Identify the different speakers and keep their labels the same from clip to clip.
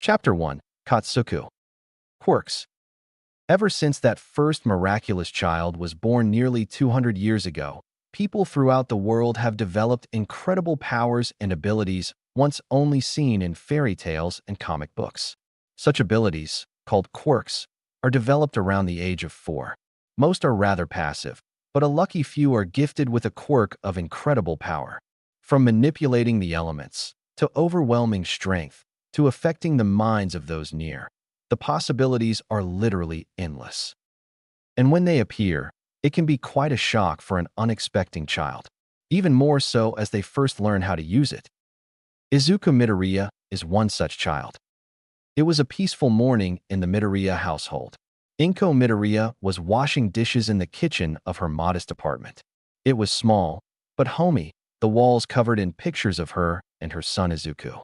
Speaker 1: Chapter 1. Katsuku. Quirks. Ever since that first miraculous child was born nearly 200 years ago, people throughout the world have developed incredible powers and abilities once only seen in fairy tales and comic books. Such abilities, called quirks, are developed around the age of 4. Most are rather passive, but a lucky few are gifted with a quirk of incredible power. From manipulating the elements, to overwhelming strength, to affecting the minds of those near. The possibilities are literally endless. And when they appear, it can be quite a shock for an unexpecting child, even more so as they first learn how to use it. Izuku Midoriya is one such child. It was a peaceful morning in the Midoriya household. Inko Midoriya was washing dishes in the kitchen of her modest apartment. It was small, but homey, the walls covered in pictures of her and her son Izuku.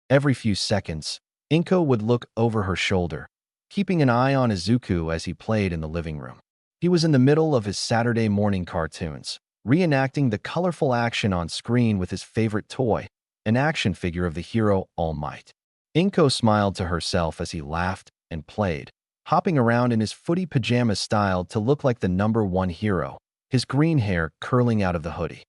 Speaker 1: Every few seconds, Inko would look over her shoulder, keeping an eye on Izuku as he played in the living room. He was in the middle of his Saturday morning cartoons, reenacting the colorful action on screen with his favorite toy, an action figure of the hero All Might. Inko smiled to herself as he laughed and played, hopping around in his footy pajamas styled to look like the #1 hero, his green hair curling out of the hoodie.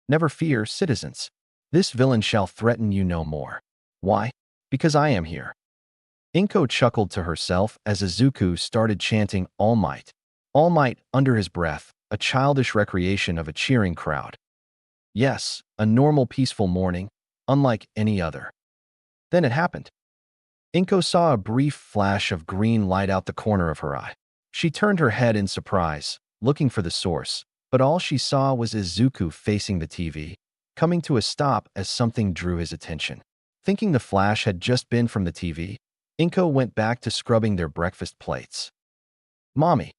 Speaker 1: Never fear, citizens. This villain shall threaten you no more. Why? Because I am here. Inko chuckled to herself as Izuku started chanting All Might. All Might under his breath, a childish recreation of a cheering crowd. Yes, a normal peaceful morning, unlike any other. Then it happened. Inko saw a brief flash of green light out the corner of her eye. She turned her head in surprise, looking for the source, but all she saw was Izuku facing the TV, coming to a stop as something drew his attention. Thinking the flash had just been from the TV, Inko went back to scrubbing their breakfast plates. Mommy.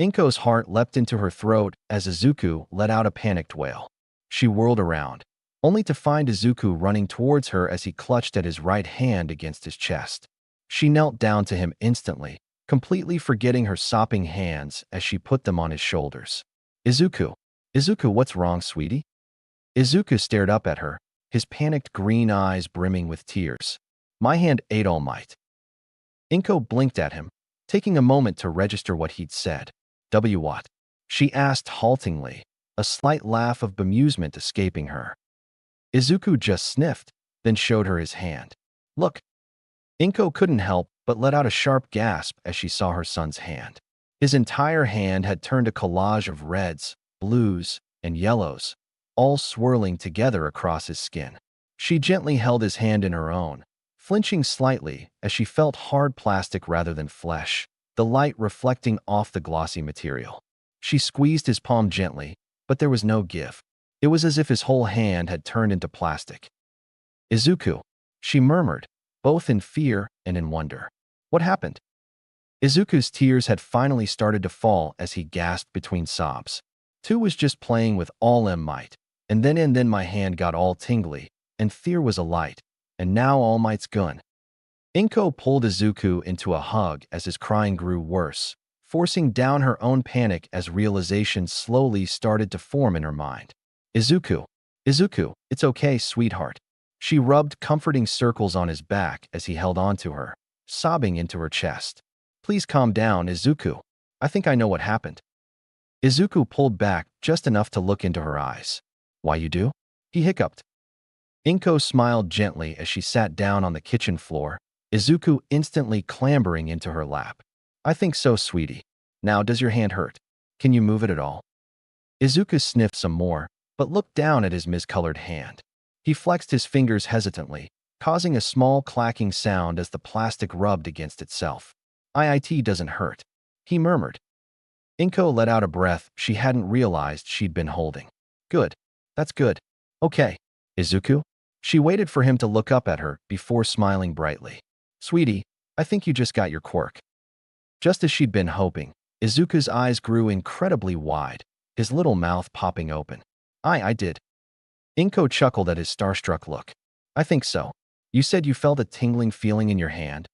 Speaker 1: Inko's heart leapt into her throat as Izuku let out a panicked wail. She whirled around, only to find Izuku running towards her as he clutched at his right hand against his chest. She knelt down to him instantly, completely forgetting her sopping hands as she put them on his shoulders. Izuku. Izuku, what's wrong, sweetie? Izuku stared up at her, his panicked green eyes brimming with tears. My hand ate All Might. Inko blinked at him, taking a moment to register what he'd said. What? She asked haltingly, a slight laugh of bemusement escaping her. Izuku just sniffed, then showed her his hand. Look. Inko couldn't help but let out a sharp gasp as she saw her son's hand. His entire hand had turned a collage of reds, blues, and yellows, all swirling together across his skin. She gently held his hand in her own, flinching slightly as she felt hard plastic rather than flesh, the light reflecting off the glossy material. She squeezed his palm gently, but there was no give. It was as if his whole hand had turned into plastic. Izuku, she murmured, both in fear and in wonder. What happened? Izuku's tears had finally started to fall as he gasped between sobs. Two was just playing with all might. And then my hand got all tingly, and fear was alight, and now All Might's gone. Inko pulled Izuku into a hug as his crying grew worse, forcing down her own panic as realization slowly started to form in her mind. Izuku, it's okay, sweetheart. She rubbed comforting circles on his back as he held on to her, sobbing into her chest. Please calm down, Izuku. I think I know what happened. Izuku pulled back just enough to look into her eyes. Why you do? He hiccuped. Inko smiled gently as she sat down on the kitchen floor, Izuku instantly clambering into her lap. I think so, sweetie. Now, does your hand hurt? Can you move it at all? Izuku sniffed some more, but looked down at his miscolored hand. He flexed his fingers hesitantly, causing a small clacking sound as the plastic rubbed against itself. It doesn't hurt, he murmured. Inko let out a breath she hadn't realized she'd been holding. Good. That's good. Okay. Izuku? She waited for him to look up at her before smiling brightly. Sweetie, I think you just got your quirk. Just as she'd been hoping, Izuku's eyes grew incredibly wide, his little mouth popping open. I did. Inko chuckled at his starstruck look. I think so. You said you felt a tingling feeling in your hand?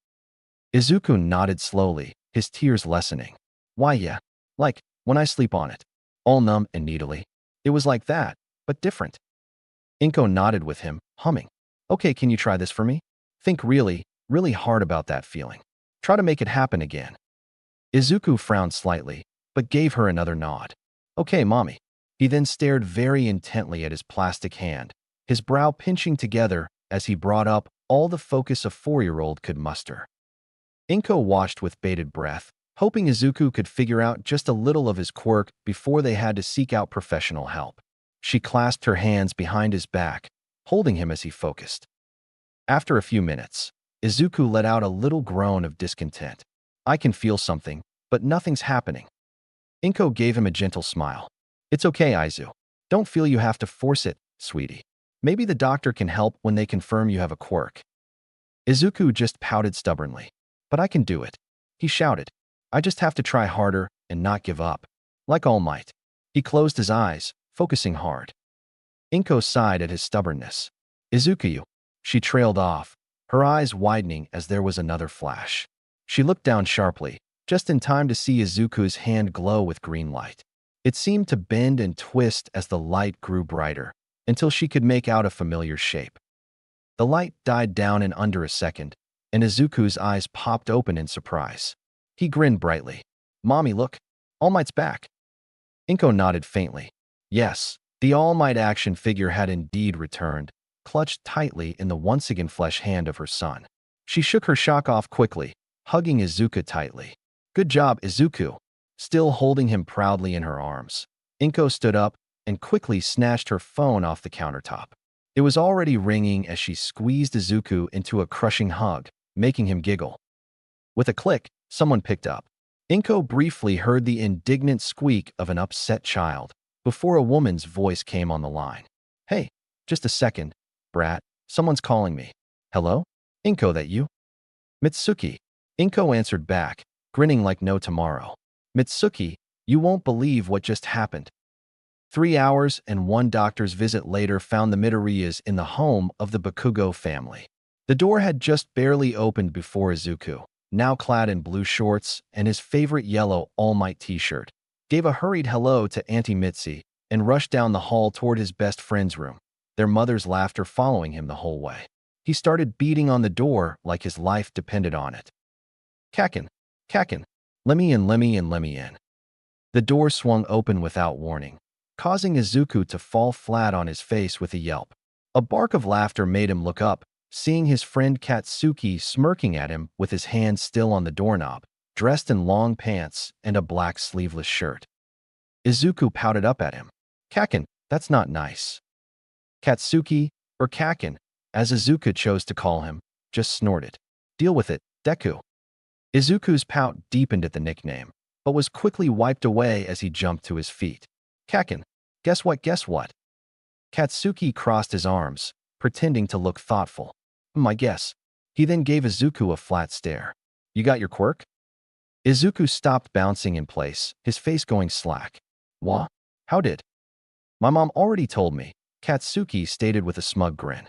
Speaker 1: Izuku nodded slowly, his tears lessening. Why, yeah. Like, when I sleep on it. All numb and needly. It was like that, but different. Inko nodded with him, humming. Okay, can you try this for me? Think really, really hard about that feeling. Try to make it happen again. Izuku frowned slightly, but gave her another nod. Okay, mommy. He then stared very intently at his plastic hand, his brow pinching together as he brought up all the focus a 4-year-old could muster. Inko watched with bated breath, hoping Izuku could figure out just a little of his quirk before they had to seek out professional help. She clasped her hands behind his back, holding him as he focused. After a few minutes, Izuku let out a little groan of discontent. I can feel something, but nothing's happening. Inko gave him a gentle smile. It's okay, Izu. Don't feel you have to force it, sweetie. Maybe the doctor can help when they confirm you have a quirk. Izuku just pouted stubbornly. But I can do it, he shouted. I just have to try harder and not give up. Like All Might. He closed his eyes, focusing hard. Inko sighed at his stubbornness. Izuku, she trailed off, her eyes widening as there was another flash. She looked down sharply, just in time to see Izuku's hand glow with green light. It seemed to bend and twist as the light grew brighter, until she could make out a familiar shape. The light died down in under a second, and Izuku's eyes popped open in surprise. He grinned brightly. Mommy, look, All Might's back. Inko nodded faintly. Yes, the All Might action figure had indeed returned, clutched tightly in the once-again flesh hand of her son. She shook her shock off quickly, hugging Izuku tightly. Good job, Izuku. Still holding him proudly in her arms, Inko stood up and quickly snatched her phone off the countertop. It was already ringing as she squeezed Izuku into a crushing hug, making him giggle. With a click, someone picked up. Inko briefly heard the indignant squeak of an upset child before a woman's voice came on the line. Hey, just a second, brat, someone's calling me. Hello? Inko, that you? Mitsuki. Inko answered back, grinning like no tomorrow. Mitsuki, you won't believe what just happened. 3 hours and 1 doctor's visit later found the Midoriyas in the home of the Bakugo family. The door had just barely opened before Izuku, now clad in blue shorts and his favorite yellow All Might t-shirt, gave a hurried hello to Auntie Mitzi and rushed down the hall toward his best friend's room, their mother's laughter following him the whole way. He started beating on the door like his life depended on it. Kakin, Kakin, let me in, let me in, let me in. The door swung open without warning, causing Izuku to fall flat on his face with a yelp. A bark of laughter made him look up, seeing his friend Katsuki smirking at him with his hand still on the doorknob, dressed in long pants and a black sleeveless shirt. Izuku pouted up at him. Kakin, that's not nice. Katsuki, or Kakin, as Izuku chose to call him, just snorted. Deal with it, Deku. Izuku's pout deepened at the nickname, but was quickly wiped away as he jumped to his feet. Kakin, guess what, guess what? Katsuki crossed his arms, pretending to look thoughtful. I guess. He then gave Izuku a flat stare. You got your quirk? Izuku stopped bouncing in place, his face going slack. What? How did? My mom already told me, Katsuki stated with a smug grin.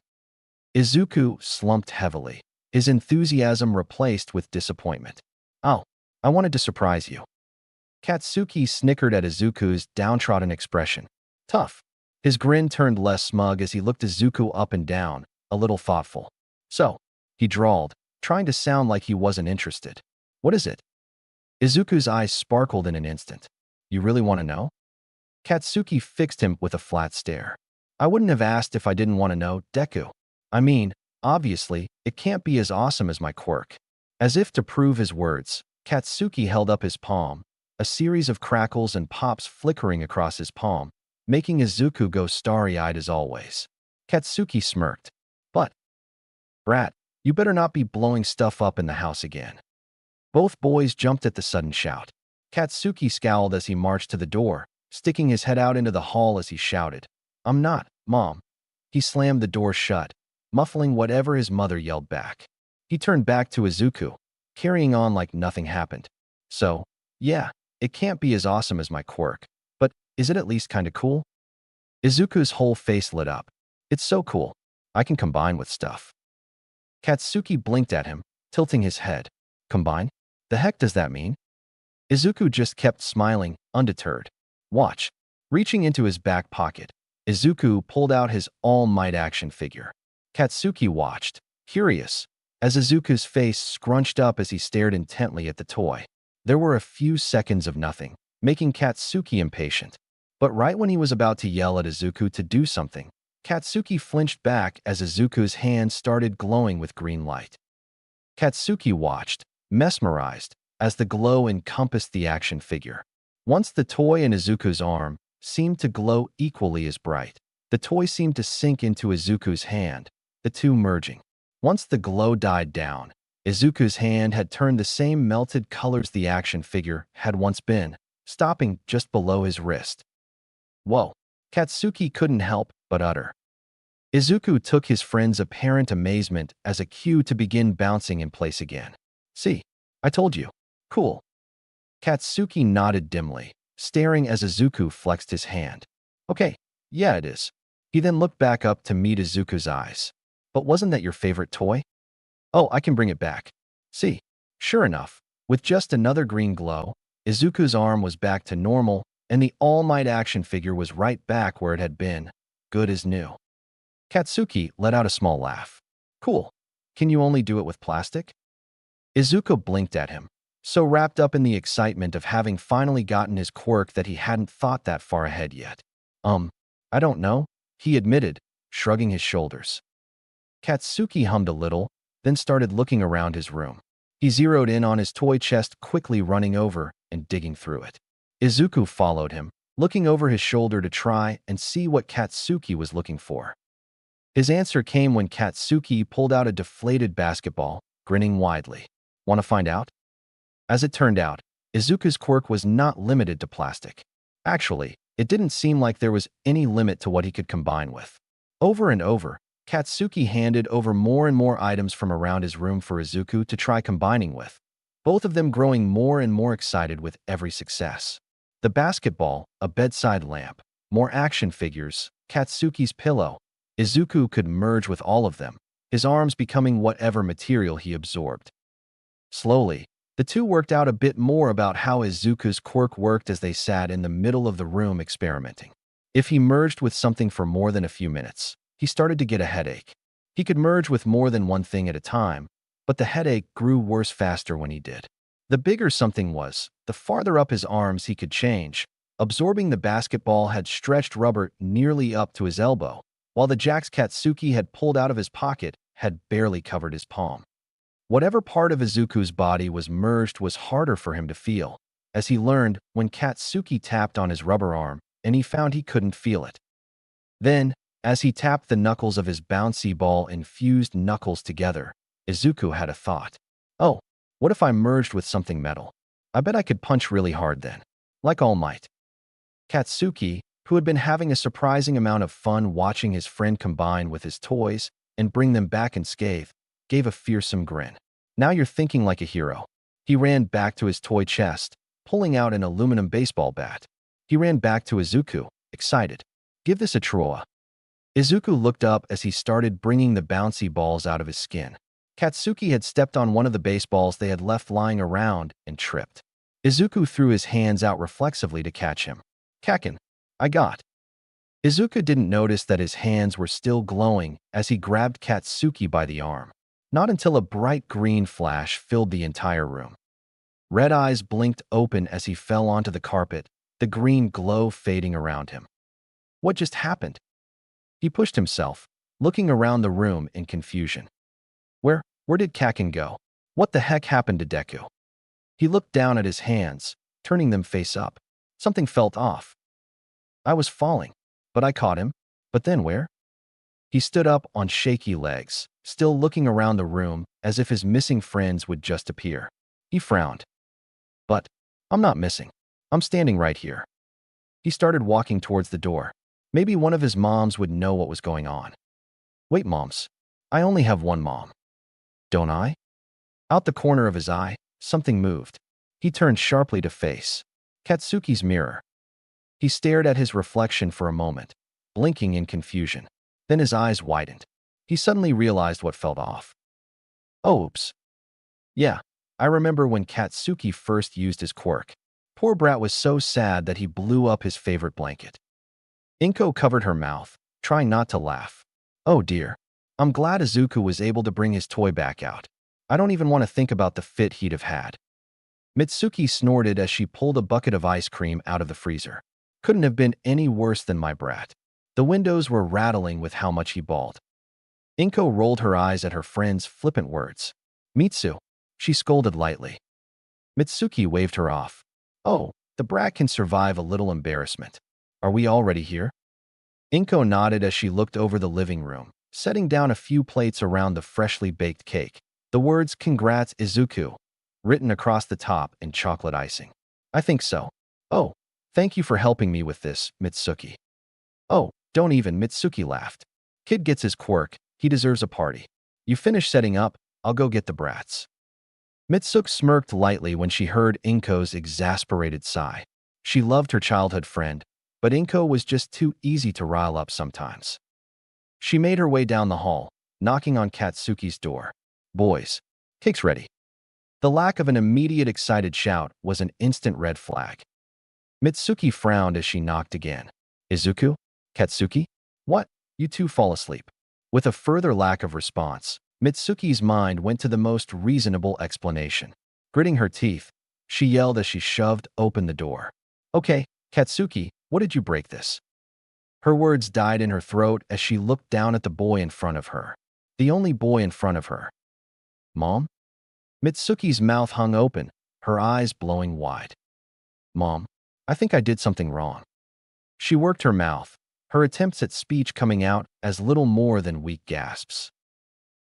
Speaker 1: Izuku slumped heavily, his enthusiasm replaced with disappointment. Oh, I wanted to surprise you. Katsuki snickered at Izuku's downtrodden expression. Tough. His grin turned less smug as he looked Izuku up and down, a little thoughtful. So, he drawled, trying to sound like he wasn't interested. What is it? Izuku's eyes sparkled in an instant. You really want to know? Katsuki fixed him with a flat stare. I wouldn't have asked if I didn't want to know, Deku. I mean, obviously, it can't be as awesome as my quirk. As if to prove his words, Katsuki held up his palm, a series of crackles and pops flickering across his palm, making Izuku go starry-eyed as always. Katsuki smirked. But, brat, you better not be blowing stuff up in the house again. Both boys jumped at the sudden shout. Katsuki scowled as he marched to the door, sticking his head out into the hall as he shouted. I'm not, Mom. He slammed the door shut, muffling whatever his mother yelled back. He turned back to Izuku, carrying on like nothing happened. So, yeah, it can't be as awesome as my quirk, but is it at least kinda cool? Izuku's whole face lit up. It's so cool. I can combine with stuff. Katsuki blinked at him, tilting his head. Combine? The heck does that mean? Izuku just kept smiling, undeterred. Watch. Reaching into his back pocket, Izuku pulled out his All Might action figure. Katsuki watched, curious, as Izuku's face scrunched up as he stared intently at the toy. There were a few seconds of nothing, making Katsuki impatient. But right when he was about to yell at Izuku to do something, Katsuki flinched back as Izuku's hand started glowing with green light. Katsuki watched, mesmerized, as the glow encompassed the action figure. Once the toy in Izuku's arm seemed to glow equally as bright. The toy seemed to sink into Izuku's hand, the two merging. Once the glow died down, Izuku's hand had turned the same melted colors the action figure had once been, stopping just below his wrist. Whoa! Katsuki couldn't help but utter. Izuku took his friend's apparent amazement as a cue to begin bouncing in place again. See, I told you. Cool. Katsuki nodded dimly, staring as Izuku flexed his hand. Okay, yeah it is. He then looked back up to meet Izuku's eyes. But wasn't that your favorite toy? Oh, I can bring it back. See, sure enough, with just another green glow, Izuku's arm was back to normal, and the All Might action figure was right back where it had been, good as new. Katsuki let out a small laugh. Cool. Can you only do it with plastic? Izuku blinked at him, so wrapped up in the excitement of having finally gotten his quirk that he hadn't thought that far ahead yet. I don't know, he admitted, shrugging his shoulders. Katsuki hummed a little, then started looking around his room. He zeroed in on his toy chest, quickly running over and digging through it. Izuku followed him, looking over his shoulder to try and see what Katsuki was looking for. His answer came when Katsuki pulled out a deflated basketball, grinning widely. Want to find out? As it turned out, Izuku's quirk was not limited to plastic. Actually, it didn't seem like there was any limit to what he could combine with. Over and over, Katsuki handed over more and more items from around his room for Izuku to try combining with, both of them growing more and more excited with every success. The basketball, a bedside lamp, more action figures, Katsuki's pillow. Izuku could merge with all of them, his arms becoming whatever material he absorbed. Slowly, the two worked out a bit more about how Izuku's quirk worked as they sat in the middle of the room experimenting. If he merged with something for more than a few minutes, he started to get a headache. He could merge with more than one thing at a time, but the headache grew worse faster when he did. The bigger something was, the farther up his arms he could change. Absorbing the basketball had stretched rubber nearly up to his elbow, while the jacks Katsuki had pulled out of his pocket had barely covered his palm. Whatever part of Izuku's body was merged was harder for him to feel, as he learned when Katsuki tapped on his rubber arm and he found he couldn't feel it. Then, as he tapped the knuckles of his bouncy ball-infused knuckles together, Izuku had a thought. Oh, what if I merged with something metal? I bet I could punch really hard then. Like All Might. Katsuki, who had been having a surprising amount of fun watching his friend combine with his toys and bring them back unscathed, gave a fearsome grin. Now you're thinking like a hero. He ran back to his toy chest, pulling out an aluminum baseball bat. He ran back to Izuku, excited. Give this a try. Izuku looked up as he started bringing the bouncy balls out of his skin. Katsuki had stepped on one of the baseballs they had left lying around and tripped. Izuku threw his hands out reflexively to catch him. Kaken, I got. Izuku didn't notice that his hands were still glowing as he grabbed Katsuki by the arm. Not until a bright green flash filled the entire room. Red eyes blinked open as he fell onto the carpet, the green glow fading around him. What just happened? He pushed himself, looking around the room in confusion. Where did Kaken go? What the heck happened to Deku? He looked down at his hands, turning them face up. Something felt off. I was falling, but I caught him. But then where? He stood up on shaky legs, still looking around the room as if his missing friends would just appear. He frowned. But I'm not missing. I'm standing right here. He started walking towards the door. Maybe one of his moms would know what was going on. Wait, moms. I only have one mom. Don't I? Out the corner of his eye, something moved. He turned sharply to face Katsuki's mirror. He stared at his reflection for a moment, blinking in confusion. Then his eyes widened. He suddenly realized what felt off. Oh, oops. Yeah, I remember when Katsuki first used his quirk. Poor brat was so sad that he blew up his favorite blanket. Inko covered her mouth, trying not to laugh. Oh dear. I'm glad Izuku was able to bring his toy back out. I don't even want to think about the fit he'd have had. Mitsuki snorted as she pulled a bucket of ice cream out of the freezer. Couldn't have been any worse than my brat. The windows were rattling with how much he bawled. Inko rolled her eyes at her friend's flippant words. Mitsu, she scolded lightly. Mitsuki waved her off. Oh, the brat can survive a little embarrassment. Are we already here? Inko nodded as she looked over the living room, setting down a few plates around the freshly baked cake. The words "Congrats Izuku" written across the top in chocolate icing. I think so. Oh, thank you for helping me with this, Mitsuki. Oh, don't even, Mitsuki laughed. Kid gets his quirk, he deserves a party. You finish setting up, I'll go get the brats. Mitsuki smirked lightly when she heard Inko's exasperated sigh. She loved her childhood friend, but Inko was just too easy to rile up sometimes. She made her way down the hall, knocking on Katsuki's door. Boys, cake's ready. The lack of an immediate excited shout was an instant red flag. Mitsuki frowned as she knocked again. Izuku? Katsuki? What? You two fall asleep. With a further lack of response, Mitsuki's mind went to the most reasonable explanation. Gritting her teeth, she yelled as she shoved open the door. Okay, Katsuki, what did you break this? Her words died in her throat as she looked down at the boy in front of her. The only boy in front of her. Mom? Mitsuki's mouth hung open, her eyes blowing wide. Mom, I think I did something wrong. She worked her mouth, her attempts at speech coming out as little more than weak gasps.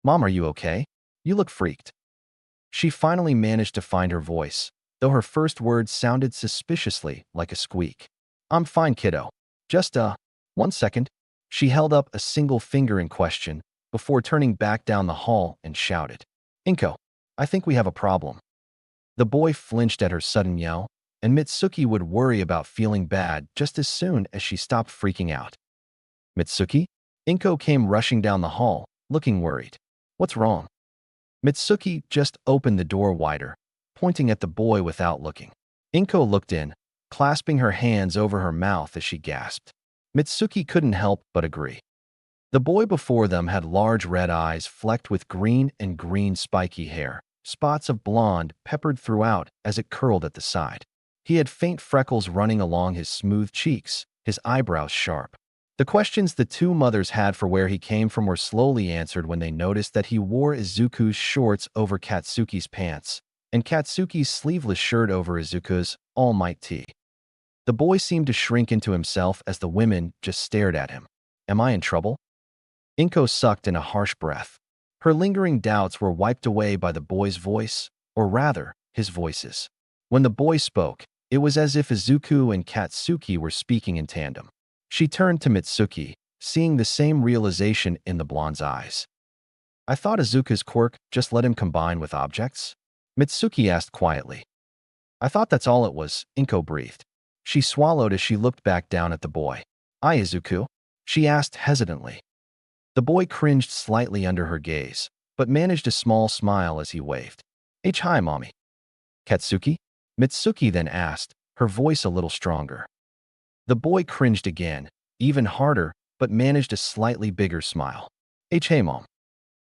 Speaker 1: Mom, are you okay? You look freaked. She finally managed to find her voice, though her first words sounded suspiciously like a squeak. I'm fine, kiddo. Just, 1 second. She held up a single finger in question before turning back down the hall and shouted. Inko, I think we have a problem. The boy flinched at her sudden yell, and Mitsuki would worry about feeling bad just as soon as she stopped freaking out. Mitsuki? Inko came rushing down the hall, looking worried. What's wrong? Mitsuki just opened the door wider, pointing at the boy without looking. Inko looked in, clasping her hands over her mouth as she gasped. Mitsuki couldn't help but agree. The boy before them had large red eyes flecked with green and green spiky hair, spots of blonde peppered throughout as it curled at the side. He had faint freckles running along his smooth cheeks, his eyebrows sharp. The questions the two mothers had for where he came from were slowly answered when they noticed that he wore Izuku's shorts over Katsuki's pants, and Katsuki's sleeveless shirt over Izuku's all-might tee. The boy seemed to shrink into himself as the women just stared at him. Am I in trouble? Inko sucked in a harsh breath. Her lingering doubts were wiped away by the boy's voice, or rather, his voices. When the boy spoke, it was as if Izuku and Katsuki were speaking in tandem. She turned to Mitsuki, seeing the same realization in the blonde's eyes. I thought Izuku's quirk just let him combine with objects? Mitsuki asked quietly. I thought that's all it was, Inko breathed. She swallowed as she looked back down at the boy. Ai, Izuku? She asked hesitantly. The boy cringed slightly under her gaze, but managed a small smile as he waved. Hi, mommy. Katsuki? Mitsuki then asked, her voice a little stronger. The boy cringed again, even harder, but managed a slightly bigger smile. Hey, mom.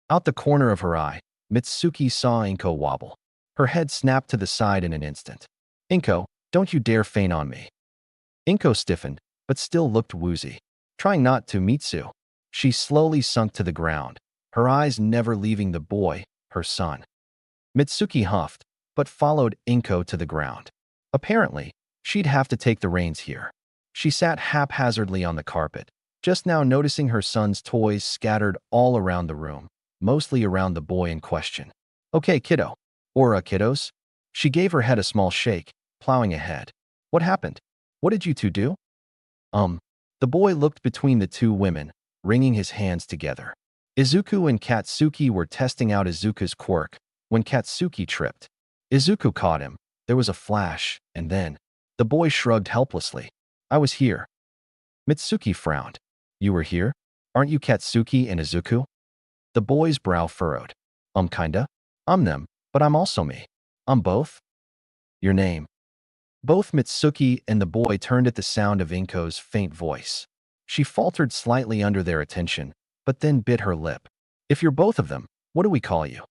Speaker 1: Out the corner of her eye, Mitsuki saw Inko wobble. Her head snapped to the side in an instant. Inko, don't you dare feign on me. Inko stiffened, but still looked woozy. Trying not to, Mitsu. She slowly sunk to the ground, her eyes never leaving the boy, her son. Mitsuki huffed, but followed Inko to the ground. Apparently, she'd have to take the reins here. She sat haphazardly on the carpet, just now noticing her son's toys scattered all around the room, mostly around the boy in question. Okay, kiddo. Or kiddos? She gave her head a small shake, plowing ahead. What happened? What did you two do? The boy looked between the two women, wringing his hands together. Izuku and Katsuki were testing out Izuku's quirk when Katsuki tripped. Izuku caught him. There was a flash, and then the boy shrugged helplessly. I was here. Mitsuki frowned. You were here? Aren't you Katsuki and Izuku? The boy's brow furrowed. Kinda. I'm them, but I'm also me. I'm both. Your name. Both Mitsuki and the boy turned at the sound of Inko's faint voice. She faltered slightly under their attention, but then bit her lip. If you're both of them, what do we call you?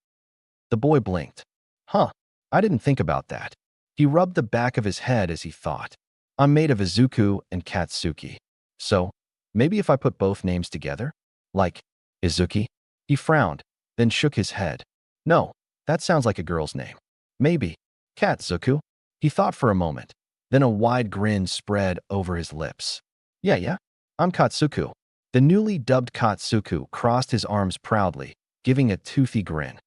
Speaker 1: The boy blinked. Huh, I didn't think about that. He rubbed the back of his head as he thought. I'm made of Izuku and Katsuki. So, maybe if I put both names together? Like, Izuki? He frowned, then shook his head. No, that sounds like a girl's name. Maybe, Katsuku? He thought for a moment. Then a wide grin spread over his lips. Yeah, I'm Katsuku. The newly dubbed Katsuku crossed his arms proudly, giving a toothy grin.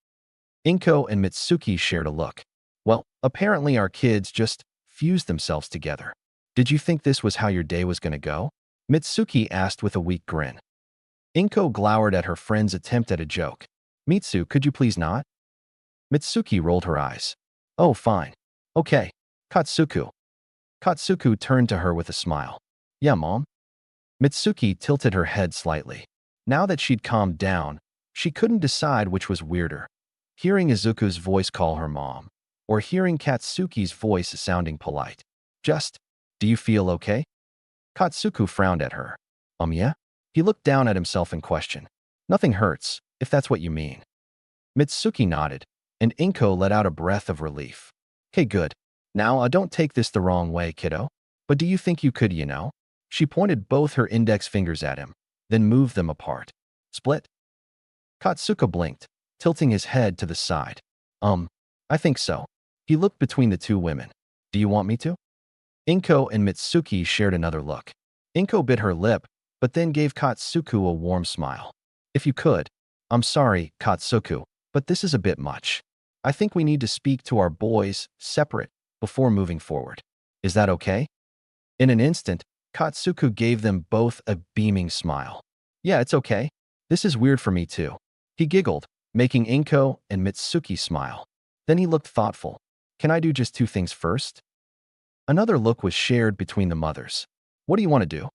Speaker 1: Inko and Mitsuki shared a look. Well, apparently our kids just fused themselves together. Did you think this was how your day was going to go? Mitsuki asked with a weak grin. Inko glowered at her friend's attempt at a joke. Mitsu, could you please not? Mitsuki rolled her eyes. Oh, fine. Okay, Katsuku. Katsuku turned to her with a smile. Yeah, Mom? Mitsuki tilted her head slightly. Now that she'd calmed down, she couldn't decide which was weirder. Hearing Izuku's voice call her mom, or hearing Katsuki's voice sounding polite. Just, do you feel okay? Katsuku frowned at her. Yeah? He looked down at himself in question. Nothing hurts, if that's what you mean. Mitsuki nodded, and Inko let out a breath of relief. Okay, good. Now, don't take this the wrong way, kiddo. But do you think you could, She pointed both her index fingers at him, then moved them apart. Split? Katsuka blinked, tilting his head to the side. I think so. He looked between the two women. Do you want me to? Inko and Mitsuki shared another look. Inko bit her lip, but then gave Katsuku a warm smile. If you could. I'm sorry, Katsuku, but this is a bit much. I think we need to speak to our boys, separate, before moving forward. Is that okay? In an instant, Katsuku gave them both a beaming smile. Yeah, it's okay. This is weird for me too. He giggled, making Inko and Mitsuki smile. Then he looked thoughtful. Can I do just two things first? Another look was shared between the mothers. What do you want to do?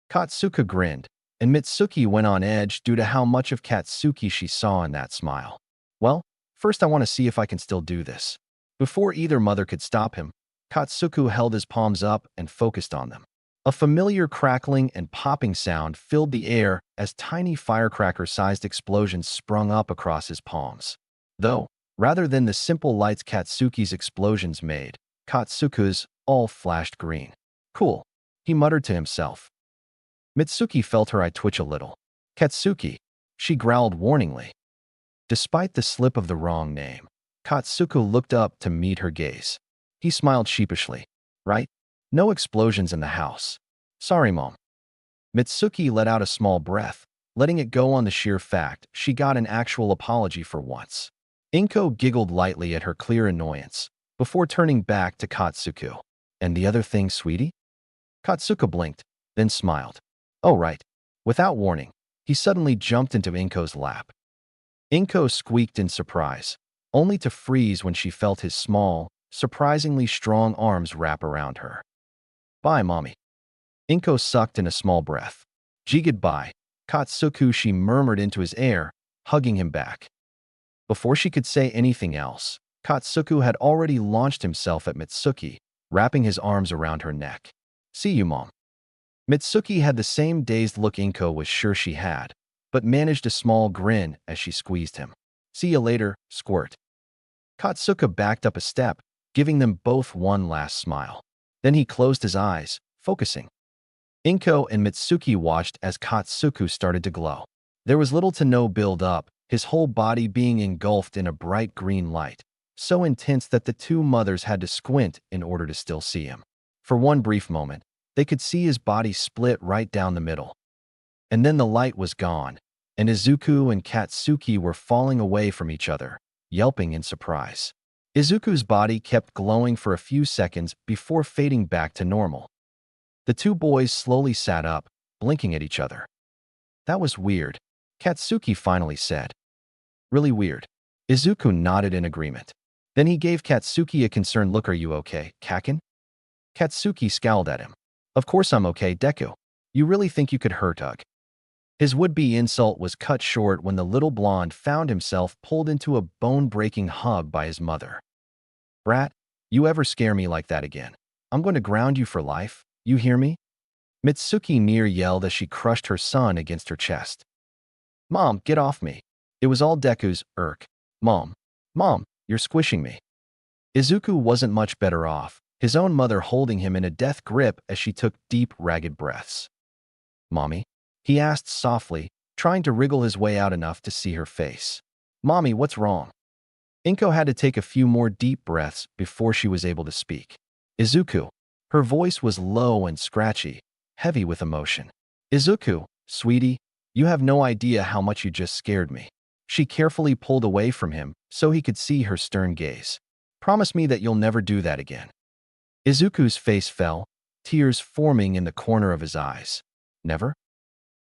Speaker 1: Katsuka grinned, and Mitsuki went on edge due to how much of Katsuki she saw in that smile. Well, first I want to see if I can still do this. Before either mother could stop him, Katsuku held his palms up and focused on them. A familiar crackling and popping sound filled the air as tiny firecracker-sized explosions sprung up across his palms. Though, rather than the simple lights Katsuki's explosions made, Katsuku's all flashed green. Cool, he muttered to himself. Mitsuki felt her eye twitch a little. Katsuki, she growled warningly. Despite the slip of the wrong name, Katsuku looked up to meet her gaze. He smiled sheepishly. Right? No explosions in the house. Sorry, Mom. Mitsuki let out a small breath, letting it go on the sheer fact she got an actual apology for once. Inko giggled lightly at her clear annoyance, before turning back to Katsuku. And the other thing, sweetie? Katsuka blinked, then smiled. Oh, right. Without warning, he suddenly jumped into Inko's lap. Inko squeaked in surprise, only to freeze when she felt his small, surprisingly strong arms wrap around her. Bye, Mommy. Inko sucked in a small breath. Gee, goodbye, Katsuku, she murmured into his ear, hugging him back. Before she could say anything else, Katsuku had already launched himself at Mitsuki, wrapping his arms around her neck. See you, Mom. Mitsuki had the same dazed look Inko was sure she had, but managed a small grin as she squeezed him. See you later, squirt. Katsuka backed up a step, giving them both one last smile. Then he closed his eyes, focusing. Inko and Mitsuki watched as Katsuku started to glow. There was little to no build-up, his whole body being engulfed in a bright green light, so intense that the two mothers had to squint in order to still see him. For one brief moment, they could see his body split right down the middle. And then the light was gone, and Izuku and Katsuki were falling away from each other, yelping in surprise. Izuku's body kept glowing for a few seconds before fading back to normal. The two boys slowly sat up, blinking at each other. That was weird, Katsuki finally said. Really weird. Izuku nodded in agreement. Then he gave Katsuki a concerned look. Are you okay, Kakin? Katsuki scowled at him. Of course I'm okay, Deku. You really think you could hurt Ugg? His would-be insult was cut short when the little blonde found himself pulled into a bone-breaking hug by his mother. Brat, you ever scare me like that again, I'm going to ground you for life, you hear me? Mitsuki near yelled as she crushed her son against her chest. Mom, get off me. It was all Deku's, Mom. Mom, you're squishing me. Izuku wasn't much better off, his own mother holding him in a death grip as she took deep, ragged breaths. Mommy? He asked softly, trying to wriggle his way out enough to see her face. Mommy, what's wrong? Inko had to take a few more deep breaths before she was able to speak. Izuku. Her voice was low and scratchy, heavy with emotion. Izuku, sweetie, you have no idea how much you just scared me. She carefully pulled away from him so he could see her stern gaze. Promise me that you'll never do that again. Izuku's face fell, tears forming in the corner of his eyes. Never?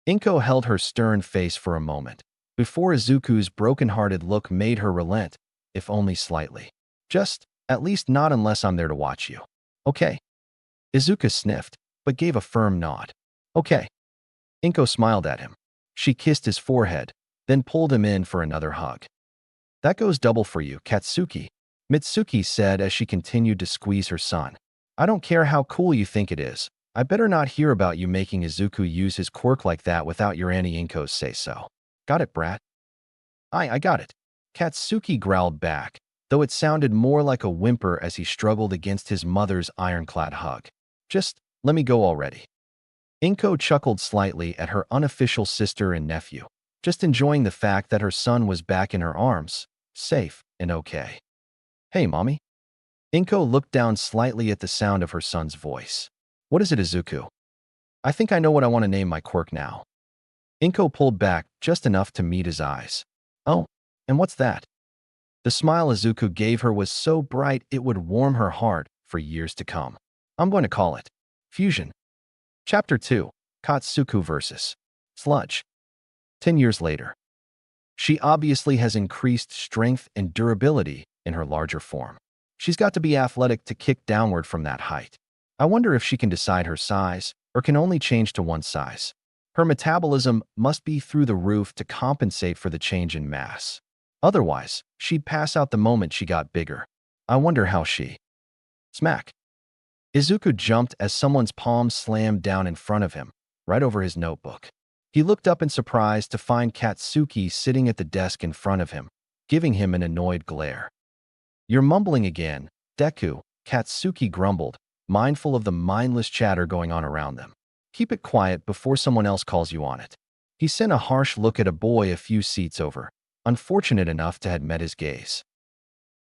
Speaker 1: Inko held her stern face for a moment, before Izuku's broken-hearted look made her relent, if only slightly. Just, at least not unless I'm there to watch you. Okay. Izuku sniffed, but gave a firm nod. Okay. Inko smiled at him. She kissed his forehead, then pulled him in for another hug. That goes double for you, Katsuki, Mitsuki said as she continued to squeeze her son. I don't care how cool you think it is. I better not hear about you making Izuku use his quirk like that without your Auntie Inko's say-so. Got it, brat? I got it. Katsuki growled back, though it sounded more like a whimper as he struggled against his mother's ironclad hug. Just, let me go already. Inko chuckled slightly at her unofficial sister and nephew, just enjoying the fact that her son was back in her arms, safe and okay. Hey, Mommy. Inko looked down slightly at the sound of her son's voice. What is it, Izuku? I think I know what I want to name my quirk now. Inko pulled back just enough to meet his eyes. Oh, and what's that? The smile Izuku gave her was so bright it would warm her heart for years to come. I'm going to call it Fusion. Chapter 2, Katsuku vs. Sludge. 10 years later. She obviously has increased strength and durability in her larger form. She's got to be athletic to kick downward from that height. I wonder if she can decide her size, or can only change to one size. Her metabolism must be through the roof to compensate for the change in mass. Otherwise, she'd pass out the moment she got bigger. I wonder how she... Smack. Izuku jumped as someone's palm slammed down in front of him, right over his notebook. He looked up in surprise to find Katsuki sitting at the desk in front of him, giving him an annoyed glare. You're mumbling again, Deku, Katsuki grumbled, mindful of the mindless chatter going on around them. Keep it quiet before someone else calls you on it. He sent a harsh look at a boy a few seats over, unfortunate enough to have met his gaze.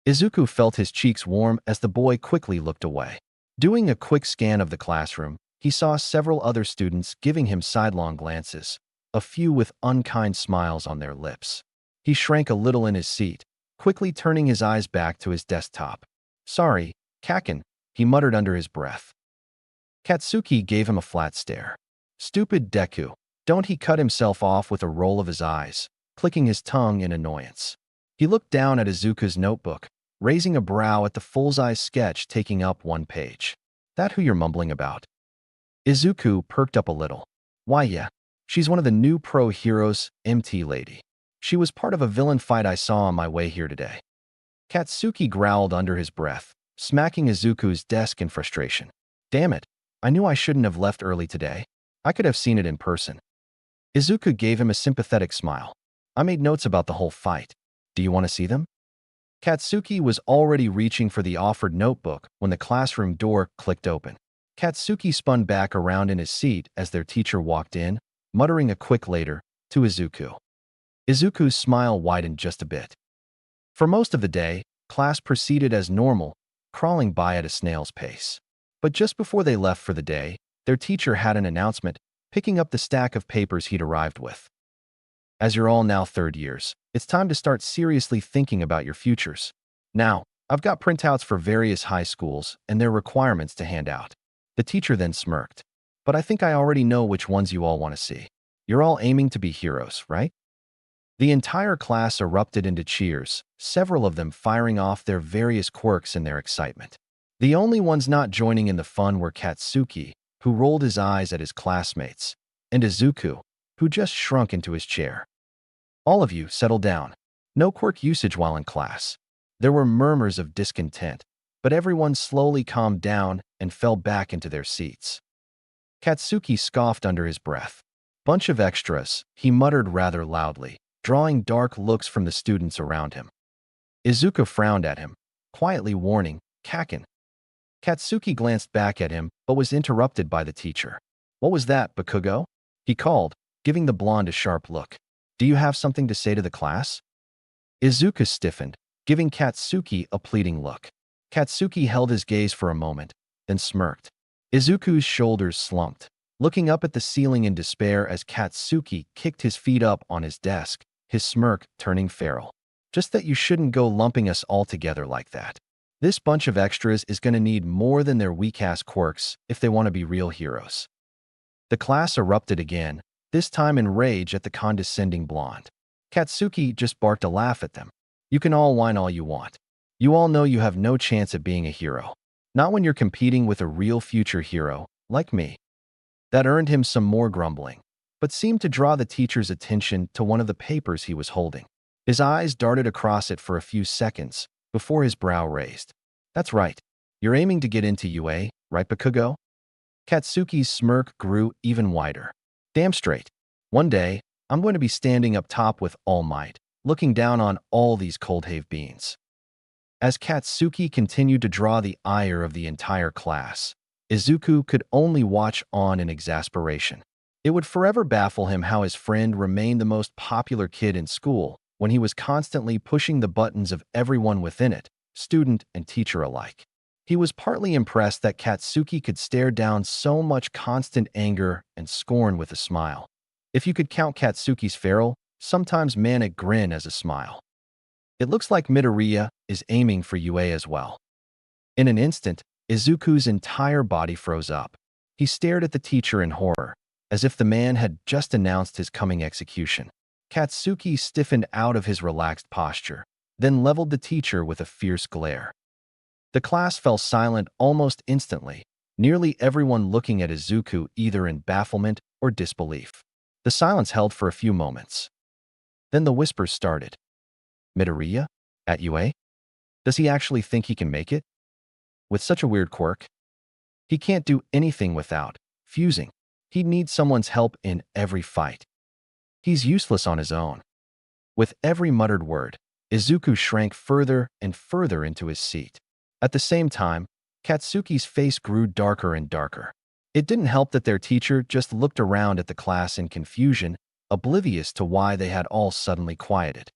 Speaker 1: Izuku felt his cheeks warm as the boy quickly looked away. Doing a quick scan of the classroom, he saw several other students giving him sidelong glances, a few with unkind smiles on their lips. He shrank a little in his seat, quickly turning his eyes back to his desktop. Sorry, Kaken, he muttered under his breath. Katsuki gave him a flat stare. Stupid Deku, don't he cut himself off with a roll of his eyes, clicking his tongue in annoyance. He looked down at Izuku's notebook, raising a brow at the full-size sketch taking up one page. That who you're mumbling about? Izuku perked up a little. Why yeah, she's one of the new pro heroes, MT lady. She was part of a villain fight I saw on my way here today. Katsuki growled under his breath, smacking Izuku's desk in frustration. Damn it, I knew I shouldn't have left early today. I could have seen it in person. Izuku gave him a sympathetic smile. I made notes about the whole fight. Do you want to see them? Katsuki was already reaching for the offered notebook when the classroom door clicked open. Katsuki spun back around in his seat as their teacher walked in, muttering a quick later to Izuku. Izuku's smile widened just a bit. For most of the day, class proceeded as normal, crawling by at a snail's pace. But just before they left for the day, their teacher had an announcement, picking up the stack of papers he'd arrived with. As you're all now third years, it's time to start seriously thinking about your futures. Now, I've got printouts for various high schools and their requirements to hand out. The teacher then smirked. But I think I already know which ones you all want to see. You're all aiming to be heroes, right? The entire class erupted into cheers, several of them firing off their various quirks in their excitement. The only ones not joining in the fun were Katsuki, who rolled his eyes at his classmates, and Izuku, who just shrunk into his chair. All of you, settle down. No quirk usage while in class. There were murmurs of discontent, but everyone slowly calmed down and fell back into their seats. Katsuki scoffed under his breath. Bunch of extras, he muttered rather loudly, drawing dark looks from the students around him. Izuku frowned at him, quietly warning, "Kaken." Katsuki glanced back at him, but was interrupted by the teacher. "What was that, Bakugo?" he called, giving the blonde a sharp look. "Do you have something to say to the class?" Izuku stiffened, giving Katsuki a pleading look. Katsuki held his gaze for a moment, then smirked. Izuku's shoulders slumped, looking up at the ceiling in despair as Katsuki kicked his feet up on his desk, his smirk turning feral. "Just that you shouldn't go lumping us all together like that. This bunch of extras is going to need more than their weak-ass quirks if they want to be real heroes." The class erupted again, this time in rage at the condescending blonde. Katsuki just barked a laugh at them. "You can all whine all you want. You all know you have no chance at being a hero. Not when you're competing with a real future hero, like me." That earned him some more grumbling, but seemed to draw the teacher's attention to one of the papers he was holding. His eyes darted across it for a few seconds before his brow raised. "That's right. You're aiming to get into UA, right, Bakugo?" Katsuki's smirk grew even wider. "Damn straight. One day, I'm going to be standing up top with all might, looking down on all these cold-have beans." As Katsuki continued to draw the ire of the entire class, Izuku could only watch on in exasperation. It would forever baffle him how his friend remained the most popular kid in school when he was constantly pushing the buttons of everyone within it, student and teacher alike. He was partly impressed that Katsuki could stare down so much constant anger and scorn with a smile. If you could count Katsuki's feral, sometimes manic grin as a smile. "It looks like Midoriya is aiming for UA as well." In an instant, Izuku's entire body froze up. He stared at the teacher in horror, as if the man had just announced his coming execution. Katsuki stiffened out of his relaxed posture, then leveled the teacher with a fierce glare. The class fell silent almost instantly, nearly everyone looking at Izuku either in bafflement or disbelief. The silence held for a few moments. Then the whispers started. "Midoriya? At UA? Does he actually think he can make it? With such a weird quirk? He can't do anything without fusing. He'd need someone's help in every fight. He's useless on his own." With every muttered word, Izuku shrank further and further into his seat. At the same time, Katsuki's face grew darker and darker. It didn't help that their teacher just looked around at the class in confusion, oblivious to why they had all suddenly quieted.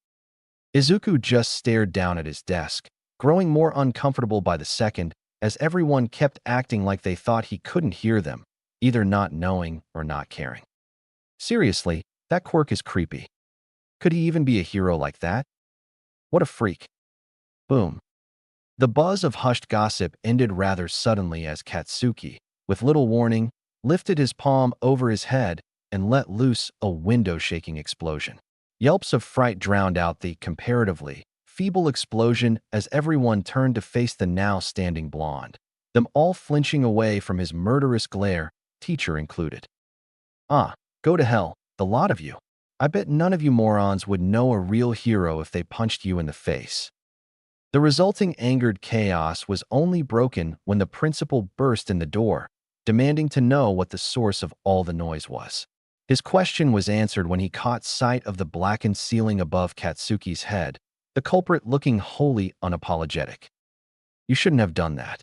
Speaker 1: Izuku just stared down at his desk, growing more uncomfortable by the second as everyone kept acting like they thought he couldn't hear them, either not knowing or not caring. Seriously, that quirk is creepy. Could he even be a hero like that? What a freak. Boom. The buzz of hushed gossip ended rather suddenly as Katsuki, with little warning, lifted his palm over his head and let loose a window-shaking explosion. Yelps of fright drowned out the, comparatively, feeble explosion as everyone turned to face the now-standing blonde, them all flinching away from his murderous glare, teacher included. "Ah, go to hell, the lot of you. I bet none of you morons would know a real hero if they punched you in the face." The resulting angered chaos was only broken when the principal burst in the door, demanding to know what the source of all the noise was. His question was answered when he caught sight of the blackened ceiling above Katsuki's head, the culprit looking wholly unapologetic. "You shouldn't have done that."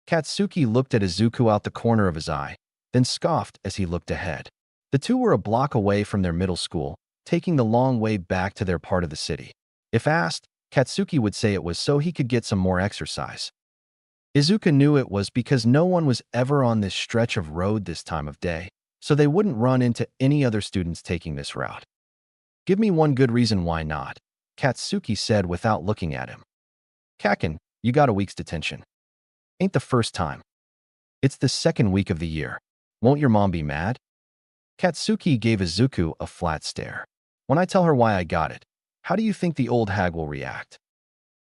Speaker 1: Katsuki looked at Izuku out the corner of his eye, then scoffed as he looked ahead. The two were a block away from their middle school, taking the long way back to their part of the city. If asked, Katsuki would say it was so he could get some more exercise. Izuku knew it was because no one was ever on this stretch of road this time of day, so they wouldn't run into any other students taking this route. "Give me one good reason why not," Katsuki said without looking at him. "Kaken, you got a week's detention. Ain't the first time. It's the second week of the year. Won't your mom be mad?" Katsuki gave Izuku a flat stare. "When I tell her why I got it, how do you think the old hag will react?"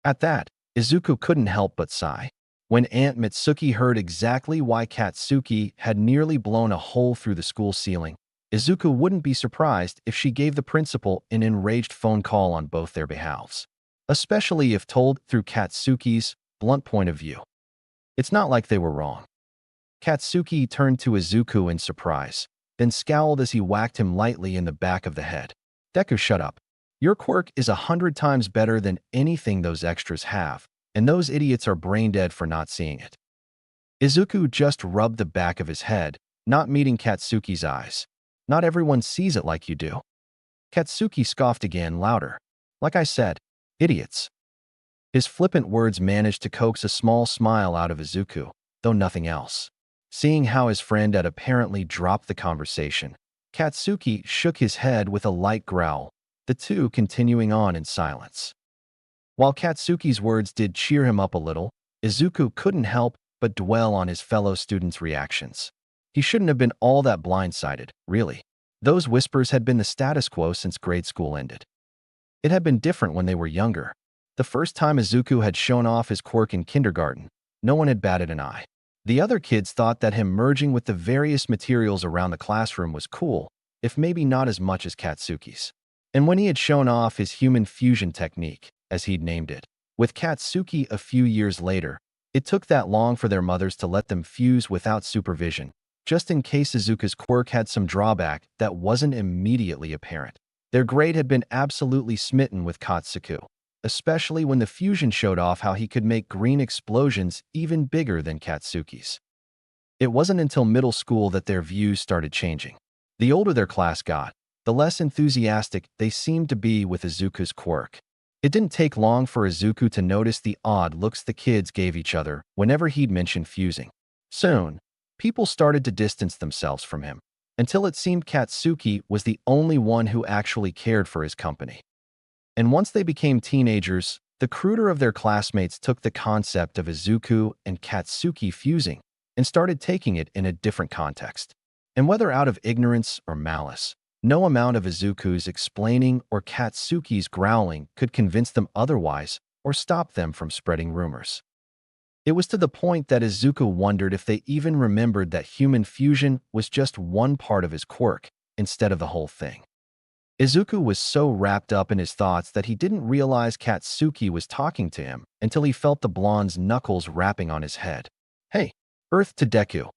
Speaker 1: At that, Izuku couldn't help but sigh. When Aunt Mitsuki heard exactly why Katsuki had nearly blown a hole through the school ceiling, Izuku wouldn't be surprised if she gave the principal an enraged phone call on both their behalves, especially if told through Katsuki's blunt point of view. It's not like they were wrong. Katsuki turned to Izuku in surprise, then scowled as he whacked him lightly in the back of the head. "Deku, shut up. Your quirk is 100 times better than anything those extras have, and those idiots are brain dead for not seeing it. Izuku just rubbed the back of his head, not meeting Katsuki's eyes. Not everyone sees it like you do. Katsuki scoffed again, louder. Like I said, idiots. His flippant words managed to coax a small smile out of Izuku, though nothing else. Seeing how his friend had apparently dropped the conversation, Katsuki shook his head with a light growl, the two continuing on in silence. While Katsuki's words did cheer him up a little, Izuku couldn't help but dwell on his fellow students' reactions. He shouldn't have been all that blindsided, really. Those whispers had been the status quo since grade school ended. It had been different when they were younger. The first time Izuku had shown off his quirk in kindergarten, no one had batted an eye. The other kids thought that him merging with the various materials around the classroom was cool, if maybe not as much as Katsuki's. And when he had shown off his human fusion technique, as he'd named it, with Katsuki a few years later, it took that long for their mothers to let them fuse without supervision, just in case Izuku's quirk had some drawback that wasn't immediately apparent. Their grade had been absolutely smitten with Katsuki, especially when the fusion showed off how he could make green explosions even bigger than Katsuki's. It wasn't until middle school that their views started changing. The older their class got, the less enthusiastic they seemed to be with Izuku's quirk. It didn't take long for Izuku to notice the odd looks the kids gave each other whenever he'd mention fusing. Soon, people started to distance themselves from him, until it seemed Katsuki was the only one who actually cared for his company. And once they became teenagers, the cruder of their classmates took the concept of Izuku and Katsuki fusing and started taking it in a different context. And whether out of ignorance or malice, no amount of Izuku's explaining or Katsuki's growling could convince them otherwise or stop them from spreading rumors. It was to the point that Izuku wondered if they even remembered that human fusion was just one part of his quirk instead of the whole thing. Izuku was so wrapped up in his thoughts that he didn't realize Katsuki was talking to him until he felt the blonde's knuckles rapping on his head. Hey, Earth to Deku.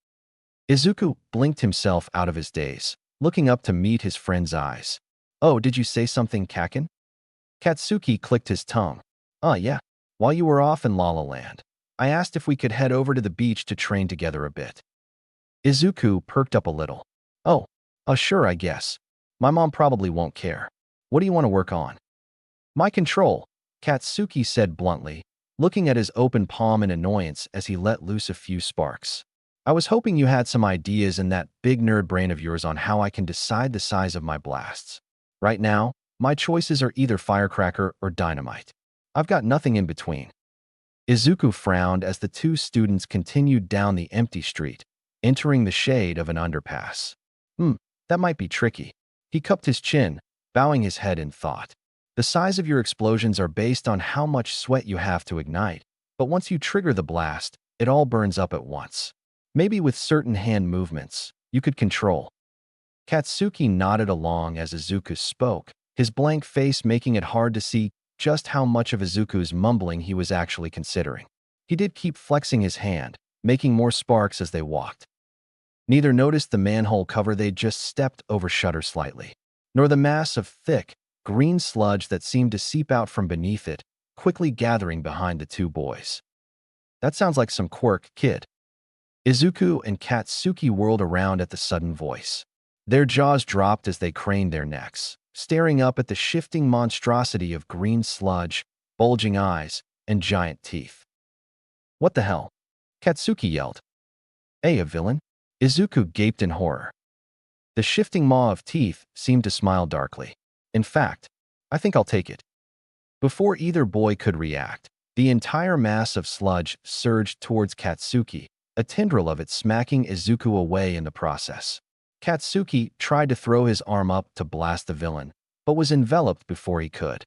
Speaker 1: Izuku blinked himself out of his daze, looking up to meet his friend's eyes. Oh, did you say something, Kakin? Katsuki clicked his tongue. Yeah. While you were off in La La Land, I asked if we could head over to the beach to train together a bit. Izuku perked up a little. Sure, I guess. My mom probably won't care. What do you want to work on? My control, Katsuki said bluntly, looking at his open palm in annoyance as he let loose a few sparks. I was hoping you had some ideas in that big nerd brain of yours on how I can decide the size of my blasts. Right now, my choices are either firecracker or dynamite. I've got nothing in between. Izuku frowned as the two students continued down the empty street, entering the shade of an underpass. That might be tricky. He cupped his chin, bowing his head in thought. The size of your explosions are based on how much sweat you have to ignite, but once you trigger the blast, it all burns up at once. Maybe with certain hand movements, you could control. Katsuki nodded along as Izuku spoke, his blank face making it hard to see just how much of Izuku's mumbling he was actually considering. He did keep flexing his hand, making more sparks as they walked. Neither noticed the manhole cover they'd just stepped over shutter slightly, nor the mass of thick, green sludge that seemed to seep out from beneath it, quickly gathering behind the two boys. That sounds like some quirk, kid. Izuku and Katsuki whirled around at the sudden voice. Their jaws dropped as they craned their necks, staring up at the shifting monstrosity of green sludge, bulging eyes, and giant teeth. What the hell? Katsuki yelled. A villain? Izuku gaped in horror. The shifting maw of teeth seemed to smile darkly. In fact, I think I'll take it. Before either boy could react, the entire mass of sludge surged towards Katsuki, a tendril of it smacking Izuku away in the process. Katsuki tried to throw his arm up to blast the villain, but was enveloped before he could.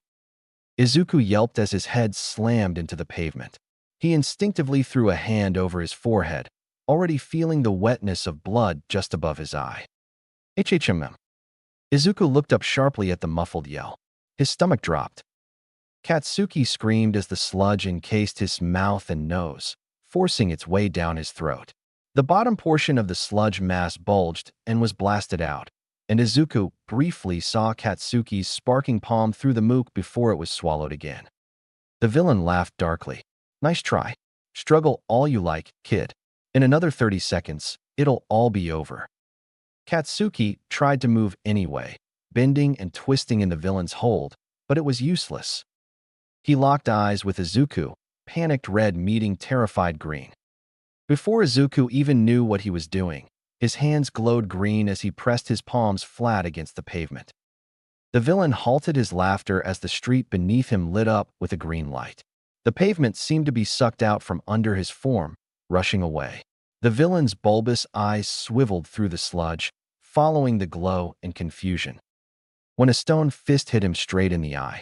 Speaker 1: Izuku yelped as his head slammed into the pavement. He instinctively threw a hand over his forehead, already feeling the wetness of blood just above his eye. HHMM. Izuku looked up sharply at the muffled yell. His stomach dropped. Katsuki screamed as the sludge encased his mouth and nose, forcing its way down his throat. The bottom portion of the sludge mass bulged and was blasted out, and Izuku briefly saw Katsuki's sparking palm through the mook before it was swallowed again. The villain laughed darkly. Nice try. Struggle all you like, kid. In another 30 seconds, it'll all be over. Katsuki tried to move anyway, bending and twisting in the villain's hold, but it was useless. He locked eyes with Izuku, panicked red meeting terrified green. Before Izuku even knew what he was doing, his hands glowed green as he pressed his palms flat against the pavement. The villain halted his laughter as the street beneath him lit up with a green light. The pavement seemed to be sucked out from under his form, rushing away. The villain's bulbous eyes swiveled through the sludge, following the glow in confusion. When a stone fist hit him straight in the eye.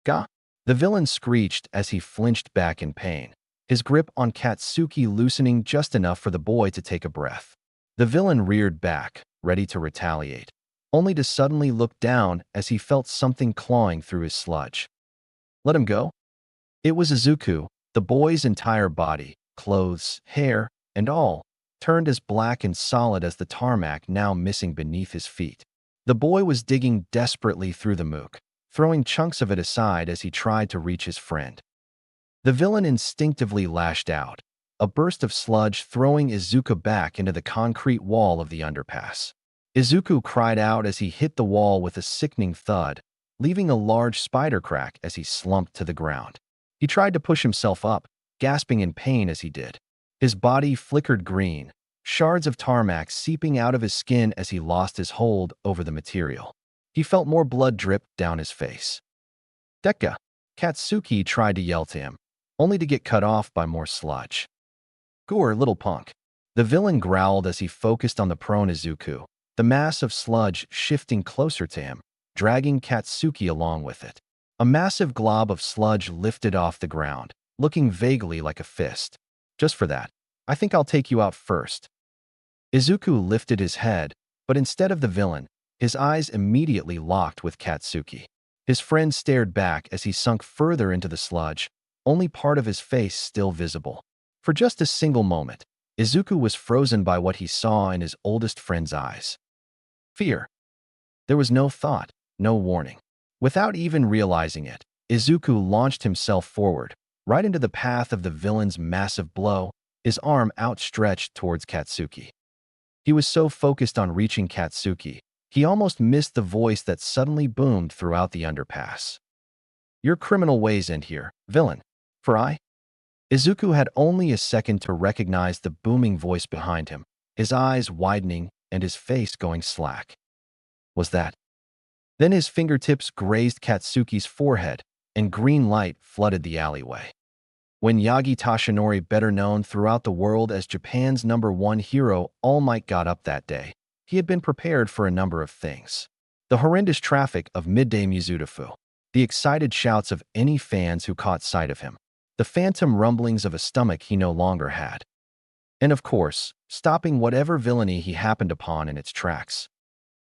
Speaker 1: Gah! The villain screeched as he flinched back in pain, his grip on Katsuki loosening just enough for the boy to take a breath. The villain reared back, ready to retaliate, only to suddenly look down as he felt something clawing through his sludge. Let him go? It was Izuku. The boy's entire body, clothes, hair, and all, turned as black and solid as the tarmac now missing beneath his feet. The boy was digging desperately through the mook, throwing chunks of it aside as he tried to reach his friend. The villain instinctively lashed out, a burst of sludge throwing Izuku back into the concrete wall of the underpass. Izuku cried out as he hit the wall with a sickening thud, leaving a large spider crack as he slumped to the ground. He tried to push himself up, gasping in pain as he did. His body flickered green, shards of tarmac seeping out of his skin as he lost his hold over the material. He felt more blood drip down his face. Deku! Katsuki tried to yell to him, only to get cut off by more sludge. Gore, little punk. The villain growled as he focused on the prone Izuku, the mass of sludge shifting closer to him, dragging Katsuki along with it. A massive glob of sludge lifted off the ground, looking vaguely like a fist. Just for that, I think I'll take you out first. Izuku lifted his head, but instead of the villain, his eyes immediately locked with Katsuki. His friend stared back as he sunk further into the sludge, only part of his face still visible. For just a single moment, Izuku was frozen by what he saw in his oldest friend's eyes. Fear. There was no thought, no warning. Without even realizing it, Izuku launched himself forward, right into the path of the villain's massive blow, his arm outstretched towards Katsuki. He was so focused on reaching Katsuki, he almost missed the voice that suddenly boomed throughout the underpass. Your criminal ways end here, villain. For I? Izuku had only a second to recognize the booming voice behind him, his eyes widening and his face going slack. Was that? Then his fingertips grazed Katsuki's forehead, and green light flooded the alleyway. When Yagi Tashinori, better known throughout the world as Japan's #1 hero, All Might got up that day, he had been prepared for a number of things. The horrendous traffic of midday Mizutofu, the excited shouts of any fans who caught sight of him, the phantom rumblings of a stomach he no longer had. And of course, stopping whatever villainy he happened upon in its tracks.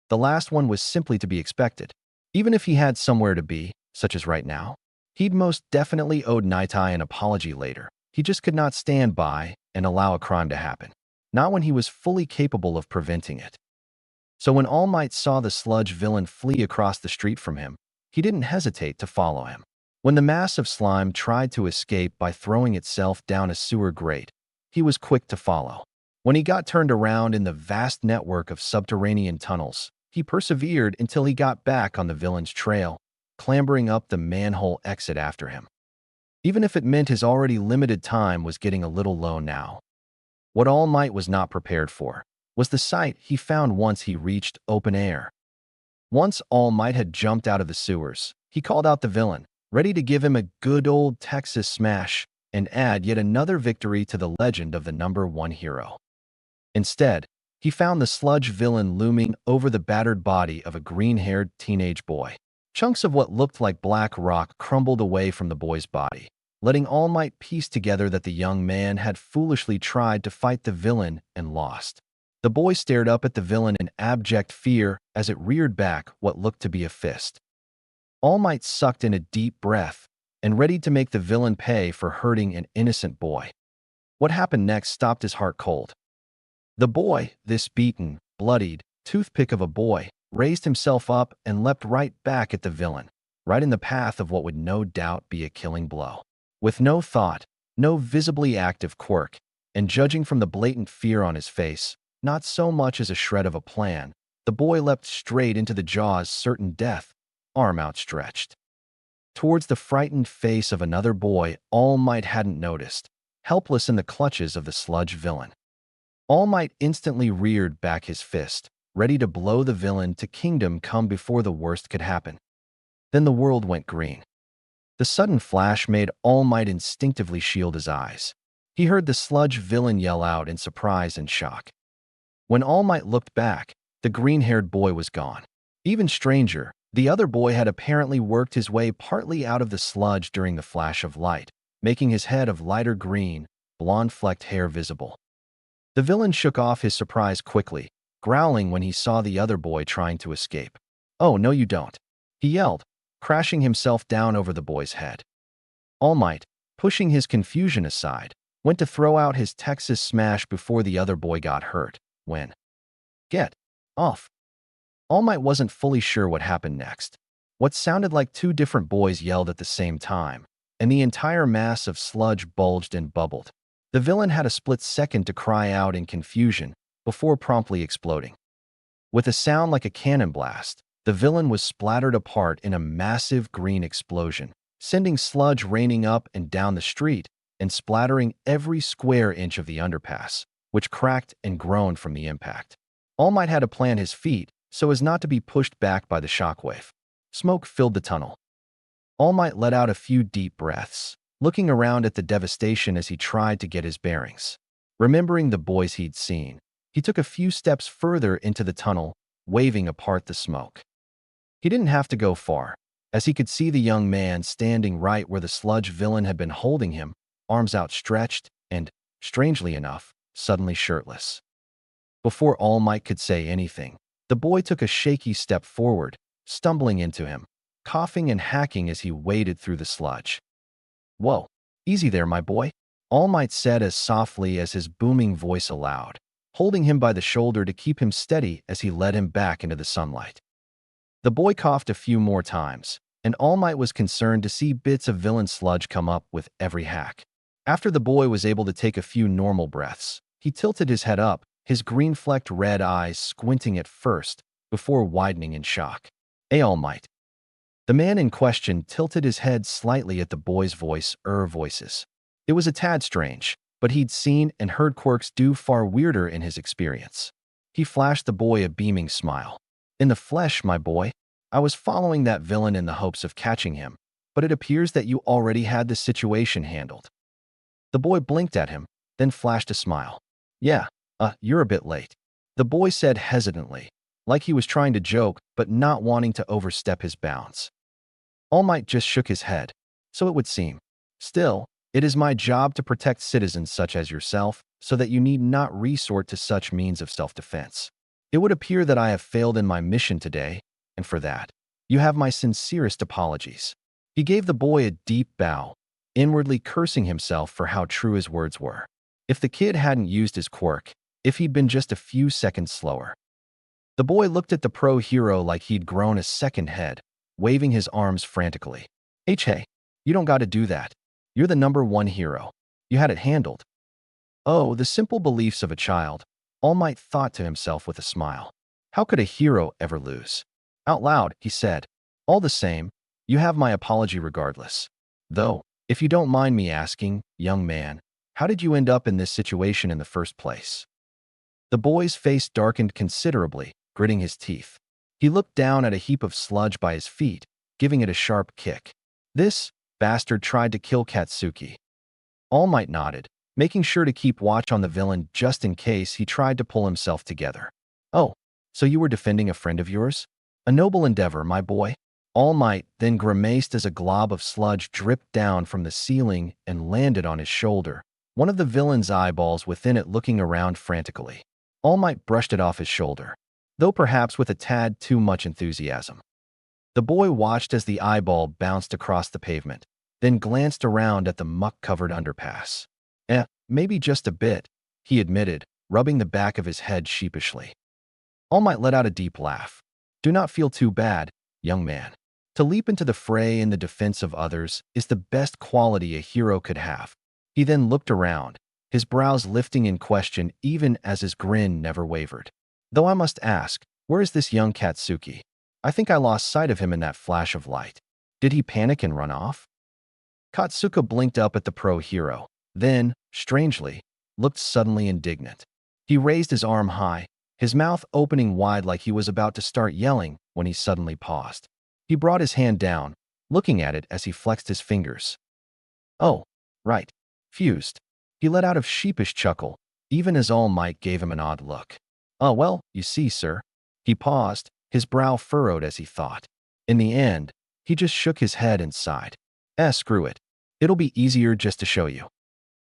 Speaker 1: The last one was simply to be expected. Even if he had somewhere to be, such as right now, he'd most definitely owed Naitai an apology later. He just could not stand by and allow a crime to happen, not when he was fully capable of preventing it. So when All Might saw the sludge villain flee across the street from him, he didn't hesitate to follow him. When the mass of slime tried to escape by throwing itself down a sewer grate, he was quick to follow. When he got turned around in the vast network of subterranean tunnels, he persevered until he got back on the villain's trail, clambering up the manhole exit after him. Even if it meant his already limited time was getting a little low now. What All Might was not prepared for was the sight he found once he reached open air. Once All Might had jumped out of the sewers, he called out the villain, ready to give him a good old Texas smash and add yet another victory to the legend of the #1 hero. Instead, he found the sludge villain looming over the battered body of a green-haired teenage boy. Chunks of what looked like black rock crumbled away from the boy's body, letting All Might piece together that the young man had foolishly tried to fight the villain and lost. The boy stared up at the villain in abject fear as it reared back what looked to be a fist. All Might sucked in a deep breath and readied to make the villain pay for hurting an innocent boy. What happened next stopped his heart cold. The boy, this beaten, bloodied, toothpick of a boy, raised himself up and leapt right back at the villain, right in the path of what would no doubt be a killing blow. With no thought, no visibly active quirk, and judging from the blatant fear on his face, not so much as a shred of a plan, the boy leapt straight into the jaw's certain death, arm outstretched. Towards the frightened face of another boy All Might hadn't noticed, helpless in the clutches of the sludge villain. All Might instantly reared back his fist, ready to blow the villain to kingdom come before the worst could happen. Then the world went green. The sudden flash made All Might instinctively shield his eyes. He heard the sludge villain yell out in surprise and shock. When All Might looked back, the green-haired boy was gone. Even stranger, the other boy had apparently worked his way partly out of the sludge during the flash of light, making his head of lighter green, blonde-flecked hair visible. The villain shook off his surprise quickly, growling when he saw the other boy trying to escape. "Oh, no you don't," he yelled, crashing himself down over the boy's head. All Might, pushing his confusion aside, went to throw out his Texas smash before the other boy got hurt, when, "Get off." All Might wasn't fully sure what happened next. What sounded like two different boys yelled at the same time, and the entire mass of sludge bulged and bubbled. The villain had a split second to cry out in confusion before promptly exploding. With a sound like a cannon blast, the villain was splattered apart in a massive green explosion, sending sludge raining up and down the street and splattering every square inch of the underpass, which cracked and groaned from the impact. All Might had to plant his feet so as not to be pushed back by the shockwave. Smoke filled the tunnel. All Might let out a few deep breaths, looking around at the devastation as he tried to get his bearings. Remembering the boys he'd seen, he took a few steps further into the tunnel, waving apart the smoke. He didn't have to go far, as he could see the young man standing right where the sludge villain had been holding him, arms outstretched and, strangely enough, suddenly shirtless. Before All Might could say anything, the boy took a shaky step forward, stumbling into him, coughing and hacking as he waded through the sludge. "Whoa, easy there, my boy," All Might said as softly as his booming voice allowed, holding him by the shoulder to keep him steady as he led him back into the sunlight. The boy coughed a few more times, and All Might was concerned to see bits of villain sludge come up with every hack. After the boy was able to take a few normal breaths, he tilted his head up, his green-flecked red eyes squinting at first, before widening in shock. "Hey, All Might." The man in question tilted his head slightly at the boy's voices. It was a tad strange, but he'd seen and heard quirks do far weirder in his experience. He flashed the boy a beaming smile. "In the flesh, my boy. I was following that villain in the hopes of catching him, but it appears that you already had the situation handled." The boy blinked at him, then flashed a smile. "Yeah, you're a bit late," the boy said hesitantly, like he was trying to joke but not wanting to overstep his bounds. All Might just shook his head. "So it would seem. Still, it is my job to protect citizens such as yourself, so that you need not resort to such means of self-defense. It would appear that I have failed in my mission today, and for that, you have my sincerest apologies." He gave the boy a deep bow, inwardly cursing himself for how true his words were. If the kid hadn't used his quirk, if he'd been just a few seconds slower. The boy looked at the pro hero like he'd grown a second head, waving his arms frantically. Hey, you don't gotta do that. You're the #1 hero. You had it handled." Oh, the simple beliefs of a child, All Might thought to himself with a smile. How could a hero ever lose? Out loud, he said, "All the same, you have my apology regardless. Though, if you don't mind me asking, young man, how did you end up in this situation in the first place?" The boy's face darkened considerably, gritting his teeth. He looked down at a heap of sludge by his feet, giving it a sharp kick. "This bastard tried to kill Katsuki." All Might nodded, making sure to keep watch on the villain just in case he tried to pull himself together. "Oh, so you were defending a friend of yours? A noble endeavor, my boy." All Might then grimaced as a glob of sludge dripped down from the ceiling and landed on his shoulder, one of the villain's eyeballs within it looking around frantically. All Might brushed it off his shoulder, though perhaps with a tad too much enthusiasm. The boy watched as the eyeball bounced across the pavement, then glanced around at the muck-covered underpass. Maybe just a bit," he admitted, rubbing the back of his head sheepishly. All Might let out a deep laugh. Do not feel too bad, young man. To leap into the fray in the defense of others is the best quality a hero could have. He then looked around, his brows lifting in question even as his grin never wavered. Though I must ask, where is this young Katsuki? I think I lost sight of him in that flash of light. Did he panic and run off? Katsuka blinked up at the pro-hero, then, strangely, looked suddenly indignant. He raised his arm high, his mouth opening wide like he was about to start yelling when he suddenly paused. He brought his hand down, looking at it as he flexed his fingers. Oh, right. Fused. He let out a sheepish chuckle, even as All Might gave him an odd look. Oh, well, you see, sir. He paused, his brow furrowed as he thought. In the end, he just shook his head and sighed. Screw it. It'll be easier just to show you.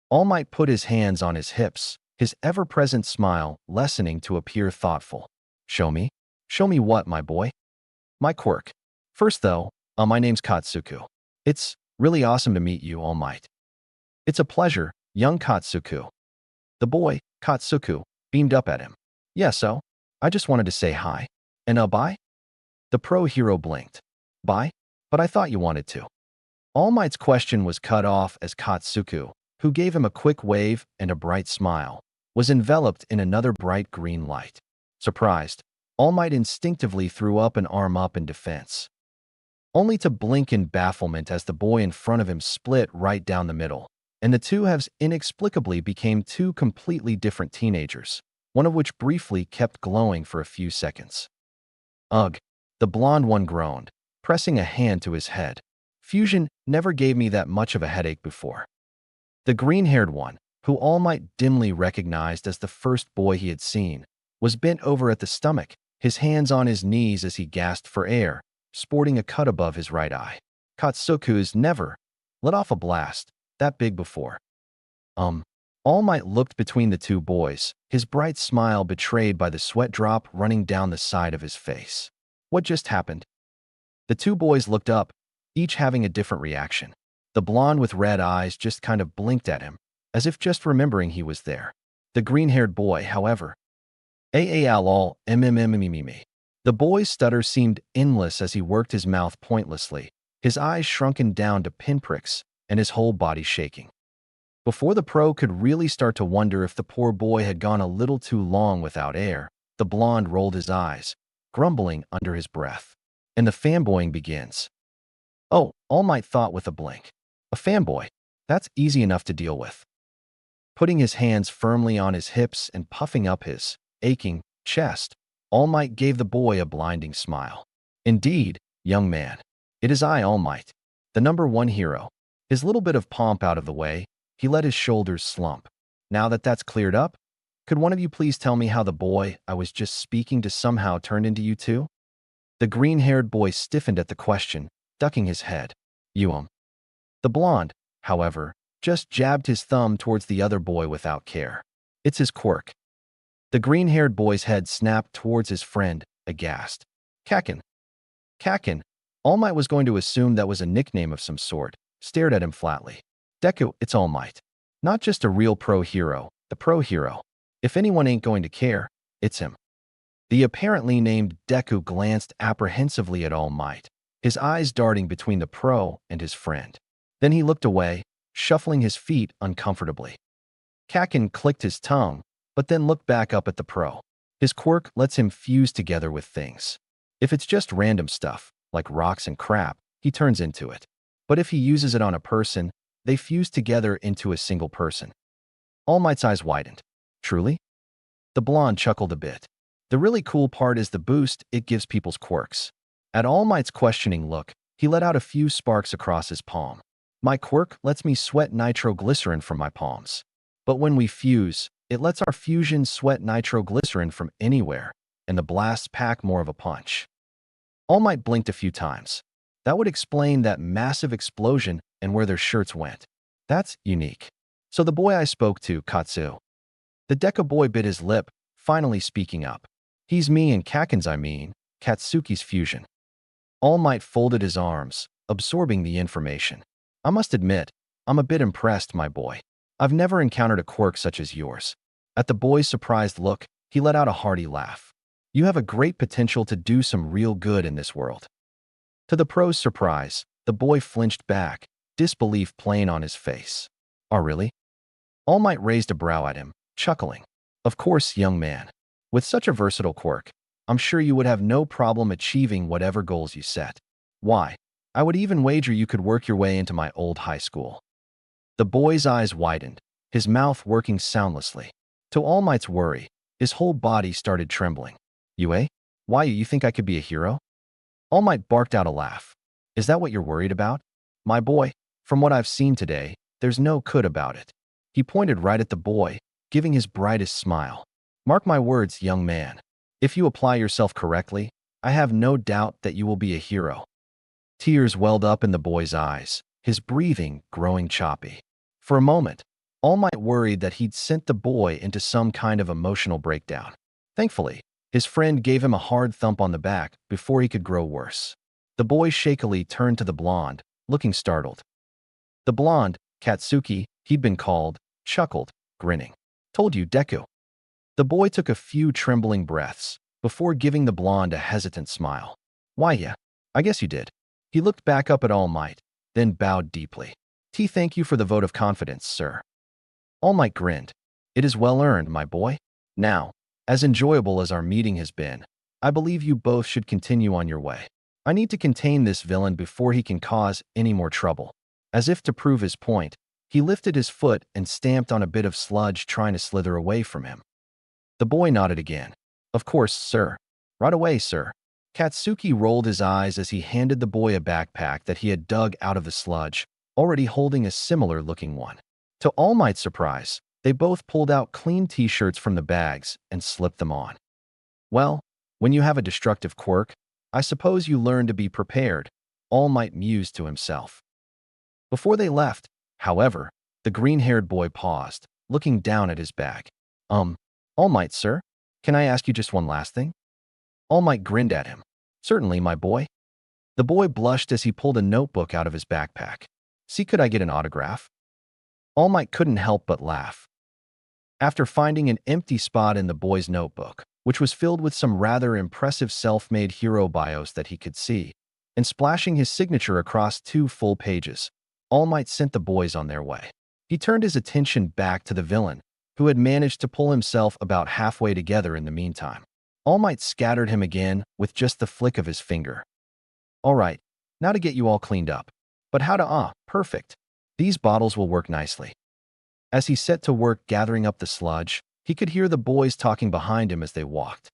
Speaker 1: All Might put his hands on his hips, his ever-present smile lessening to appear thoughtful. Show me? Show me what, my boy? My quirk. First, though, my name's Katsuku. It's really awesome to meet you, All Might. It's a pleasure, young Katsuku. The boy, Katsuku, beamed up at him. Yeah, so? I just wanted to say hi. And bye? The pro-hero blinked. Bye? But I thought you wanted to. All Might's question was cut off as Katsuku, who gave him a quick wave and a bright smile, was enveloped in another bright green light. Surprised, All Might instinctively threw up an arm up in defense, only to blink in bafflement as the boy in front of him split right down the middle, and the two halves inexplicably became two completely different teenagers, one of which briefly kept glowing for a few seconds. Ugh, the blonde one groaned, pressing a hand to his head. Fusion never gave me that much of a headache before. The green-haired one, who All Might dimly recognized as the first boy he had seen, was bent over at the stomach, his hands on his knees as he gasped for air, sporting a cut above his right eye. Katsuku's never let off a blast that big before. All Might looked between the two boys, his bright smile betrayed by the sweat drop running down the side of his face. What just happened? The two boys looked up, each having a different reaction. The blonde with red eyes just kind of blinked at him, as if just remembering he was there. The green-haired boy, however, lol, mmmmmmm. The boy's stutter seemed endless as he worked his mouth pointlessly, his eyes shrunken down to pinpricks and his whole body shaking. Before the pro could really start to wonder if the poor boy had gone a little too long without air, the blonde rolled his eyes, grumbling under his breath. And the fanboying begins. Oh, All Might thought with a blink. A fanboy? That's easy enough to deal with. Putting his hands firmly on his hips and puffing up his aching chest, All Might gave the boy a blinding smile. Indeed, young man. It is I, All Might, the #1 hero. His little bit of pomp out of the way, he let his shoulders slump. Now that that's cleared up, could one of you please tell me how the boy I was just speaking to somehow turned into you two? The green-haired boy stiffened at the question, ducking his head. You. The blonde, however, just jabbed his thumb towards the other boy without care. It's his quirk. The green-haired boy's head snapped towards his friend, aghast. Kakin. Kakin. All Might was going to assume that was a nickname of some sort, stared at him flatly. Deku, it's All Might. Not just a real pro-hero, the pro-hero. If anyone ain't going to care, it's him. The apparently named Deku glanced apprehensively at All Might, his eyes darting between the pro and his friend. Then he looked away, shuffling his feet uncomfortably. Kakin clicked his tongue, but then looked back up at the pro. His quirk lets him fuse together with things. If it's just random stuff, like rocks and crap, he turns into it. But if he uses it on a person, they fuse together into a single person. All Might's eyes widened. Truly? The blonde chuckled a bit. The really cool part is the boost it gives people's quirks. At All Might's questioning look, he let out a few sparks across his palm. My quirk lets me sweat nitroglycerin from my palms. But when we fuse, it lets our fusion sweat nitroglycerin from anywhere, and the blasts pack more of a punch. All Might blinked a few times. That would explain that massive explosion and where their shirts went. That's unique. So the boy I spoke to, Katsu. The Deku boy bit his lip, finally speaking up. He's me and Kakin's Katsuki's fusion. All Might folded his arms, absorbing the information. I must admit, I'm a bit impressed, my boy. I've never encountered a quirk such as yours. At the boy's surprised look, he let out a hearty laugh. You have a great potential to do some real good in this world." To the pro's surprise, the boy flinched back, disbelief plain on his face. "Oh, really?" All Might raised a brow at him, chuckling. "Of course, young man. With such a versatile quirk, I'm sure you would have no problem achieving whatever goals you set. Why, I would even wager you could work your way into my old high school." The boy's eyes widened, his mouth working soundlessly. To All Might's worry, his whole body started trembling. "You, eh? Why, you think I could be a hero?" All Might barked out a laugh. "Is that what you're worried about? My boy, from what I've seen today, there's no could about it." He pointed right at the boy, giving his brightest smile. "Mark my words, young man. If you apply yourself correctly, I have no doubt that you will be a hero." Tears welled up in the boy's eyes, his breathing growing choppy. For a moment, All Might worried that he'd sent the boy into some kind of emotional breakdown. Thankfully, his friend gave him a hard thump on the back before he could grow worse. The boy shakily turned to the blonde, looking startled. The blonde, Katsuki, he'd been called, chuckled, grinning. "Told you, Deku." The boy took a few trembling breaths before giving the blonde a hesitant smile. "Why, yeah, I guess you did." He looked back up at All Might, then bowed deeply. "Thank you for the vote of confidence, sir." All Might grinned. "It is well earned, my boy. Now, as enjoyable as our meeting has been, I believe you both should continue on your way. I need to contain this villain before he can cause any more trouble." As if to prove his point, he lifted his foot and stamped on a bit of sludge trying to slither away from him. The boy nodded again. "Of course, sir. Right away, sir." Katsuki rolled his eyes as he handed the boy a backpack that he had dug out of the sludge, already holding a similar-looking one. To All Might's surprise, they both pulled out clean t-shirts from the bags and slipped them on. "Well, when you have a destructive quirk, I suppose you learn to be prepared," All Might mused to himself. Before they left, however, the green-haired boy paused, looking down at his bag. All Might, sir? Can I ask you just one last thing?" All Might grinned at him. "Certainly, my boy." The boy blushed as he pulled a notebook out of his backpack. "See, could I get an autograph?" All Might couldn't help but laugh. After finding an empty spot in the boy's notebook, which was filled with some rather impressive self-made hero bios that he could see, and splashing his signature across 2 full pages, All Might sent the boys on their way. He turned his attention back to the villain, who had managed to pull himself about halfway together in the meantime. All Might scattered him again with just the flick of his finger. "All right, now to get you all cleaned up. But how to perfect. These bottles will work nicely." As he set to work gathering up the sludge, he could hear the boys talking behind him as they walked.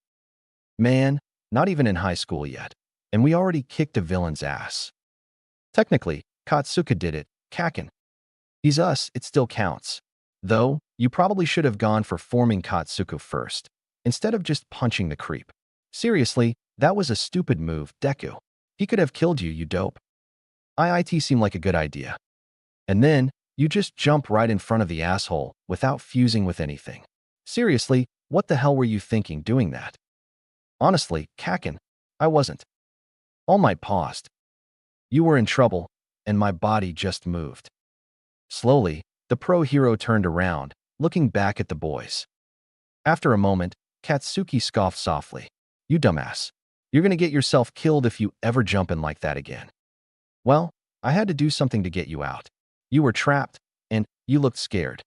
Speaker 1: "Man, not even in high school yet, and we already kicked a villain's ass. Technically, Katsuka did it, Kakin. He's us, it still counts. Though, you probably should have gone for forming Katsuka first, instead of just punching the creep. Seriously, that was a stupid move, Deku. He could have killed you, you dope. IIT seemed like a good idea. And then, you just jump right in front of the asshole without fusing with anything. Seriously, what the hell were you thinking doing that?" "Honestly, Kakin, I wasn't." All Might paused. "You were in trouble, and my body just moved." Slowly, the pro-hero turned around, looking back at the boys. After a moment, Katsuki scoffed softly. "You dumbass. You're gonna get yourself killed if you ever jump in like that again." "Well, I had to do something to get you out. You were trapped, and you looked scared."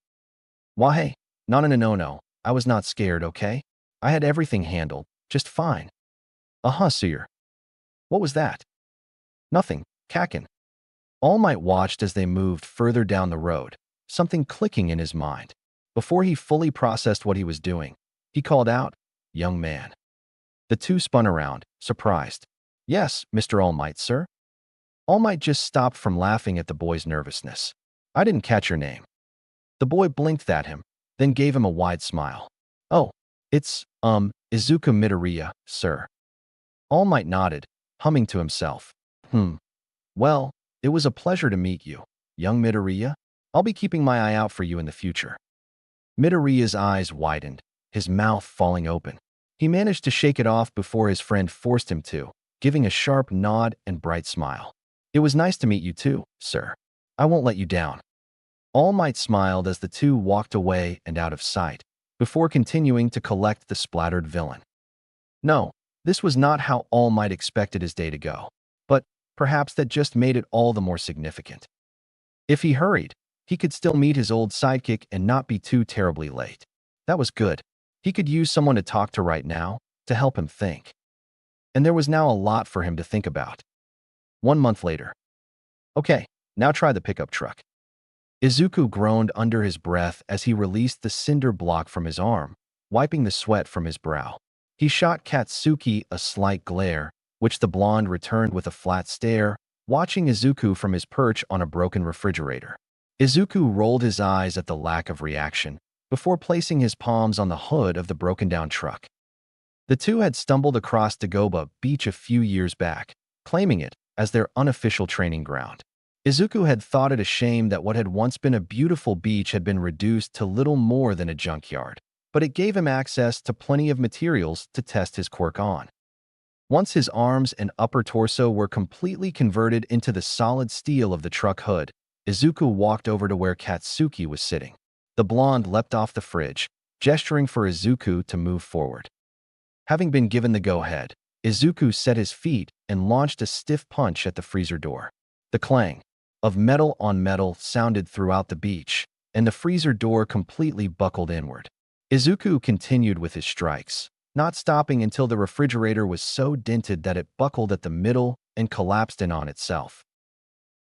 Speaker 1: "Why, hey, no, I was not scared, okay? I had everything handled, just fine." Sir. What was that?" "Nothing, Kakin." All Might watched as they moved further down the road, something clicking in his mind. Before he fully processed what he was doing, he called out, "Young man." The two spun around, surprised. "Yes, Mr. All Might, sir." All Might just stopped from laughing at the boy's nervousness. "I didn't catch your name." The boy blinked at him, then gave him a wide smile. "Oh, it's, Izuku Midoriya, sir." All Might nodded, humming to himself. Well, it was a pleasure to meet you, young Midoriya. I'll be keeping my eye out for you in the future." Midoriya's eyes widened, his mouth falling open. He managed to shake it off before his friend forced him to, giving a sharp nod and bright smile. "It was nice to meet you too, sir. I won't let you down." All Might smiled as the two walked away and out of sight, before continuing to collect the splattered villain. No, this was not how All Might expected his day to go. But perhaps that just made it all the more significant. If he hurried, he could still meet his old sidekick and not be too terribly late. That was good. He could use someone to talk to right now, to help him think. And there was now a lot for him to think about. 1 month later. Okay, now try the pickup truck. Izuku groaned under his breath as he released the cinder block from his arm, wiping the sweat from his brow. He shot Katsuki a slight glare, which the blonde returned with a flat stare, watching Izuku from his perch on a broken refrigerator. Izuku rolled his eyes at the lack of reaction, before placing his palms on the hood of the broken-down truck. The two had stumbled across Dagoba Beach a few years back, claiming it as their unofficial training ground. Izuku had thought it a shame that what had once been a beautiful beach had been reduced to little more than a junkyard, but it gave him access to plenty of materials to test his quirk on. Once his arms and upper torso were completely converted into the solid steel of the truck hood, Izuku walked over to where Katsuki was sitting. The blonde leapt off the fridge, gesturing for Izuku to move forward. Having been given the go-ahead, Izuku set his feet and launched a stiff punch at the freezer door. The clang of metal on metal sounded throughout the beach, and the freezer door completely buckled inward. Izuku continued with his strikes, not stopping until the refrigerator was so dented that it buckled at the middle and collapsed in on itself.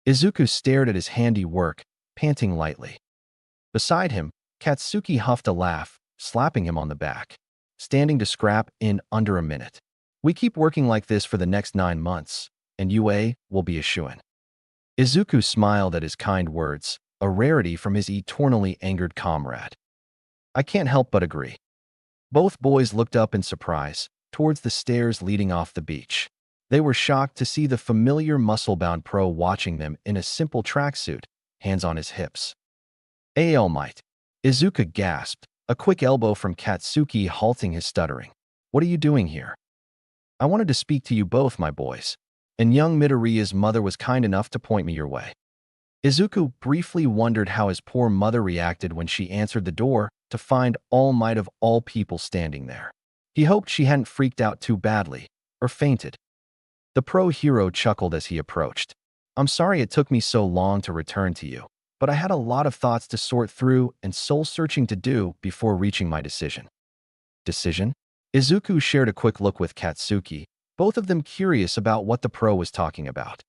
Speaker 1: Izuku stared at his handiwork, panting lightly. Beside him, Katsuki huffed a laugh, slapping him on the back. Standing to scrap in under a minute. We keep working like this for the next 9 months, and UA will be a shoo-in. Izuku smiled at his kind words, a rarity from his eternally angered comrade. I can't help but agree. Both boys looked up in surprise, towards the stairs leading off the beach. They were shocked to see the familiar muscle-bound pro watching them in a simple tracksuit, hands on his hips. All Might. Izuku gasped, a quick elbow from Katsuki halting his stuttering. What are you doing here? I wanted to speak to you both, my boys. And young Midoriya's mother was kind enough to point me your way. Izuku briefly wondered how his poor mother reacted when she answered the door to find All Might of all people standing there. He hoped she hadn't freaked out too badly, or fainted. The pro hero chuckled as he approached. I'm sorry it took me so long to return to you, but I had a lot of thoughts to sort through and soul-searching to do before reaching my decision. Decision? Izuku shared a quick look with Katsuki, both of them curious about what the pro was talking about.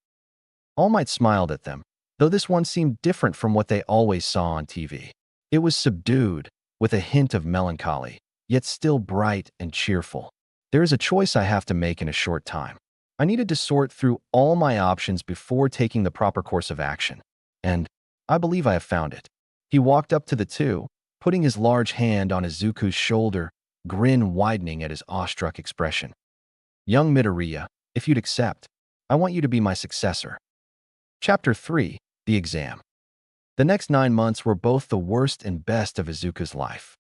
Speaker 1: All Might smiled at them, though this one seemed different from what they always saw on TV. It was subdued, with a hint of melancholy, yet still bright and cheerful. There is a choice I have to make in a short time. I needed to sort through all my options before taking the proper course of action. And I believe I have found it. He walked up to the two, putting his large hand on Izuku's shoulder, grin widening at his awestruck expression. Young Midoriya, if you'd accept, I want you to be my successor. Chapter 3, The Exam. The next 9 months were both the worst and best of Izuku's life.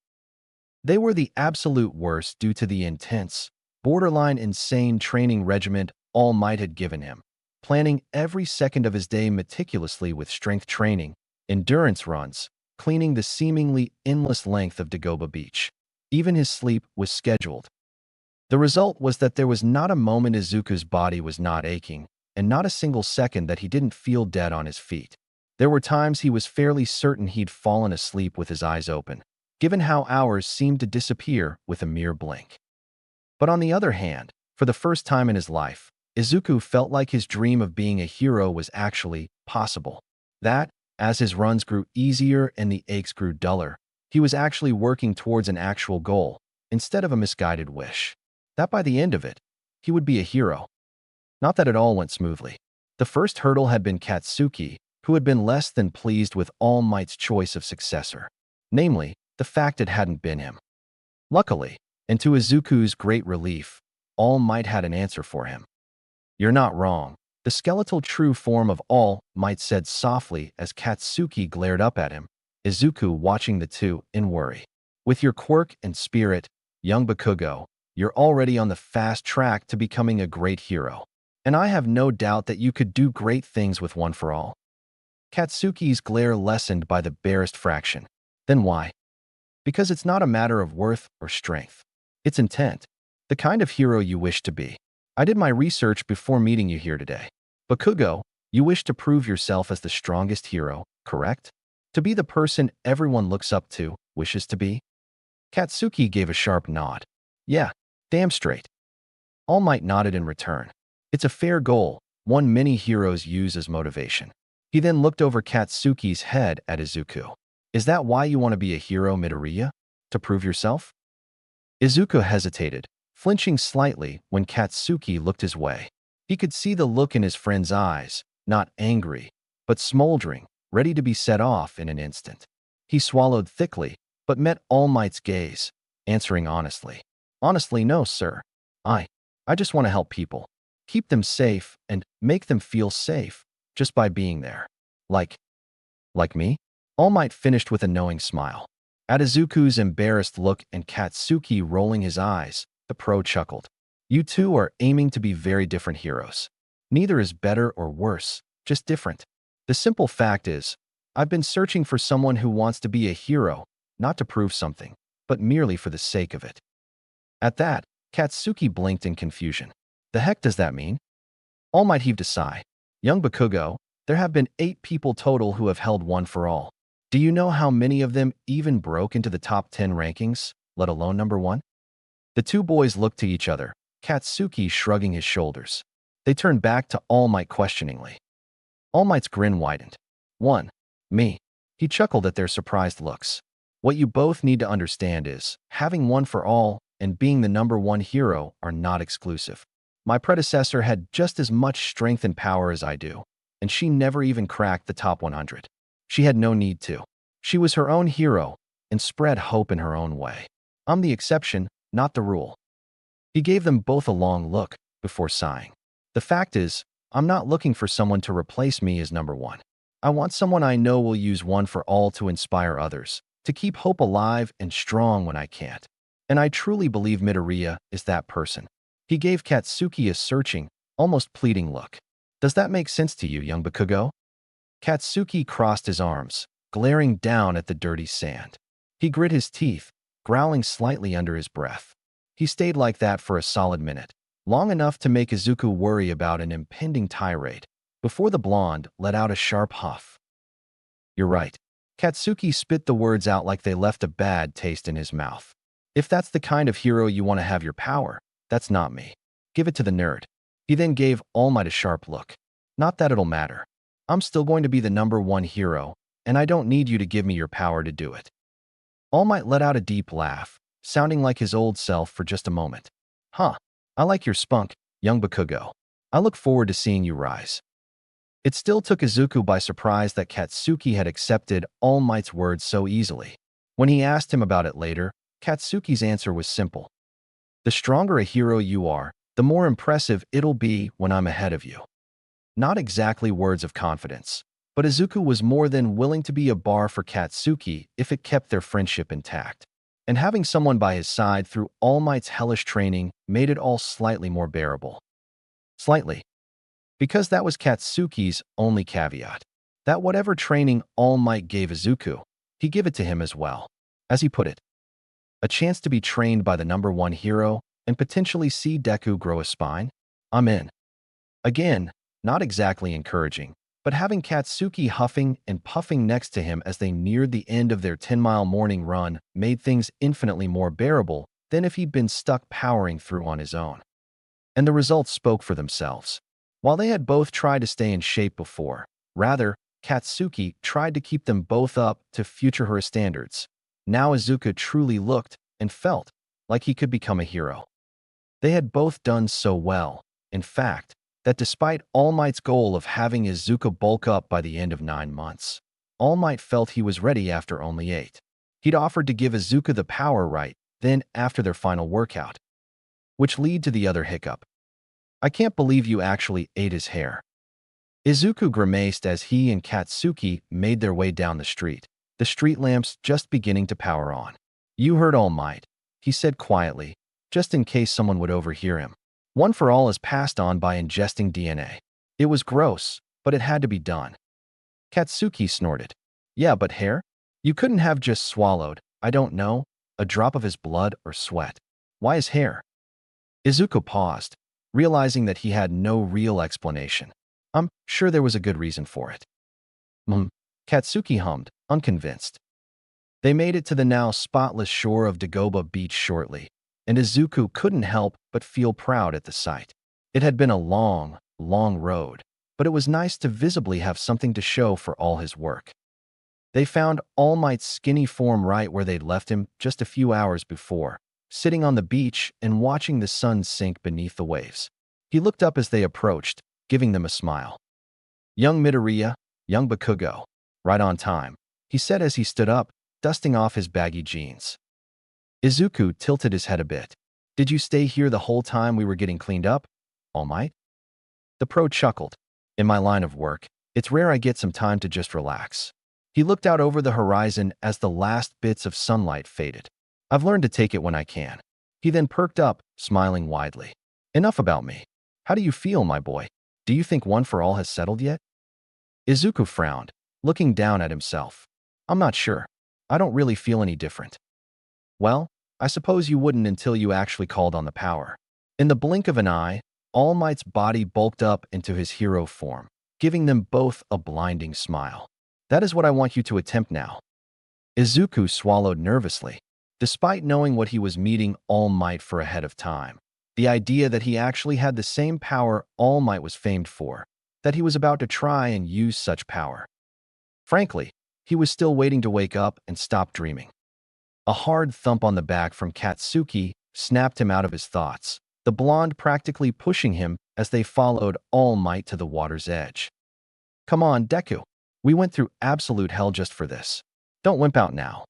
Speaker 1: They were the absolute worst due to the intense, borderline insane training regimen All Might had given him, planning every second of his day meticulously with strength training, endurance runs, cleaning the seemingly endless length of Dagoba Beach. Even his sleep was scheduled. The result was that there was not a moment Izuku's body was not aching, and not a single second that he didn't feel dead on his feet. There were times he was fairly certain he'd fallen asleep with his eyes open, given how hours seemed to disappear with a mere blink. But on the other hand, for the first time in his life, Izuku felt like his dream of being a hero was actually possible. That, as his runs grew easier and the aches grew duller, he was actually working towards an actual goal, instead of a misguided wish. That by the end of it, he would be a hero. Not that it all went smoothly. The first hurdle had been Katsuki, who had been less than pleased with All Might's choice of successor. Namely, the fact it hadn't been him. Luckily, and to Izuku's great relief, All Might had an answer for him. You're not wrong, the skeletal true form of All Might said softly as Katsuki glared up at him, Izuku watching the two in worry. With your quirk and spirit, young Bakugo, you're already on the fast track to becoming a great hero. And I have no doubt that you could do great things with One for All. Katsuki's glare lessened by the barest fraction. Then why? Because it's not a matter of worth or strength. It's intent. The kind of hero you wish to be. I did my research before meeting you here today. Bakugo, you wish to prove yourself as the strongest hero, correct? To be the person everyone looks up to, wishes to be? Katsuki gave a sharp nod. Yeah, damn straight. All Might nodded in return. It's a fair goal, one many heroes use as motivation. He then looked over Katsuki's head at Izuku. Is that why you want to be a hero, Midoriya? To prove yourself? Izuku hesitated, flinching slightly when Katsuki looked his way. He could see the look in his friend's eyes, not angry, but smoldering, ready to be set off in an instant. He swallowed thickly, but met All Might's gaze, answering honestly. Honestly, no, sir. I just want to help people. Keep them safe and make them feel safe just by being there. Like me? All Might finished with a knowing smile. At Izuku's embarrassed look and Katsuki rolling his eyes, the pro chuckled. You two are aiming to be very different heroes. Neither is better or worse, just different. The simple fact is, I've been searching for someone who wants to be a hero, not to prove something, but merely for the sake of it. At that, Katsuki blinked in confusion. The heck does that mean? All Might heaved a sigh. Young Bakugo, there have been 8 people total who have held one for all. Do you know how many of them even broke into the top 10 rankings, let alone number 1? The two boys looked to each other, Katsuki shrugging his shoulders. They turned back to All Might questioningly. All Might's grin widened. 1. Me. He chuckled at their surprised looks. What you both need to understand is, having one for all and being the number 1 hero are not exclusive. My predecessor had just as much strength and power as I do, and she never even cracked the top 100. She had no need to. She was her own hero and spread hope in her own way. I'm the exception, not the rule. He gave them both a long look before sighing. The fact is, I'm not looking for someone to replace me as number 1. I want someone I know will use one for all to inspire others, to keep hope alive and strong when I can't. And I truly believe Midoriya is that person. He gave Katsuki a searching, almost pleading look. Does that make sense to you, young Bakugo? Katsuki crossed his arms, glaring down at the dirty sand. He grit his teeth, growling slightly under his breath. He stayed like that for a solid minute, long enough to make Izuku worry about an impending tirade, before the blonde let out a sharp huff. You're right. Katsuki spit the words out like they left a bad taste in his mouth. If that's the kind of hero you want to have your power, that's not me. Give it to the nerd. He then gave All Might a sharp look. Not that it'll matter. I'm still going to be the number 1 hero, and I don't need you to give me your power to do it. All Might let out a deep laugh, sounding like his old self for just a moment. Huh. I like your spunk, young Bakugo. I look forward to seeing you rise. It still took Izuku by surprise that Katsuki had accepted All Might's words so easily. When he asked him about it later, Katsuki's answer was simple. The stronger a hero you are, the more impressive it'll be when I'm ahead of you. Not exactly words of confidence, but Izuku was more than willing to be a bar for Katsuki if it kept their friendship intact. And having someone by his side through All Might's hellish training made it all slightly more bearable. Slightly. Because that was Katsuki's only caveat. That whatever training All Might gave Izuku, he gave it to him as well. As he put it, a chance to be trained by the number 1 hero and potentially see Deku grow a spine? I'm in. Again, not exactly encouraging, but having Katsuki huffing and puffing next to him as they neared the end of their 10-mile morning run made things infinitely more bearable than if he'd been stuck powering through on his own. And the results spoke for themselves. While they had both tried to stay in shape before, rather, Katsuki tried to keep them both up to future her standards. Now Izuku truly looked and felt like he could become a hero. They had both done so well, in fact, that despite All Might's goal of having Izuku bulk up by the end of 9 months, All Might felt he was ready after only 8. He'd offered to give Izuku the power right then after their final workout. Which lead to the other hiccup. I can't believe you actually ate his hair. Izuku grimaced as he and Katsuki made their way down the street lamps just beginning to power on. You heard All Might, he said quietly, just in case someone would overhear him. One for all is passed on by ingesting DNA. It was gross, but it had to be done. Katsuki snorted. Yeah, but hair? You couldn't have just swallowed, I don't know, a drop of his blood or sweat. Why his hair? Izuku paused, realizing that he had no real explanation. I'm sure there was a good reason for it. Katsuki hummed, unconvinced. They made it to the now spotless shore of Dagoba Beach shortly, and Izuku couldn't help but feel proud at the sight. It had been a long, long road, but it was nice to visibly have something to show for all his work. They found All Might's skinny form right where they'd left him just a few hours before, sitting on the beach and watching the sun sink beneath the waves. He looked up as they approached, giving them a smile. Young Midoriya, young Bakugo. Right on time, he said as he stood up, dusting off his baggy jeans. Izuku tilted his head a bit. Did you stay here the whole time we were getting cleaned up, All Might? The pro chuckled. In my line of work, it's rare I get some time to just relax. He looked out over the horizon as the last bits of sunlight faded. I've learned to take it when I can. He then perked up, smiling widely. Enough about me. How do you feel, my boy? Do you think One for All has settled yet? Izuku frowned, looking down at himself. I'm not sure. I don't really feel any different. Well, I suppose you wouldn't until you actually called on the power. In the blink of an eye, All Might's body bulked up into his hero form, giving them both a blinding smile. That is what I want you to attempt now. Izuku swallowed nervously. Despite knowing what he was meeting All Might for ahead of time, the idea that he actually had the same power All Might was famed for, that he was about to try and use such power. Frankly, he was still waiting to wake up and stop dreaming. A hard thump on the back from Katsuki snapped him out of his thoughts, the blonde practically pushing him as they followed All Might to the water's edge. Come on, Deku. We went through absolute hell just for this. Don't wimp out now.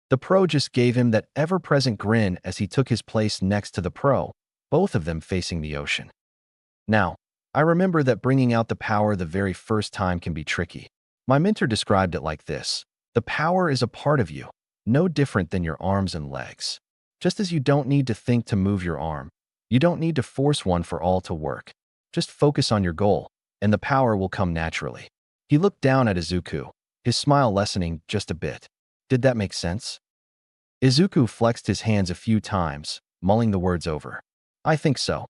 Speaker 1: The pro just gave him that ever-present grin as he took his place next to the pro, both of them facing the ocean. Now, I remember that bringing out the power the very first time can be tricky. My mentor described it like this. The power is a part of you, no different than your arms and legs. Just as you don't need to think to move your arm, you don't need to force One for All to work. Just focus on your goal, and the power will come naturally. He looked down at Izuku, his smile lessening just a bit. Did that make sense? Izuku flexed his hands a few times, mulling the words over. I think so.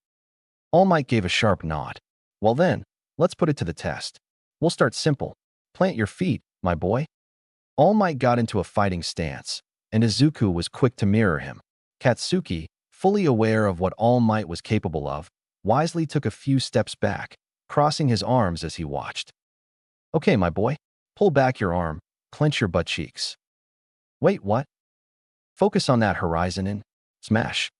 Speaker 1: All Might gave a sharp nod. Well then, let's put it to the test. We'll start simple. Plant your feet, my boy. All Might got into a fighting stance, and Izuku was quick to mirror him. Katsuki, fully aware of what All Might was capable of, wisely took a few steps back, crossing his arms as he watched. Okay, my boy. Pull back your arm, clench your butt cheeks. Wait, what? Focus on that horizon and smash.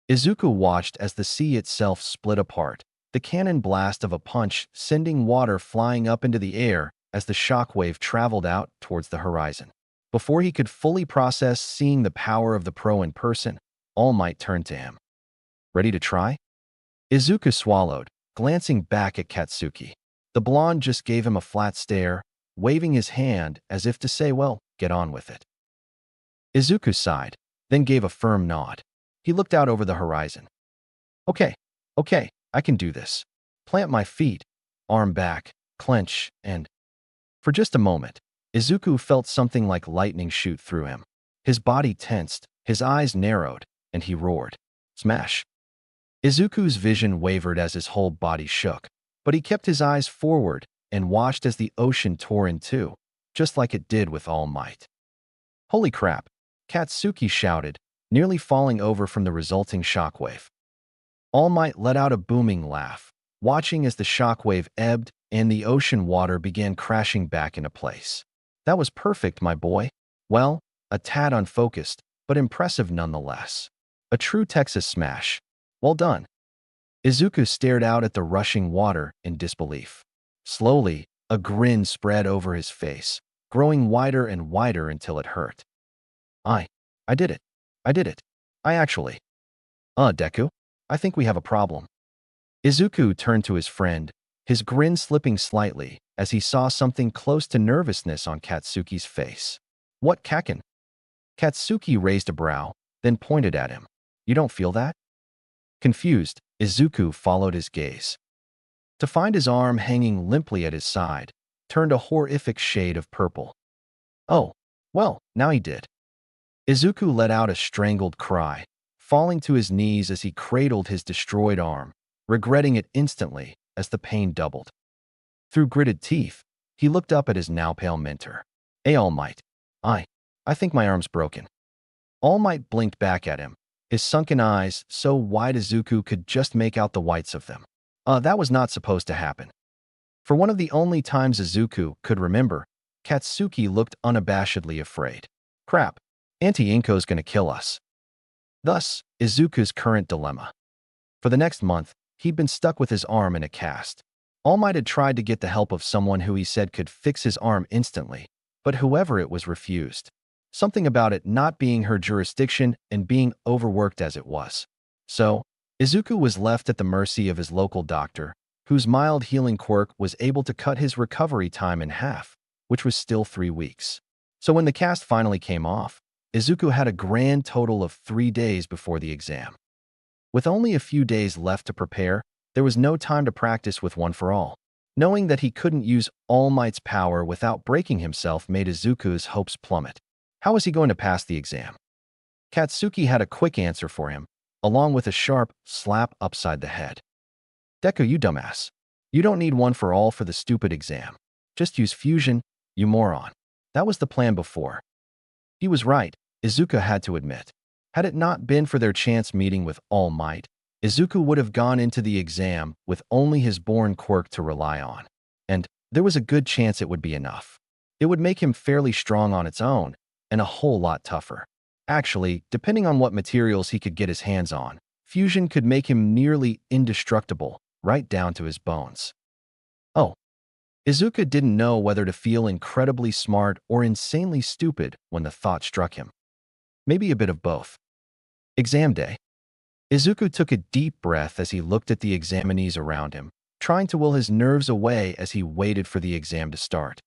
Speaker 1: Izuku watched as the sea itself split apart, the cannon blast of a punch sending water flying up into the air as the shockwave traveled out towards the horizon. Before he could fully process seeing the power of the pro in person, All Might turned to him. Ready to try? Izuku swallowed, glancing back at Katsuki. The blonde just gave him a flat stare, waving his hand as if to say, well, get on with it. Izuku sighed, then gave a firm nod. He looked out over the horizon. Okay, I can do this. Plant my feet, arm back, clench, and... For just a moment, Izuku felt something like lightning shoot through him. His body tensed, his eyes narrowed, and he roared. Smash. Izuku's vision wavered as his whole body shook, but he kept his eyes forward and watched as the ocean tore in two, just like it did with All Might. Holy crap, Katsuki shouted, nearly falling over from the resulting shockwave. All Might let out a booming laugh, watching as the shockwave ebbed and the ocean water began crashing back into place. That was perfect, my boy. Well, a tad unfocused, but impressive nonetheless. A true Texas smash. Well done. Izuku stared out at the rushing water in disbelief. Slowly, a grin spread over his face, growing wider and wider until it hurt. I did it. I actually. Deku, I think we have a problem. Izuku turned to his friend, his grin slipping slightly as he saw something close to nervousness on Katsuki's face. What, Kaken? Katsuki raised a brow, then pointed at him. You don't feel that? Confused, Izuku followed his gaze. To find his arm hanging limply at his side, turned a horrific shade of purple. Oh, well, now he did. Izuku let out a strangled cry, falling to his knees as he cradled his destroyed arm, regretting it instantly as the pain doubled. Through gritted teeth, he looked up at his now pale mentor. "Hey, All Might. I think my arm's broken." All Might blinked back at him, his sunken eyes so wide Izuku could just make out the whites of them. That was not supposed to happen. For one of the only times Izuku could remember, Katsuki looked unabashedly afraid. "Crap, Auntie Inko's gonna kill us." Thus, Izuku's current dilemma. For the next month, he'd been stuck with his arm in a cast. All Might had tried to get the help of someone who he said could fix his arm instantly, but whoever it was refused. Something about it not being her jurisdiction and being overworked as it was. So, Izuku was left at the mercy of his local doctor, whose mild healing quirk was able to cut his recovery time in half, which was still 3 weeks. So when the cast finally came off, Izuku had a grand total of 3 days before the exam. With only a few days left to prepare, there was no time to practice with One for All. Knowing that he couldn't use All Might's power without breaking himself made Izuku's hopes plummet. How was he going to pass the exam? Katsuki had a quick answer for him, along with a sharp slap upside the head. "Deku, you dumbass. You don't need One for All for the stupid exam. Just use fusion, you moron." That was the plan before. He was right, Izuku had to admit. Had it not been for their chance meeting with All Might, Izuku would have gone into the exam with only his born quirk to rely on. And there was a good chance it would be enough. It would make him fairly strong on its own, and a whole lot tougher. Actually, depending on what materials he could get his hands on, fusion could make him nearly indestructible, right down to his bones. Oh. Izuku didn't know whether to feel incredibly smart or insanely stupid when the thought struck him. Maybe a bit of both. Exam day. Izuku took a deep breath as he looked at the examinees around him, trying to will his nerves away as he waited for the exam to start.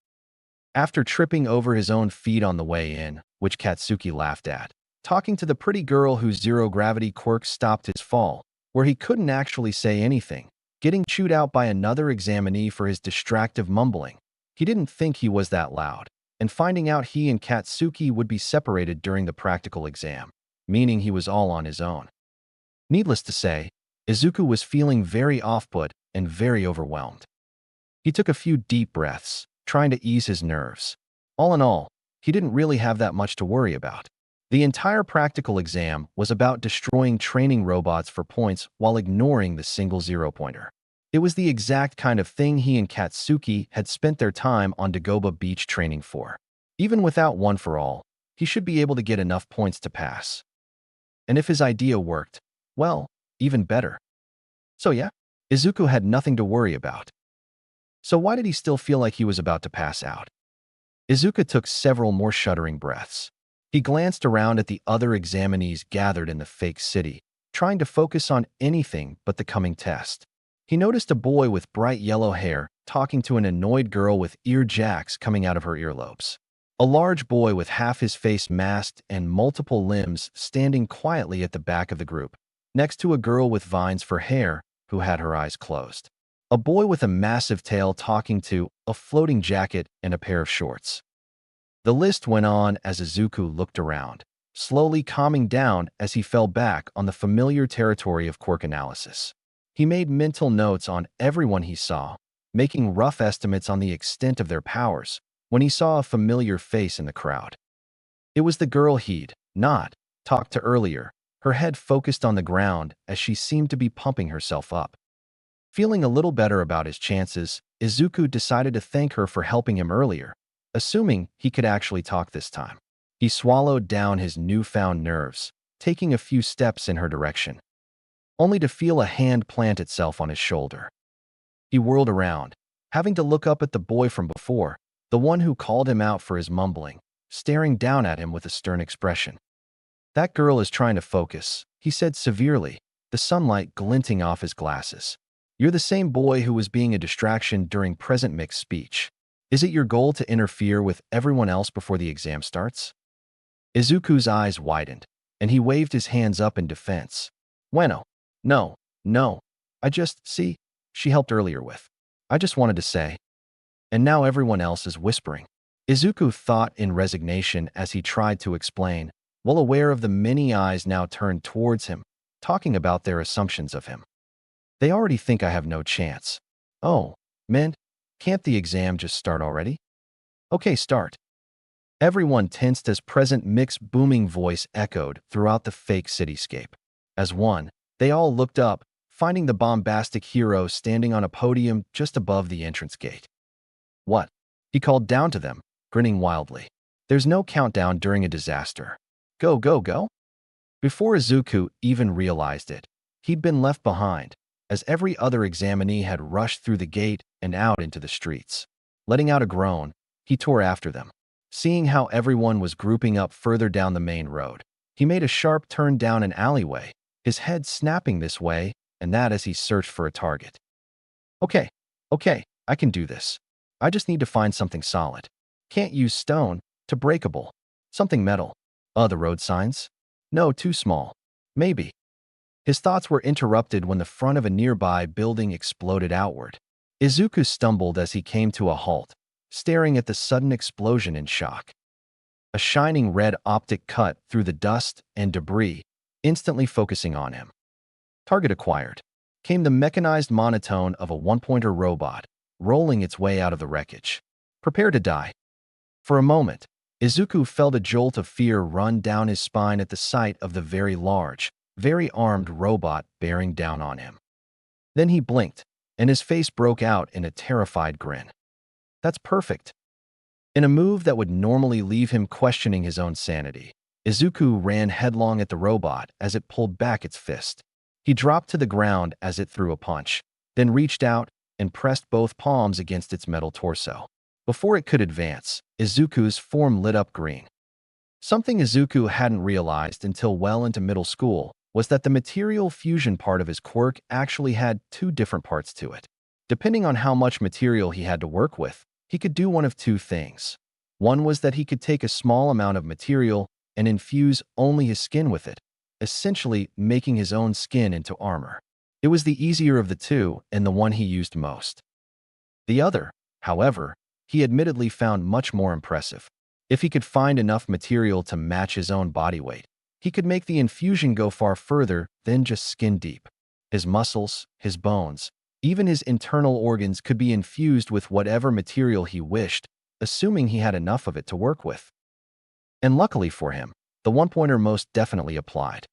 Speaker 1: After tripping over his own feet on the way in, which Katsuki laughed at, talking to the pretty girl whose zero-gravity quirk stopped his fall, where he couldn't actually say anything, getting chewed out by another examinee for his distractive mumbling. He didn't think he was that loud, and finding out he and Katsuki would be separated during the practical exam, meaning he was all on his own. Needless to say, Izuku was feeling very off-put and very overwhelmed. He took a few deep breaths, trying to ease his nerves. All in all, he didn't really have that much to worry about. The entire practical exam was about destroying training robots for points while ignoring the single zero-pointer. It was the exact kind of thing he and Katsuki had spent their time on Dagoba Beach training for. Even without One for All, he should be able to get enough points to pass. And if his idea worked, well, even better. So yeah, Izuku had nothing to worry about. So why did he still feel like he was about to pass out? Izuku took several more shuddering breaths. He glanced around at the other examinees gathered in the fake city, trying to focus on anything but the coming test. He noticed a boy with bright yellow hair talking to an annoyed girl with ear jacks coming out of her earlobes. A large boy with half his face masked and multiple limbs standing quietly at the back of the group, next to a girl with vines for hair who had her eyes closed. A boy with a massive tail talking to a floating jacket and a pair of shorts. The list went on as Izuku looked around, slowly calming down as he fell back on the familiar territory of quirk analysis. He made mental notes on everyone he saw, making rough estimates on the extent of their powers, when he saw a familiar face in the crowd. It was the girl he'd not talked to earlier, her head focused on the ground as she seemed to be pumping herself up. Feeling a little better about his chances, Izuku decided to thank her for helping him earlier, assuming he could actually talk this time. He swallowed down his newfound nerves, taking a few steps in her direction, only to feel a hand plant itself on his shoulder. He whirled around, having to look up at the boy from before, the one who called him out for his mumbling, staring down at him with a stern expression. "That girl is trying to focus," he said severely, the sunlight glinting off his glasses. "You're the same boy who was being a distraction during present mixed speech. Is it your goal to interfere with everyone else before the exam starts?" Izuku's eyes widened, and he waved his hands up in defense. "Bueno, no, I just, see, she helped earlier with. I just wanted to say." And now everyone else is whispering. Izuku thought in resignation as he tried to explain, well aware of the many eyes now turned towards him, talking about their assumptions of him. They already think I have no chance. Oh, man, can't the exam just start already? Okay, start. Everyone tensed as present Mick's booming voice echoed throughout the fake cityscape. As one, they all looked up, finding the bombastic hero standing on a podium just above the entrance gate. What? He called down to them, grinning wildly. There's no countdown during a disaster. Go, go, go. Before Izuku even realized it, he'd been left behind, as every other examinee had rushed through the gate and out into the streets. Letting out a groan, he tore after them. Seeing how everyone was grouping up further down the main road, he made a sharp turn down an alleyway, his head snapping this way and that as he searched for a target. Okay, I can do this. I just need to find something solid. Can't use stone, too breakable. Something metal. The road signs? No, too small. Maybe. His thoughts were interrupted when the front of a nearby building exploded outward. Izuku stumbled as he came to a halt, staring at the sudden explosion in shock. A shining red optic cut through the dust and debris, instantly focusing on him. Target acquired. Came the mechanized monotone of a one-pointer robot, rolling its way out of the wreckage. Prepare to die. For a moment, Izuku felt a jolt of fear run down his spine at the sight of the very large, very armed robot bearing down on him. Then he blinked, and his face broke out in a terrified grin. That's perfect. In a move that would normally leave him questioning his own sanity, Izuku ran headlong at the robot as it pulled back its fist. He dropped to the ground as it threw a punch, then reached out and pressed both palms against its metal torso. Before it could advance, Izuku's form lit up green. Something Izuku hadn't realized until well into middle school was that the material fusion part of his quirk actually had two different parts to it. Depending on how much material he had to work with, he could do one of two things. One was that he could take a small amount of material and infuse only his skin with it, essentially making his own skin into armor. It was the easier of the two and the one he used most. The other, however, he admittedly found much more impressive. If he could find enough material to match his own body weight, he could make the infusion go far further than just skin deep. His muscles, his bones, even his internal organs could be infused with whatever material he wished, assuming he had enough of it to work with. And luckily for him, the one-pointer most definitely applied.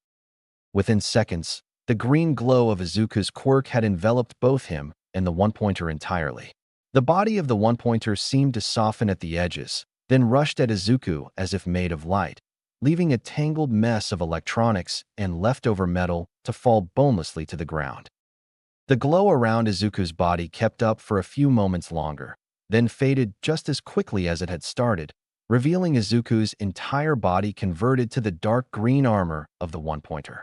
Speaker 1: Within seconds, the green glow of Izuku's quirk had enveloped both him and the one-pointer entirely. The body of the one-pointer seemed to soften at the edges, then rushed at Izuku as if made of light, leaving a tangled mess of electronics and leftover metal to fall bonelessly to the ground. The glow around Izuku's body kept up for a few moments longer, then faded just as quickly as it had started, revealing Izuku's entire body converted to the dark green armor of the one-pointer.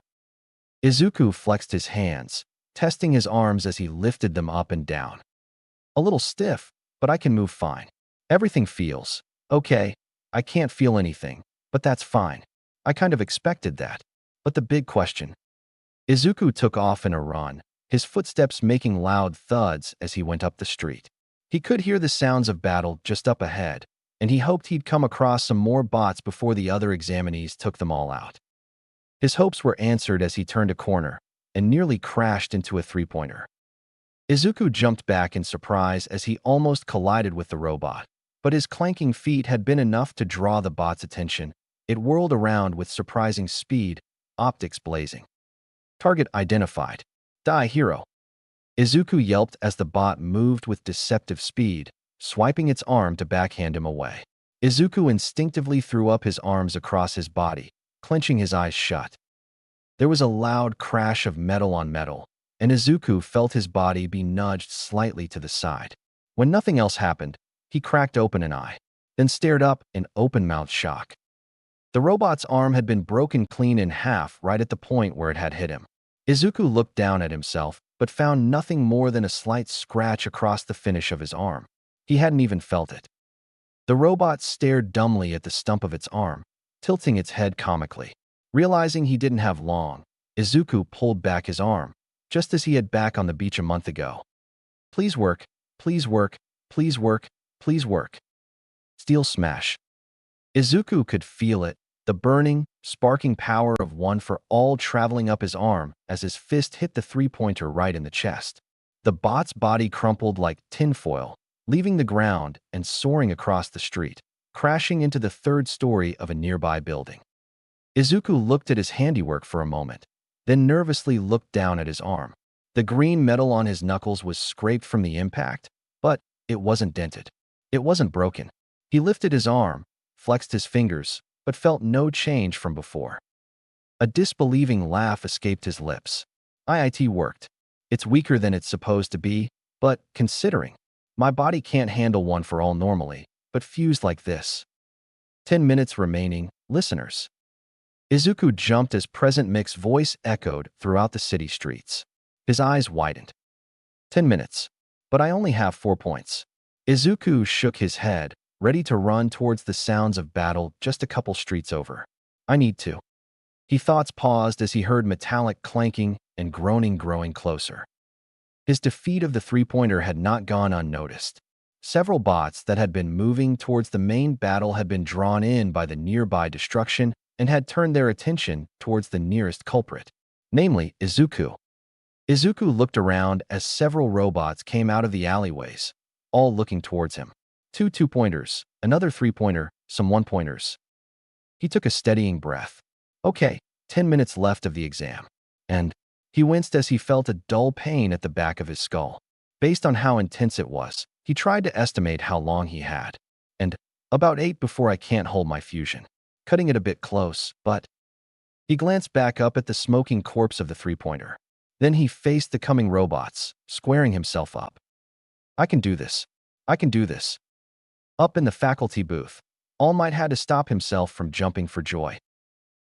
Speaker 1: Izuku flexed his hands, testing his arms as he lifted them up and down. A little stiff, but I can move fine. Everything feels okay. I can't feel anything, but that's fine. I kind of expected that. But the big question. Izuku took off in a run, his footsteps making loud thuds as he went up the street. He could hear the sounds of battle just up ahead, and he hoped he'd come across some more bots before the other examinees took them all out. His hopes were answered as he turned a corner and nearly crashed into a three-pointer. Izuku jumped back in surprise as he almost collided with the robot, but his clanking feet had been enough to draw the bot's attention. It whirled around with surprising speed, optics blazing. Target identified. Die, hero. Izuku yelped as the bot moved with deceptive speed, swiping its arm to backhand him away. Izuku instinctively threw up his arms across his body, clenching his eyes shut. There was a loud crash of metal on metal, and Izuku felt his body be nudged slightly to the side. When nothing else happened, he cracked open an eye, then stared up in open-mouthed shock. The robot's arm had been broken clean in half right at the point where it had hit him. Izuku looked down at himself, but found nothing more than a slight scratch across the finish of his arm. He hadn't even felt it. The robot stared dumbly at the stump of its arm, tilting its head comically. Realizing he didn't have long, Izuku pulled back his arm, just as he had back on the beach a month ago. Please work, please work, please work, please work. Steel smash. Izuku could feel it, the burning, sparking power of one for all traveling up his arm as his fist hit the three-pointer right in the chest. The bot's body crumpled like tinfoil, leaving the ground and soaring across the street, crashing into the third story of a nearby building. Izuku looked at his handiwork for a moment, then nervously looked down at his arm. The green metal on his knuckles was scraped from the impact, but it wasn't dented. It wasn't broken. He lifted his arm, flexed his fingers, but felt no change from before. A disbelieving laugh escaped his lips. "It worked. It's weaker than it's supposed to be, but considering, my body can't handle one for all normally, but fused like this." 10 minutes remaining, listeners. Izuku jumped as Present Mix's voice echoed throughout the city streets. His eyes widened. 10 minutes. But I only have 4 points. Izuku shook his head, ready to run towards the sounds of battle just a couple streets over. I need to. His thoughts paused as he heard metallic clanking and groaning growing closer. His defeat of the three-pointer had not gone unnoticed. Several bots that had been moving towards the main battle had been drawn in by the nearby destruction and had turned their attention towards the nearest culprit, namely Izuku. Izuku looked around as several robots came out of the alleyways, all looking towards him. 2 two-pointers, another three-pointer, some one-pointers. He took a steadying breath. Okay, 10 minutes left of the exam. And he winced as he felt a dull pain at the back of his skull. Based on how intense it was, he tried to estimate how long he had. And about 8 before I can't hold my fusion. Cutting it a bit close, but... He glanced back up at the smoking corpse of the three-pointer. Then he faced the coming robots, squaring himself up. I can do this. I can do this. Up in the faculty booth, All Might had to stop himself from jumping for joy.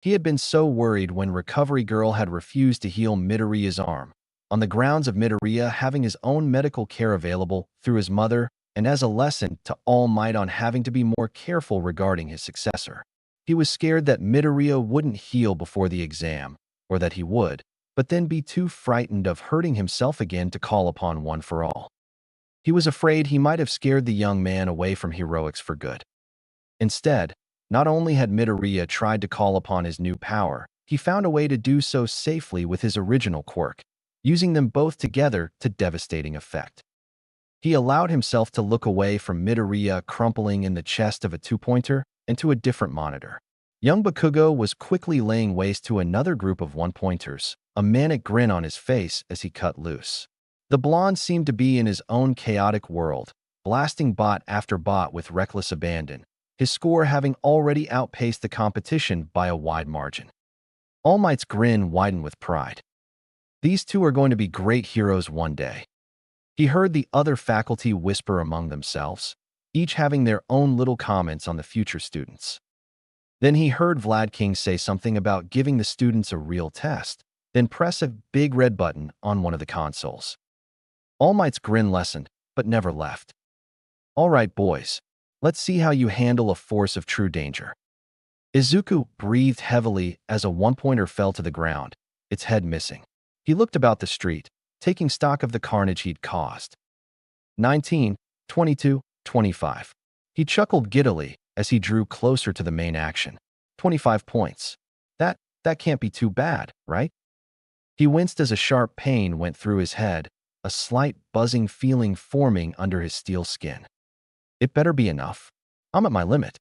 Speaker 1: He had been so worried when Recovery Girl had refused to heal Midoriya's arm, on the grounds of Midoriya having his own medical care available through his mother, and as a lesson to All Might on having to be more careful regarding his successor. He was scared that Midoriya wouldn't heal before the exam, or that he would, but then be too frightened of hurting himself again to call upon One for All. He was afraid he might have scared the young man away from heroics for good. Instead, not only had Midoriya tried to call upon his new power, he found a way to do so safely with his original quirk, using them both together to devastating effect. He allowed himself to look away from Midoriya crumpling in the chest of a two-pointer and to a different monitor. Young Bakugo was quickly laying waste to another group of one-pointers, a manic grin on his face as he cut loose. The blonde seemed to be in his own chaotic world, blasting bot after bot with reckless abandon, his score having already outpaced the competition by a wide margin. All Might's grin widened with pride. These two are going to be great heroes one day. He heard the other faculty whisper among themselves, each having their own little comments on the future students. Then he heard Vlad King say something about giving the students a real test, then press a big red button on one of the consoles. All Might's grin lessened, but never left. All right, boys. Let's see how you handle a force of true danger. Izuku breathed heavily as a one-pointer fell to the ground, its head missing. He looked about the street, taking stock of the carnage he'd caused. 19, 22, 25. He chuckled giddily as he drew closer to the main action. 25 points. That can't be too bad, right? He winced as a sharp pain went through his head, a slight buzzing feeling forming under his steel skin. It better be enough. I'm at my limit.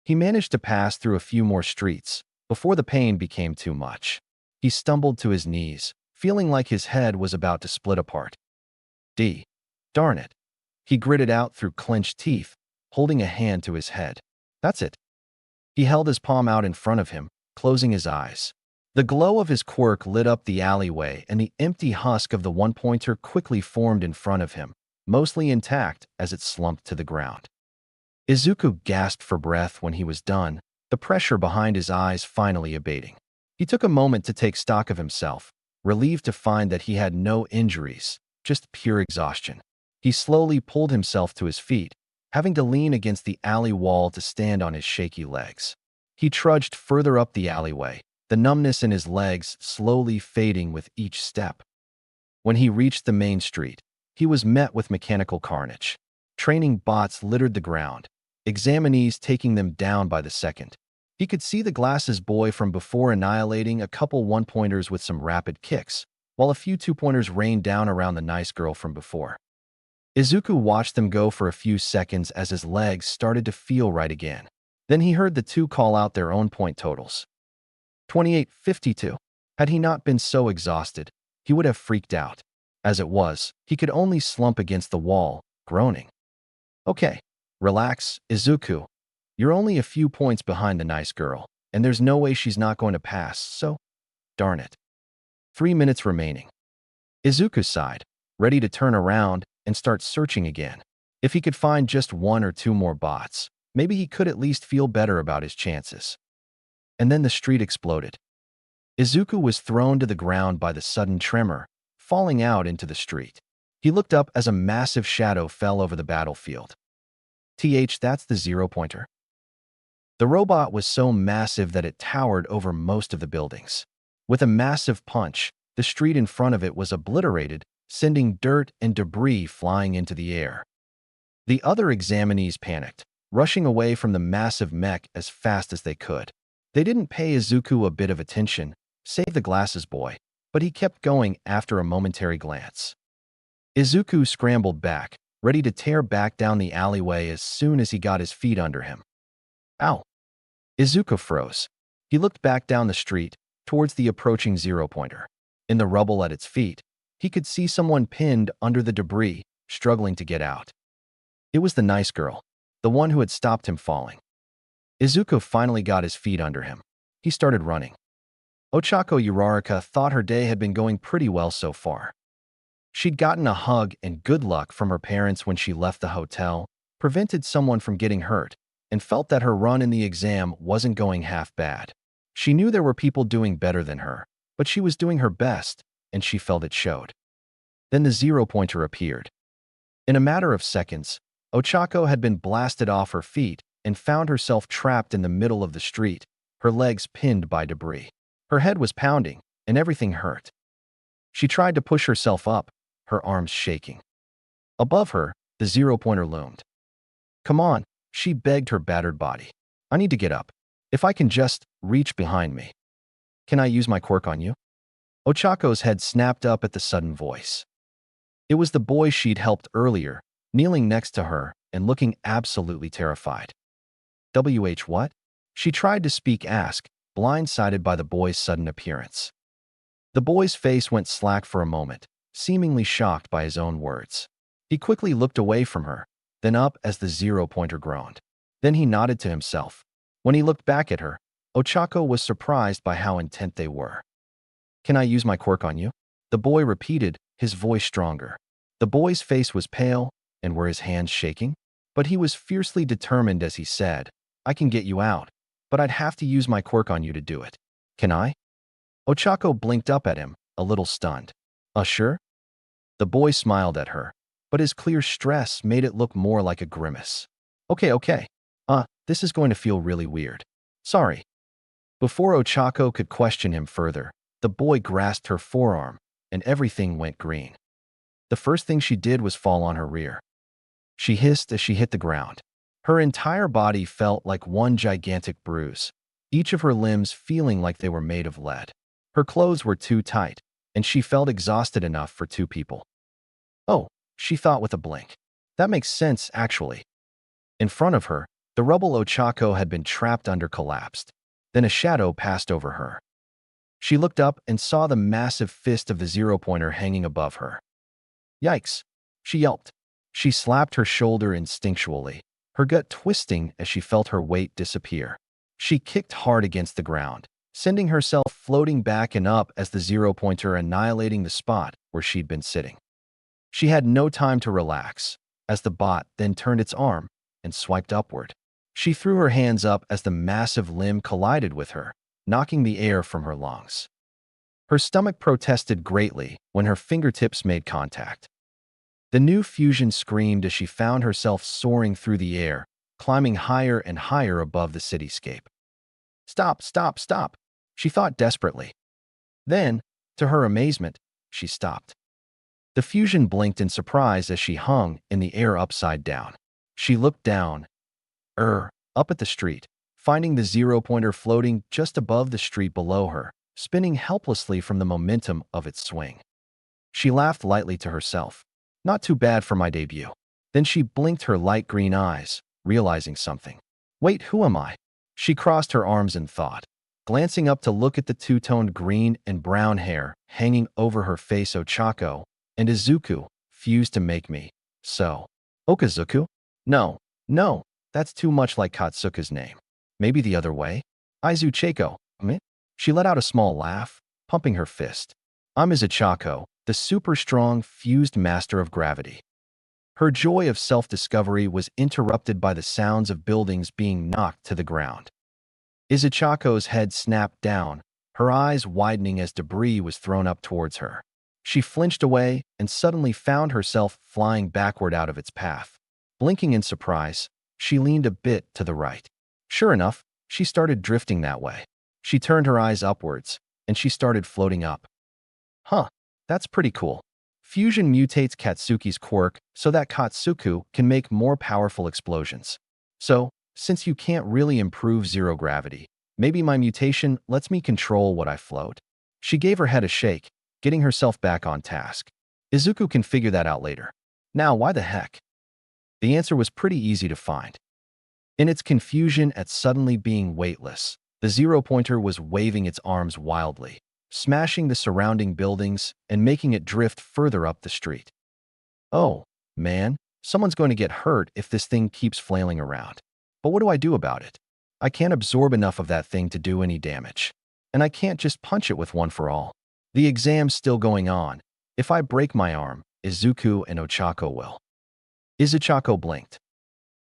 Speaker 1: He managed to pass through a few more streets before the pain became too much. He stumbled to his knees, feeling like his head was about to split apart. Darn it. He gritted out through clenched teeth, holding a hand to his head. That's it. He held his palm out in front of him, closing his eyes. The glow of his quirk lit up the alleyway, and the empty husk of the one-pointer quickly formed in front of him, mostly intact as it slumped to the ground. Izuku gasped for breath when he was done, the pressure behind his eyes finally abating. He took a moment to take stock of himself, relieved to find that he had no injuries, just pure exhaustion. He slowly pulled himself to his feet, having to lean against the alley wall to stand on his shaky legs. He trudged further up the alleyway, the numbness in his legs slowly fading with each step. When he reached the main street, he was met with mechanical carnage. Training bots littered the ground, examinees taking them down by the second. He could see the glasses boy from before annihilating a couple one-pointers with some rapid kicks, while a few two-pointers rained down around the nice girl from before. Izuku watched them go for a few seconds as his legs started to feel right again. Then he heard the two call out their own point totals. 28-52. Had he not been so exhausted, he would have freaked out. As it was, he could only slump against the wall, groaning. Okay, relax, Izuku. You're only a few points behind the nice girl, and there's no way she's not going to pass, so darn it. 3 minutes remaining. Izuku sighed, ready to turn around and start searching again. If he could find just one or two more bots, maybe he could at least feel better about his chances. And then the street exploded. Izuku was thrown to the ground by the sudden tremor, falling out into the street. He looked up as a massive shadow fell over the battlefield. That's the zero-pointer. The robot was so massive that it towered over most of the buildings. With a massive punch, the street in front of it was obliterated, sending dirt and debris flying into the air. The other examinees panicked, rushing away from the massive mech as fast as they could. They didn't pay Izuku a bit of attention, save the glasses boy, but he kept going after a momentary glance. Izuku scrambled back, ready to tear back down the alleyway as soon as he got his feet under him. Ow! Izuku froze. He looked back down the street, towards the approaching zero-pointer. In the rubble at its feet, he could see someone pinned under the debris, struggling to get out. It was the nice girl, the one who had stopped him falling. Izuku finally got his feet under him. He started running. Ochako Uraraka thought her day had been going pretty well so far. She'd gotten a hug and good luck from her parents when she left the hotel, prevented someone from getting hurt, and felt that her run in the exam wasn't going half bad. She knew there were people doing better than her, but she was doing her best, and she felt it showed. Then the zero-pointer appeared. In a matter of seconds, Ochako had been blasted off her feet and found herself trapped in the middle of the street, her legs pinned by debris. Her head was pounding, and everything hurt. She tried to push herself up, her arms shaking. Above her, the zero-pointer loomed. Come on, she begged her battered body. I need to get up. If I can just reach behind me. Can I use my quirk on you? Ochako's head snapped up at the sudden voice. It was the boy she'd helped earlier, kneeling next to her and looking absolutely terrified. What? She tried to speak blindsided by the boy's sudden appearance. The boy's face went slack for a moment, seemingly shocked by his own words. He quickly looked away from her, then up as the zero-pointer groaned. Then he nodded to himself. When he looked back at her, Ochako was surprised by how intent they were. Can I use my quirk on you? The boy repeated, his voice stronger. The boy's face was pale, and were his hands shaking? But he was fiercely determined as he said, I can get you out, but I'd have to use my quirk on you to do it. Can I? Ochako blinked up at him, a little stunned. Sure? The boy smiled at her, but his clear stress made it look more like a grimace. Okay. This is going to feel really weird. Sorry. Before Ochako could question him further, the boy grasped her forearm, and everything went green. The first thing she did was fall on her rear. She hissed as she hit the ground. Her entire body felt like one gigantic bruise, each of her limbs feeling like they were made of lead. Her clothes were too tight, and she felt exhausted enough for two people. Oh, she thought with a blink. That makes sense, actually. In front of her, the rubble Ochako had been trapped under collapsed. Then a shadow passed over her. She looked up and saw the massive fist of the zero-pointer hanging above her. Yikes! She yelped. She slapped her shoulder instinctually, her gut twisting as she felt her weight disappear. She kicked hard against the ground, sending herself floating back and up as the zero-pointer annihilating the spot where she'd been sitting. She had no time to relax, as the bot then turned its arm and swiped upward. She threw her hands up as the massive limb collided with her, knocking the air from her lungs. Her stomach protested greatly when her fingertips made contact. The new fusion screamed as she found herself soaring through the air, climbing higher and higher above the cityscape. Stop! She thought desperately. Then, to her amazement, she stopped. The fusion blinked in surprise as she hung in the air upside down. She looked down, up at the street, finding the zero-pointer floating just above the street below her, spinning helplessly from the momentum of its swing. She laughed lightly to herself. Not too bad for my debut. Then she blinked her light green eyes, realizing something. Wait, who am I? She crossed her arms in thought, glancing up to look at the two-toned green and brown hair hanging over her face. Ochako and Izuku fused to make me. So, Okazuku? No, no, that's too much like Katsuka's name. Maybe the other way? Izuchako, meh? She let out a small laugh, pumping her fist. I'm Izuchako, the super-strong, fused master of gravity. Her joy of self-discovery was interrupted by the sounds of buildings being knocked to the ground. Izuchako's head snapped down, her eyes widening as debris was thrown up towards her. She flinched away and suddenly found herself flying backward out of its path. Blinking in surprise, she leaned a bit to the right. Sure enough, she started drifting that way. She turned her eyes upwards, and she started floating up. Huh, that's pretty cool. Fusion mutates Katsuki's quirk so that Katsuku can make more powerful explosions. So, since you can't really improve zero gravity, maybe my mutation lets me control what I float. She gave her head a shake, getting herself back on task. Izuku can figure that out later. Now, why the heck? The answer was pretty easy to find. In its confusion at suddenly being weightless, the zero-pointer was waving its arms wildly, smashing the surrounding buildings and making it drift further up the street. Oh, man, someone's going to get hurt if this thing keeps flailing around. But what do I do about it? I can't absorb enough of that thing to do any damage. And I can't just punch it with one for all. The exam's still going on. If I break my arm, Izuku and Ochako will. Izuchako blinked.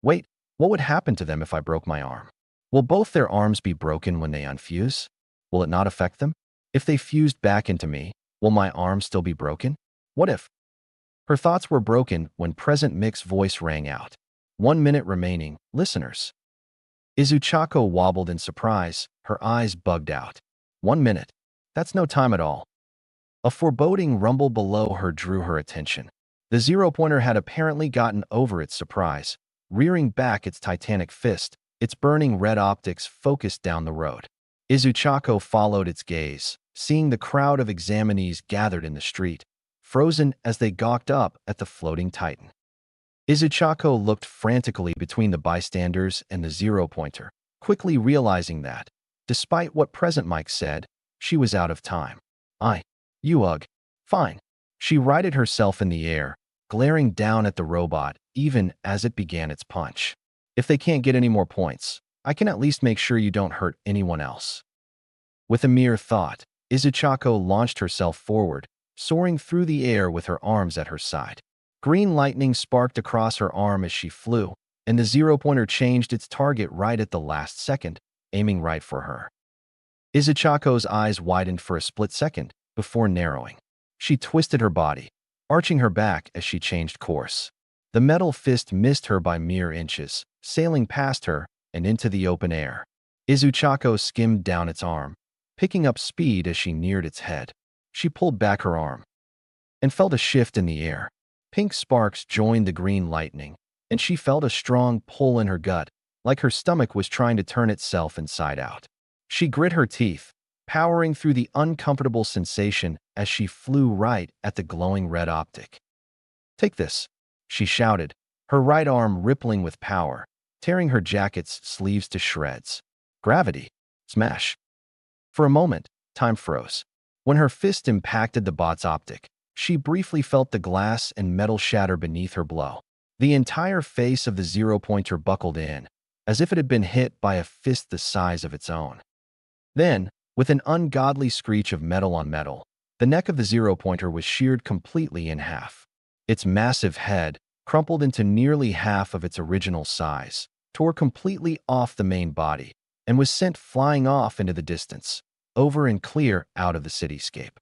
Speaker 1: Wait, what would happen to them if I broke my arm? Will both their arms be broken when they unfuse? Will it not affect them? If they fused back into me, will my arm still be broken? What if? Her thoughts were broken when Present Mix's voice rang out. 1 minute remaining, listeners. Izuchako wobbled in surprise, her eyes bugged out. 1 minute. That's no time at all. A foreboding rumble below her drew her attention. The zero-pointer had apparently gotten over its surprise, rearing back its titanic fist, its burning red optics focused down the road. Izuchako followed its gaze, seeing the crowd of examinees gathered in the street, frozen as they gawked up at the floating titan. Izuchako looked frantically between the bystanders and the zero-pointer, quickly realizing that, despite what Present Mike said, she was out of time. Ugh. Fine. She righted herself in the air, glaring down at the robot even as it began its punch. If they can't get any more points, I can at least make sure you don't hurt anyone else. With a mere thought, Izuchako launched herself forward, soaring through the air with her arms at her side. Green lightning sparked across her arm as she flew, and the zero-pointer changed its target right at the last second, aiming right for her. Izuchako's eyes widened for a split second before narrowing. She twisted her body, arching her back as she changed course. The metal fist missed her by mere inches, sailing past her and into the open air. Izuchako skimmed down its arm, picking up speed as she neared its head. She pulled back her arm and felt a shift in the air. Pink sparks joined the green lightning, and she felt a strong pull in her gut, like her stomach was trying to turn itself inside out. She grit her teeth, powering through the uncomfortable sensation as she flew right at the glowing red optic. Take this, she shouted, her right arm rippling with power, tearing her jacket's sleeves to shreds. Gravity. Smash. For a moment, time froze. When her fist impacted the bot's optic, she briefly felt the glass and metal shatter beneath her blow. The entire face of the zero-pointer buckled in, as if it had been hit by a fist the size of its own. Then, with an ungodly screech of metal on metal, the neck of the zero-pointer was sheared completely in half. Its massive head, crumpled into nearly half of its original size, tore completely off the main body, and was sent flying off into the distance, over and clear out of the cityscape.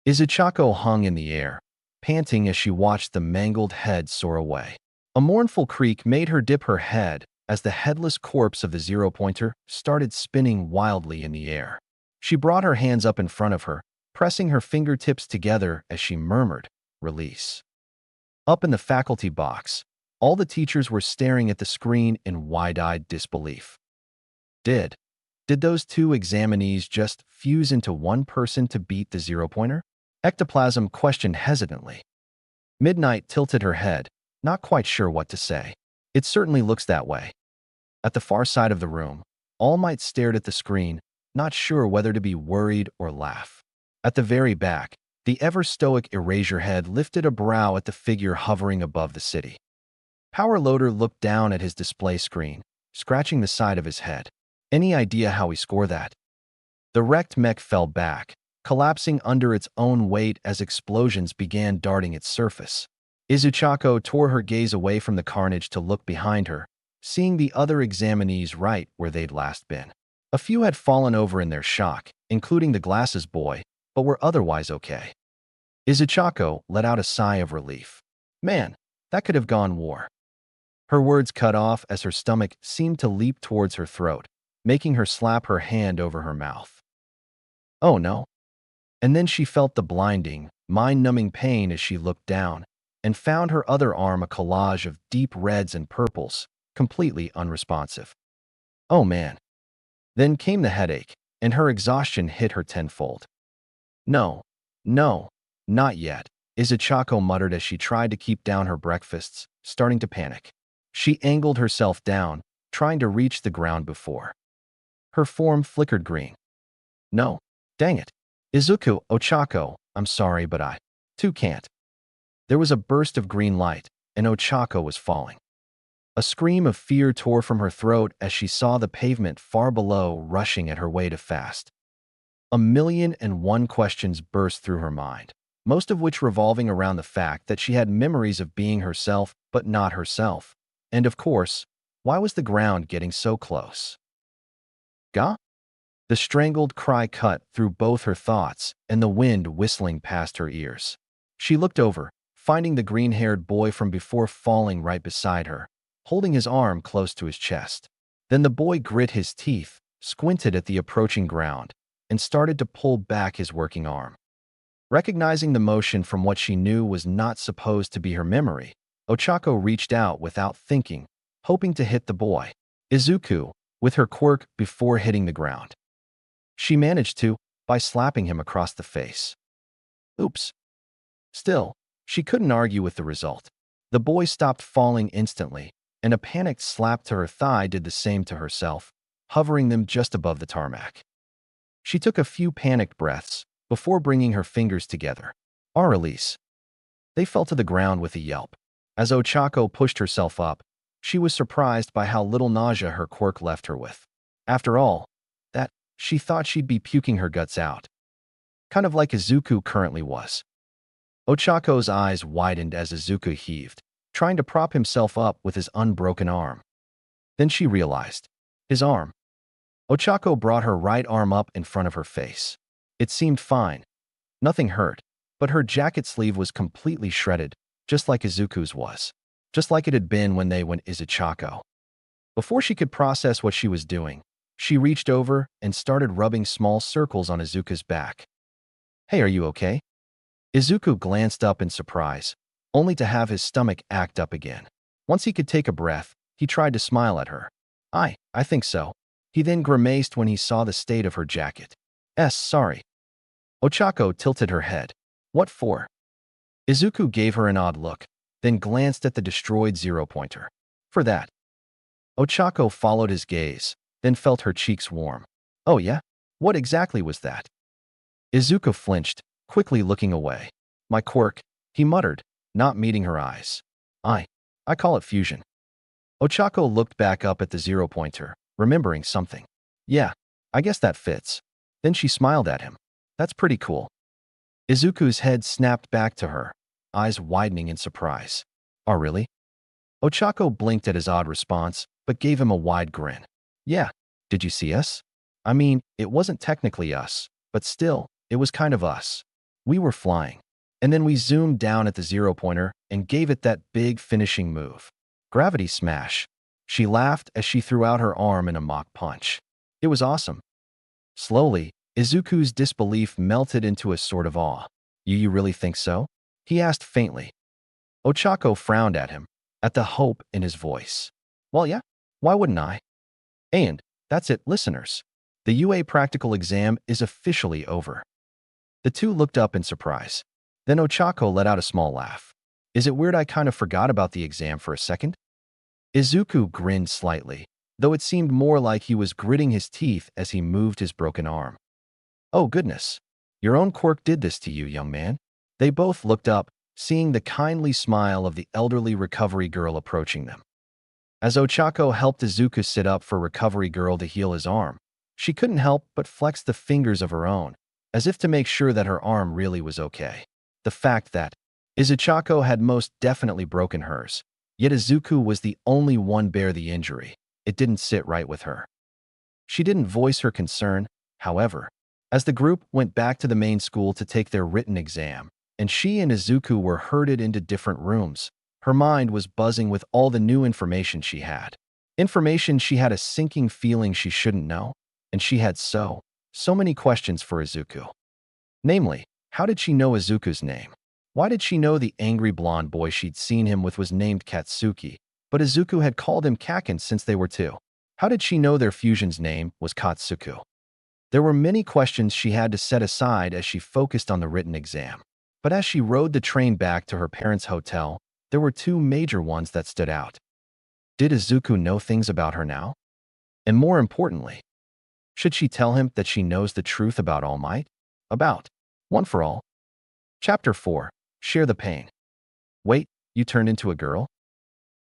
Speaker 1: Izuchako hung in the air, panting as she watched the mangled head soar away. A mournful creak made her dip her head as the headless corpse of the zero-pointer started spinning wildly in the air. She brought her hands up in front of her, pressing her fingertips together as she murmured, "Release." Up in the faculty box, all the teachers were staring at the screen in wide-eyed disbelief. Did. Did those two examinees just fuse into one person to beat the zero-pointer? Ectoplasm questioned hesitantly. Midnight tilted her head, not quite sure what to say. It certainly looks that way. At the far side of the room, All Might stared at the screen, not sure whether to be worried or laugh. At the very back, the ever-stoic Eraserhead lifted a brow at the figure hovering above the city. Power Loader looked down at his display screen, scratching the side of his head. Any idea how he scored that? The wrecked mech fell back, collapsing under its own weight as explosions began darting its surface. Izuchako tore her gaze away from the carnage to look behind her, seeing the other examinees right where they'd last been. A few had fallen over in their shock, including the glasses boy, but were otherwise okay. Izuchako let out a sigh of relief. Man, that could have gone war. Her words cut off as her stomach seemed to leap towards her throat, making her slap her hand over her mouth. Oh no. And then she felt the blinding, mind-numbing pain as she looked down and found her other arm a collage of deep reds and purples, completely unresponsive. Oh man. Then came the headache, and her exhaustion hit her tenfold. No, not yet, Izuchako muttered as she tried to keep down her breakfasts, starting to panic. She angled herself down, trying to reach the ground before. Her form flickered green. No, dang it. Izuku, Ochako, I'm sorry, but I, too, can't. There was a burst of green light, and Ochako was falling. A scream of fear tore from her throat as she saw the pavement far below rushing at her way too fast. 1,000,001 questions burst through her mind, most of which revolving around the fact that she had memories of being herself but not herself. And of course, why was the ground getting so close? Gah? The strangled cry cut through both her thoughts and the wind whistling past her ears. She looked over, finding the green-haired boy from before falling right beside her, holding his arm close to his chest. Then the boy grit his teeth, squinted at the approaching ground, and started to pull back his working arm. Recognizing the motion from what she knew was not supposed to be her memory, Ochako reached out without thinking, hoping to hit the boy, Izuku, with her quirk before hitting the ground. She managed to, by slapping him across the face. Oops. Still, she couldn't argue with the result. The boy stopped falling instantly, and a panicked slap to her thigh did the same to herself, hovering them just above the tarmac. She took a few panicked breaths before bringing her fingers together. Release. They fell to the ground with a yelp. As Ochako pushed herself up, she was surprised by how little nausea her quirk left her with. After all, she thought she'd be puking her guts out. Kind of like Izuku currently was. Ochako's eyes widened as Izuku heaved, trying to prop himself up with his unbroken arm. Then she realized. His arm. Ochako brought her right arm up in front of her face. It seemed fine. Nothing hurt, but her jacket sleeve was completely shredded, just like Izuku's was. Just like it had been when they went Izuchako. Before she could process what she was doing, she reached over and started rubbing small circles on Izuku's back. Hey, are you okay? Izuku glanced up in surprise, only to have his stomach act up again. Once he could take a breath, he tried to smile at her. I think so. He then grimaced when he saw the state of her jacket. Sorry. Ochako tilted her head. What for? Izuku gave her an odd look, then glanced at the destroyed zero-pointer. For that. Ochako followed his gaze, then felt her cheeks warm. Oh yeah? What exactly was that? Izuku flinched, quickly looking away. My quirk, he muttered, not meeting her eyes. I call it fusion. Ochako looked back up at the zero-pointer, remembering something. Yeah, I guess that fits. Then she smiled at him. That's pretty cool. Izuku's head snapped back to her, eyes widening in surprise. Oh really? Ochako blinked at his odd response, but gave him a wide grin. Yeah, did you see us? I mean, it wasn't technically us, but still, it was kind of us. We were flying. And then we zoomed down at the zero-pointer and gave it that big finishing move. Gravity smash. She laughed as she threw out her arm in a mock punch. It was awesome. Slowly, Izuku's disbelief melted into a sort of awe. You really think so? He asked faintly. Ochako frowned at him, at the hope in his voice. Well, yeah, why wouldn't I? And That's it, listeners. The UA practical exam is officially over. The two looked up in surprise. Then Ochako let out a small laugh. Is it weird I kind of forgot about the exam for a second? Izuku grinned slightly, though it seemed more like he was gritting his teeth as he moved his broken arm. Oh goodness, your own Quirk did this to you, young man. They both looked up, seeing the kindly smile of the elderly recovery girl approaching them. As Ochako helped Izuku sit up for recovery girl to heal his arm, she couldn't help but flex the fingers of her own, as if to make sure that her arm really was okay. The fact that Izuchako had most definitely broken hers, yet Izuku was the only one bear the injury. It didn't sit right with her. She didn't voice her concern, however, as the group went back to the main school to take their written exam, and she and Izuku were herded into different rooms. Her mind was buzzing with all the new information she had. Information she had a sinking feeling she shouldn't know, and she had so many questions for Izuku. Namely, how did she know Izuku's name? Why did she know the angry blonde boy she'd seen him with was named Katsuki, but Izuku had called him Kaken since they were two? How did she know their fusion's name was Katsuku? There were many questions she had to set aside as she focused on the written exam. But as she rode the train back to her parents' hotel, there were two major ones that stood out. Did Izuku know things about her now? And more importantly, should she tell him that she knows the truth about All Might? About One for All. Chapter 4. Share the Pain. Wait, you turned into a girl?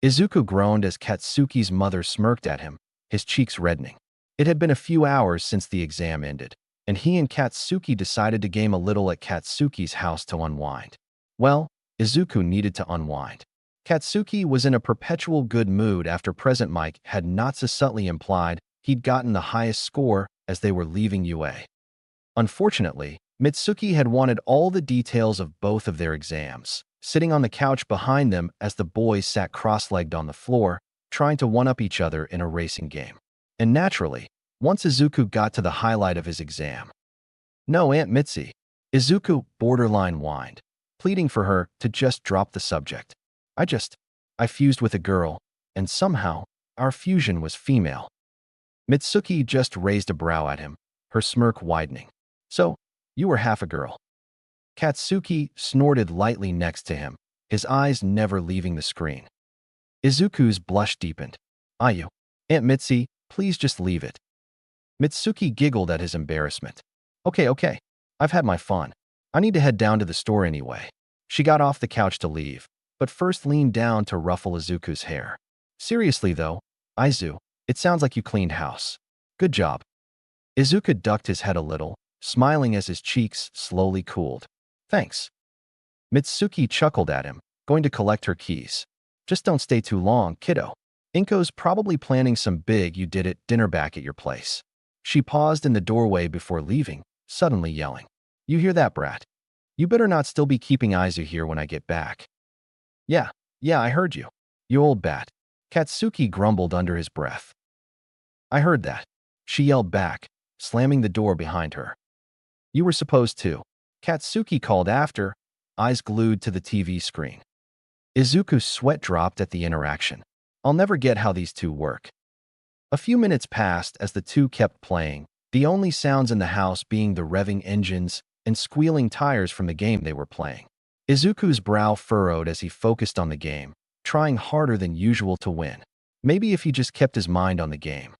Speaker 1: Izuku groaned as Katsuki's mother smirked at him, his cheeks reddening. It had been a few hours since the exam ended, and he and Katsuki decided to game a little at Katsuki's house to unwind. Well, Izuku needed to unwind. Katsuki was in a perpetual good mood after Present Mike had not so subtly implied he'd gotten the highest score as they were leaving UA. Unfortunately, Mitsuki had wanted all the details of both of their exams, sitting on the couch behind them as the boys sat cross-legged on the floor, trying to one-up each other in a racing game. And naturally, once Izuku got to the highlight of his exam. No, Aunt Mitzi. Izuku borderline whined, pleading for her to just drop the subject. I fused with a girl, and somehow, our fusion was female. Mitsuki just raised a brow at him, her smirk widening. So, you were half a girl. Katsuki snorted lightly next to him, his eyes never leaving the screen. Izuku's blush deepened. Ayu. Aunt Mitzi, please just leave it. Mitsuki giggled at his embarrassment. Okay, I've had my fun. I need to head down to the store anyway. She got off the couch to leave, but first leaned down to ruffle Izuku's hair. Seriously though, Izu, it sounds like you cleaned house. Good job. Izuku ducked his head a little, smiling as his cheeks slowly cooled. Thanks. Mitsuki chuckled at him, going to collect her keys. Just don't stay too long, kiddo. Inko's probably planning some big you did it dinner back at your place. She paused in the doorway before leaving, suddenly yelling. You hear that, brat? You better not still be keeping Izu here when I get back. Yeah, I heard you. You old bat. Katsuki grumbled under his breath. I heard that. She yelled back, slamming the door behind her. You were supposed to. Katsuki called after, eyes glued to the TV screen. Izuku's sweat dropped at the interaction. I'll never get how these two work. A few minutes passed as the two kept playing, the only sounds in the house being the revving engines and squealing tires from the game they were playing. Izuku's brow furrowed as he focused on the game, trying harder than usual to win. Maybe if he just kept his mind on the game.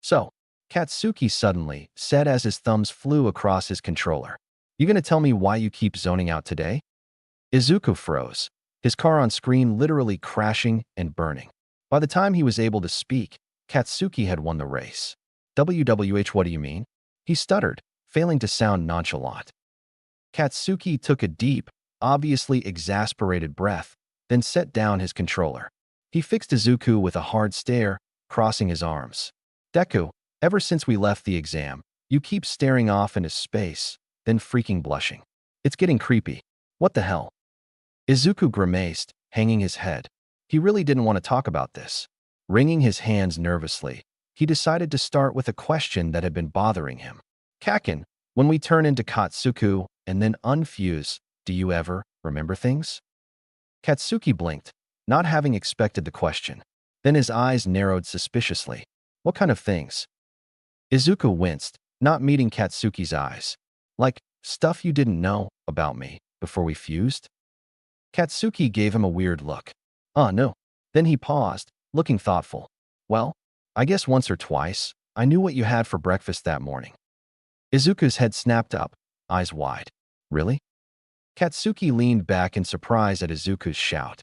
Speaker 1: So, Katsuki suddenly said as his thumbs flew across his controller. You gonna tell me why you keep zoning out today? Izuku froze, his car on screen literally crashing and burning. By the time he was able to speak, Katsuki had won the race. WWH, what do you mean? He stuttered, failing to sound nonchalant. Katsuki took a deep, obviously exasperated breath, then set down his controller. He fixed Izuku with a hard stare, crossing his arms. Deku, ever since we left the exam, you keep staring off into space, then freaking blushing. It's getting creepy. What the hell? Izuku grimaced, hanging his head. He really didn't want to talk about this. Wringing his hands nervously, he decided to start with a question that had been bothering him. Kaken, when we turn into Katsuku and then unfuse, do you ever remember things? Katsuki blinked, not having expected the question. Then his eyes narrowed suspiciously. What kind of things? Izuku winced, not meeting Katsuki's eyes. Like, stuff you didn't know about me before we fused? Katsuki gave him a weird look. No. Then he paused, looking thoughtful. Well, I guess once or twice, I knew what you had for breakfast that morning. Izuku's head snapped up, eyes wide. Really? Katsuki leaned back in surprise at Izuku's shout.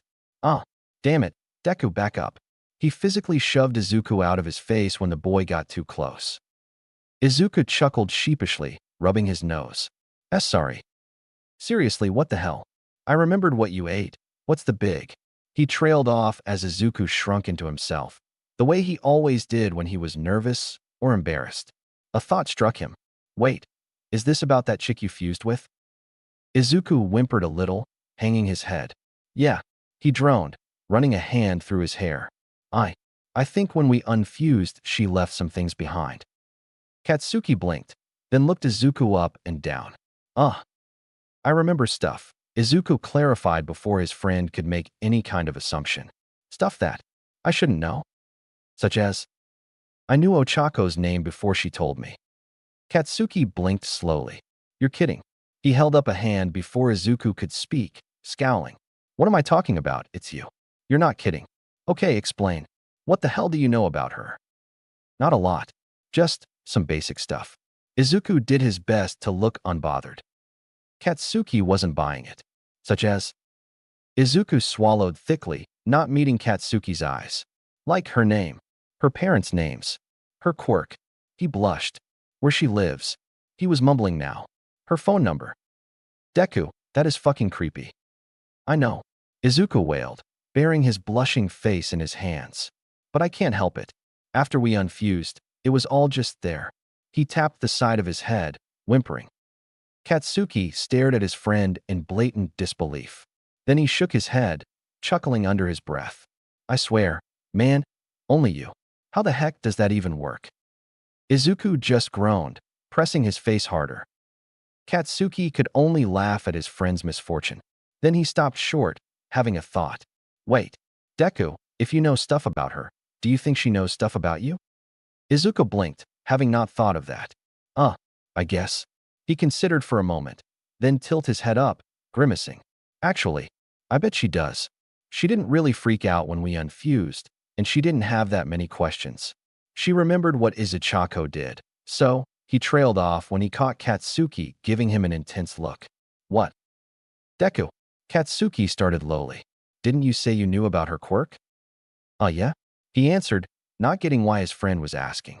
Speaker 1: Damn it, Deku, back up. He physically shoved Izuku out of his face when the boy got too close. Izuku chuckled sheepishly, rubbing his nose. Sorry. Seriously, what the hell? I remembered what you ate. What's the big? He trailed off as Izuku shrunk into himself, the way he always did when he was nervous or embarrassed. A thought struck him. Wait, is this about that chick you fused with? Izuku whimpered a little, hanging his head. Yeah, he droned, running a hand through his hair. I think when we unfused, she left some things behind. Katsuki blinked, then looked Izuku up and down. I remember stuff. Izuku clarified before his friend could make any kind of assumption. Stuff that I shouldn't know. Such as, I knew Ochako's name before she told me. Katsuki blinked slowly. You're kidding. He held up a hand before Izuku could speak, scowling. What am I talking about? It's you. You're not kidding. Okay, explain. What the hell do you know about her? Not a lot. Just some basic stuff. Izuku did his best to look unbothered. Katsuki wasn't buying it. Such as? Izuku swallowed thickly, not meeting Katsuki's eyes. Like her name. Her parents' names. Her quirk. He blushed. Where she lives. He was mumbling now. Her phone number. Deku, that is fucking creepy. I know. Izuku wailed, burying his blushing face in his hands. But I can't help it. After we unfused, it was all just there. He tapped the side of his head, whimpering. Katsuki stared at his friend in blatant disbelief. Then he shook his head, chuckling under his breath. I swear, man, only you. How the heck does that even work? Izuku just groaned, pressing his face harder. Katsuki could only laugh at his friend's misfortune. Then he stopped short, having a thought. Wait, Deku, if you know stuff about her, do you think she knows stuff about you? Izuku blinked, having not thought of that. I guess. He considered for a moment, then tilted his head up, grimacing. Actually, I bet she does. She didn't really freak out when we unfused, and she didn't have that many questions. She remembered what Izuchako did, so he trailed off when he caught Katsuki giving him an intense look. What? Deku. Katsuki started lowly. Didn't you say you knew about her quirk? Yeah? He answered, not getting why his friend was asking.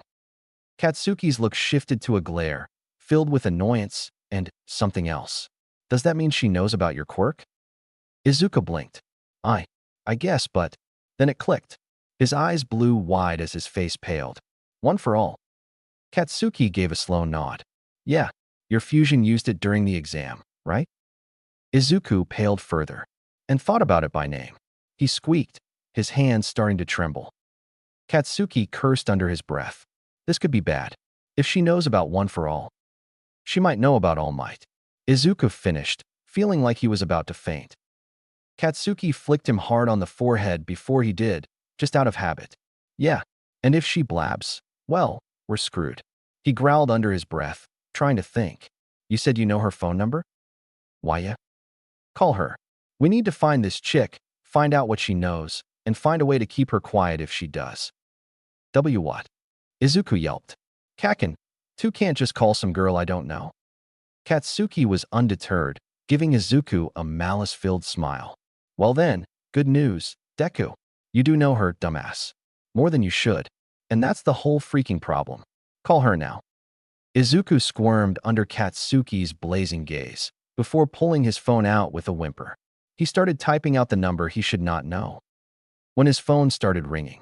Speaker 1: Katsuki's look shifted to a glare, filled with annoyance and something else. Does that mean she knows about your quirk? Izuku blinked. I guess, but then it clicked. His eyes blew wide as his face paled. One for all. Katsuki gave a slow nod. Yeah, your fusion used it during the exam, right? Izuku paled further and thought about it by name. He squeaked, his hands starting to tremble. Katsuki cursed under his breath. This could be bad. If she knows about One for All, she might know about All Might. Izuku finished, feeling like he was about to faint. Katsuki flicked him hard on the forehead before he did, just out of habit. Yeah, and if she blabs, well, we're screwed. He growled under his breath, trying to think. You said you know her phone number? Why, yeah? Call her. We need to find this chick, find out what she knows, and find a way to keep her quiet if she does. What? Izuku yelped. Kaken, two can't just call some girl I don't know. Katsuki was undeterred, giving Izuku a malice-filled smile. Well then, good news, Deku. You do know her, dumbass. More than you should. And that's the whole freaking problem. Call her now. Izuku squirmed under Katsuki's blazing gaze, before pulling his phone out with a whimper. He started typing out the number he should not know. When his phone started ringing,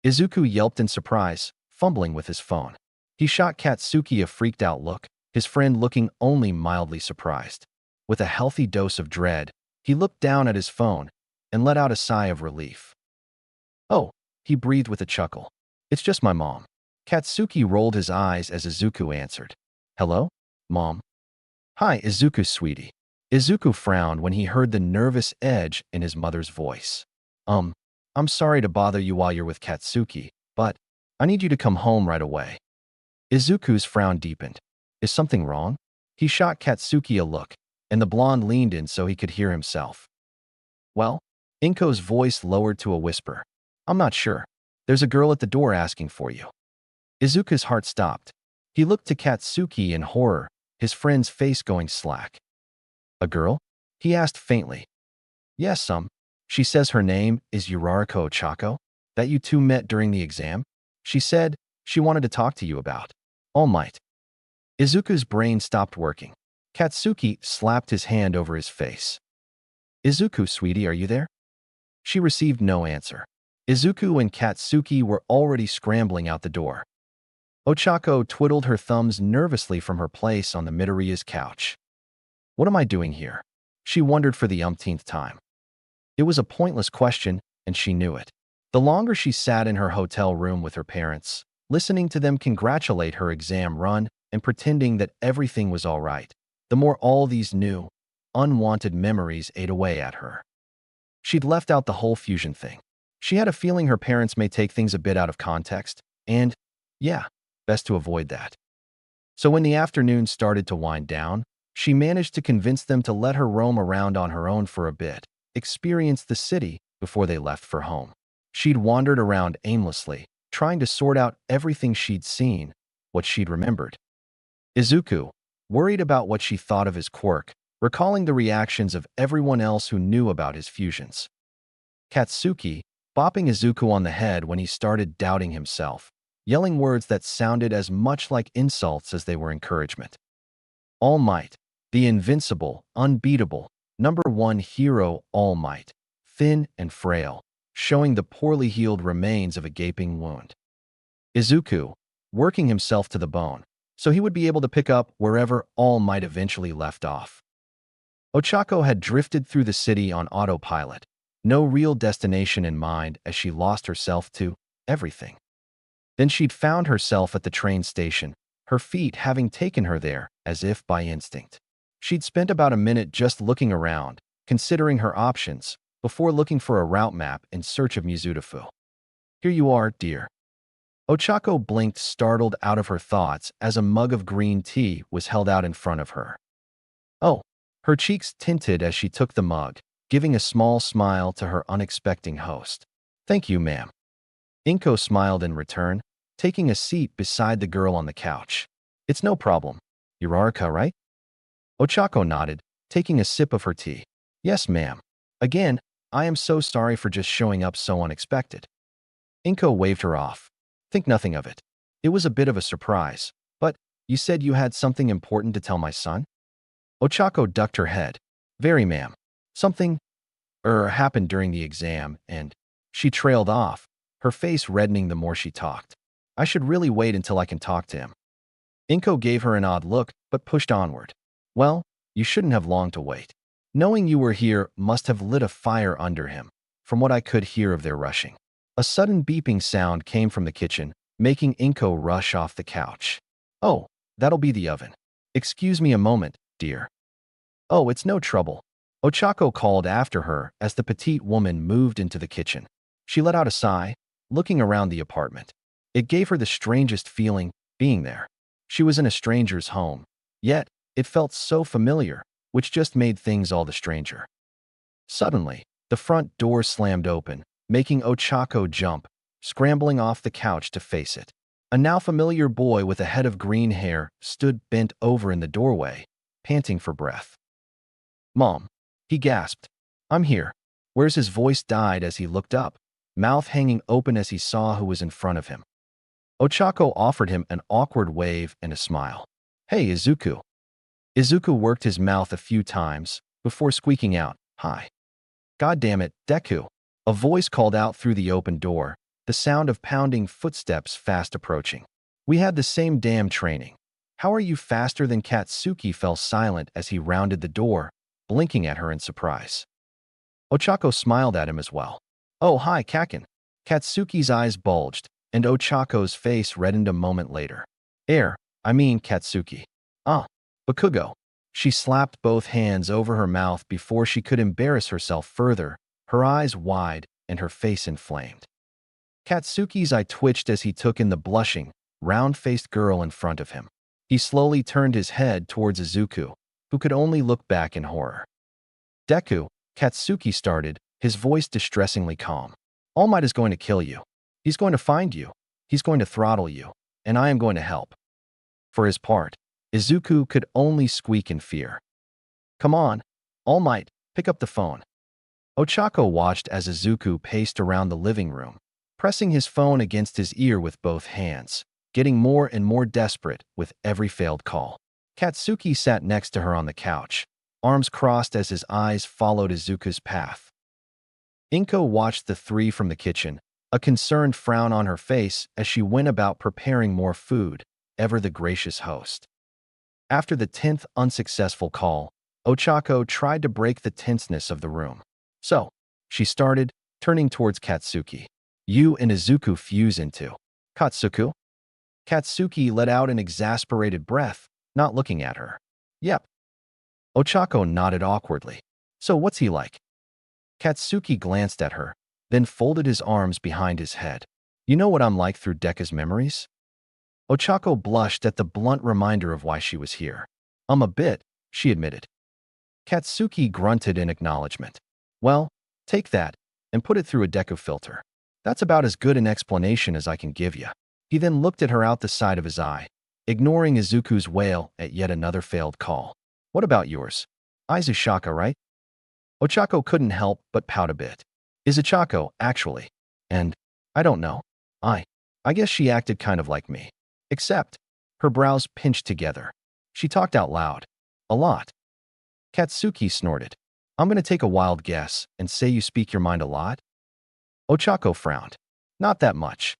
Speaker 1: Izuku yelped in surprise, fumbling with his phone. He shot Katsuki a freaked-out look, his friend looking only mildly surprised. With a healthy dose of dread, he looked down at his phone and let out a sigh of relief. Oh, he breathed with a chuckle. It's just my mom. Katsuki rolled his eyes as Izuku answered. Hello, Mom? Hi, Izuku, sweetie. Izuku frowned when he heard the nervous edge in his mother's voice. I'm sorry to bother you while you're with Katsuki, but I need you to come home right away. Izuku's frown deepened. Is something wrong? He shot Katsuki a look, and the blonde leaned in so he could hear himself. Well, Inko's voice lowered to a whisper. I'm not sure. There's a girl at the door asking for you. Izuku's heart stopped. He looked to Katsuki in horror, his friend's face going slack. A girl? He asked faintly. Yes, She says her name is Yurariko Ochako. That you two met during the exam? She said she wanted to talk to you about. All Might. Izuku's brain stopped working. Katsuki slapped his hand over his face. Izuku, sweetie, are you there? She received no answer. Izuku and Katsuki were already scrambling out the door. Ochako twiddled her thumbs nervously from her place on the Midoriya's couch. What am I doing here? She wondered for the umpteenth time. It was a pointless question, and she knew it. The longer she sat in her hotel room with her parents, listening to them congratulate her exam run and pretending that everything was all right, the more all these new, unwanted memories ate away at her. She'd left out the whole fusion thing. She had a feeling her parents may take things a bit out of context, and, yeah, best to avoid that. So when the afternoon started to wind down, she managed to convince them to let her roam around on her own for a bit, experience the city before they left for home. She'd wandered around aimlessly, trying to sort out everything she'd seen, what she'd remembered. Izuku, worried about what she thought of his quirk, recalling the reactions of everyone else who knew about his fusions. Katsuki, bopping Izuku on the head when he started doubting himself, yelling words that sounded as much like insults as they were encouragement. All Might, the invincible, unbeatable, #1 hero All Might, thin and frail, showing the poorly healed remains of a gaping wound. Izuku, working himself to the bone, so he would be able to pick up wherever All Might eventually left off. Ochako had drifted through the city on autopilot, no real destination in mind as she lost herself to everything. Then she'd found herself at the train station, her feet having taken her there as if by instinct. She'd spent about a minute just looking around, considering her options, before looking for a route map in search of Mizutofu. Here you are, dear. Ochako blinked, startled out of her thoughts as a mug of green tea was held out in front of her. Oh, her cheeks tinted as she took the mug, giving a small smile to her unexpected host. Thank you, ma'am. Inko smiled in return, taking a seat beside the girl on the couch. It's no problem. Yurarika, right? Ochako nodded, taking a sip of her tea. Yes, ma'am. Again, I am so sorry for just showing up so unexpected. Inko waved her off. Think nothing of it. It was a bit of a surprise, but you said you had something important to tell my son? Ochako ducked her head. Very, ma'am. Something, happened during the exam, and she trailed off, her face reddening the more she talked. I should really wait until I can talk to him. Inko gave her an odd look, but pushed onward. Well, you shouldn't have long to wait. Knowing you were here must have lit a fire under him, from what I could hear of their rushing. A sudden beeping sound came from the kitchen, making Inko rush off the couch. Oh, that'll be the oven. Excuse me a moment, dear. Oh, it's no trouble. Ochako called after her as the petite woman moved into the kitchen. She let out a sigh, looking around the apartment. It gave her the strangest feeling, being there. She was in a stranger's home, yet it felt so familiar, which just made things all the stranger. Suddenly, the front door slammed open, making Ochako jump, scrambling off the couch to face it. A now familiar boy with a head of green hair stood bent over in the doorway, panting for breath. Mom, he gasped. I'm here. Where's his voice died as he looked up, mouth hanging open as he saw who was in front of him. Ochako offered him an awkward wave and a smile. Hey, Izuku. Izuku worked his mouth a few times before squeaking out, Hi. God damn it, Deku. A voice called out through the open door, the sound of pounding footsteps fast approaching. We had the same damn training. How are you faster than Katsuki? Fell silent as he rounded the door, blinking at her in surprise. Ochako smiled at him as well. Oh, hi, Kakin. Katsuki's eyes bulged, and Ochako's face reddened a moment later. Katsuki. Bakugo. She slapped both hands over her mouth before she could embarrass herself further, her eyes wide and her face inflamed. Katsuki's eye twitched as he took in the blushing, round-faced girl in front of him. He slowly turned his head towards Izuku, who could only look back in horror. Deku, Katsuki started, his voice distressingly calm. All Might is going to kill you. He's going to find you. He's going to throttle you. And I am going to help. For his part, Izuku could only squeak in fear. Come on, All Might, pick up the phone. Ochako watched as Izuku paced around the living room, pressing his phone against his ear with both hands, getting more and more desperate with every failed call. Katsuki sat next to her on the couch, arms crossed as his eyes followed Izuku's path. Inko watched the three from the kitchen, a concerned frown on her face as she went about preparing more food, ever the gracious host. After the 10th unsuccessful call, Ochako tried to break the tenseness of the room. So, she started, turning towards Katsuki. You and Izuku fuse into. Katsuku? Katsuki let out an exasperated breath, not looking at her. Yep. Ochako nodded awkwardly. So what's he like? Katsuki glanced at her, then folded his arms behind his head. You know what I'm like through Deku's memories? Ochako blushed at the blunt reminder of why she was here. A bit, she admitted. Katsuki grunted in acknowledgement. Well, take that, and put it through a Deku filter. That's about as good an explanation as I can give you. He then looked at her out the side of his eye, ignoring Izuku's wail at yet another failed call. What about yours? Izushaka, right? Ochako couldn't help but pout a bit. Izuchako, actually. And, I don't know. I guess she acted kind of like me. Except, her brows pinched together. She talked out loud. A lot. Katsuki snorted. I'm going to take a wild guess and say you speak your mind a lot? Ochako frowned. Not that much.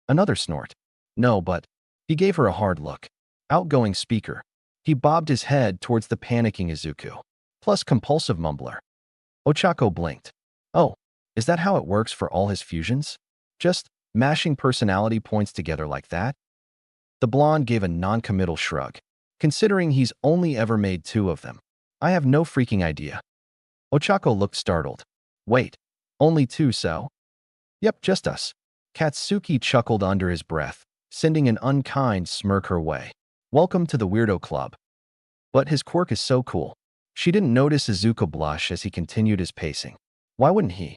Speaker 1: Another snort. No, but... He gave her a hard look. Outgoing speaker. He bobbed his head towards the panicking Izuku. Plus compulsive mumbler. Ochako blinked. Oh, is that how it works for all his fusions? Just mashing personality points together like that? The blonde gave a non-committal shrug. Considering he's only ever made 2 of them. I have no freaking idea. Ochako looked startled. Wait, only 2 so? Yep, just us. Katsuki chuckled under his breath, sending an unkind smirk her way. Welcome to the Weirdo Club. But his quirk is so cool. She didn't notice Izuku blush as he continued his pacing. Why wouldn't he?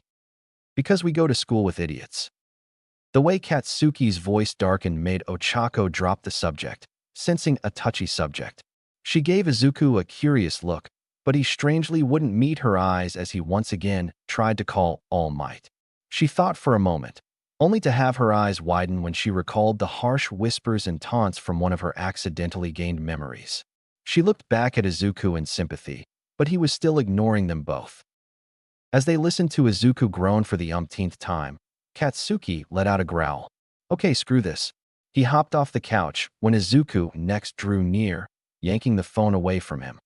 Speaker 1: Because we go to school with idiots. The way Katsuki's voice darkened made Ochako drop the subject, sensing a touchy subject. She gave Izuku a curious look, but he strangely wouldn't meet her eyes as he once again tried to call All Might. She thought for a moment, only to have her eyes widen when she recalled the harsh whispers and taunts from one of her accidentally gained memories. She looked back at Izuku in sympathy, but he was still ignoring them both. As they listened to Izuku groan for the umpteenth time, Katsuki let out a growl. Okay, screw this. He hopped off the couch when Izuku next drew near, yanking the phone away from him.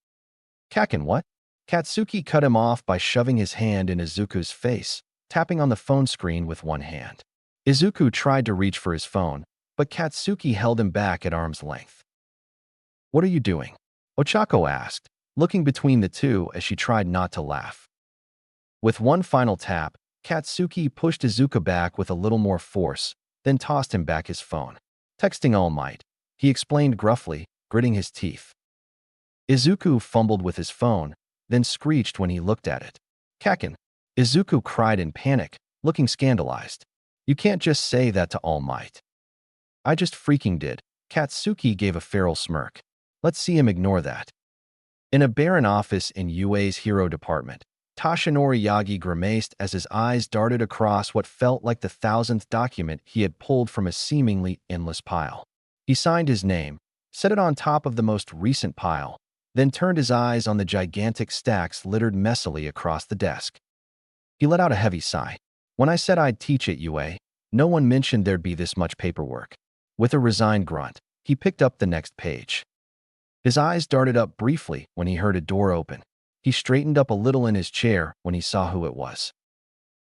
Speaker 1: Kaken, what? Katsuki cut him off by shoving his hand in Izuku's face, tapping on the phone screen with one hand. Izuku tried to reach for his phone, but Katsuki held him back at arm's length. What are you doing? Ochako asked, looking between the two as she tried not to laugh. With one final tap, Katsuki pushed Izuku back with a little more force, then tossed him back his phone. Texting All Might, he explained gruffly, gritting his teeth. Izuku fumbled with his phone, then screeched when he looked at it. Kaken. Izuku cried in panic, looking scandalized. You can't just say that to All Might. I just freaking did. Katsuki gave a feral smirk. Let's see him ignore that. In a barren office in Yuei's hero department, Toshinori Yagi grimaced as his eyes darted across what felt like the 1000th document he had pulled from a seemingly endless pile. He signed his name, set it on top of the most recent pile, then turned his eyes on the gigantic stacks littered messily across the desk. He let out a heavy sigh. When I said I'd teach at UA, no one mentioned there'd be this much paperwork. With a resigned grunt, he picked up the next page. His eyes darted up briefly when he heard a door open. He straightened up a little in his chair when he saw who it was.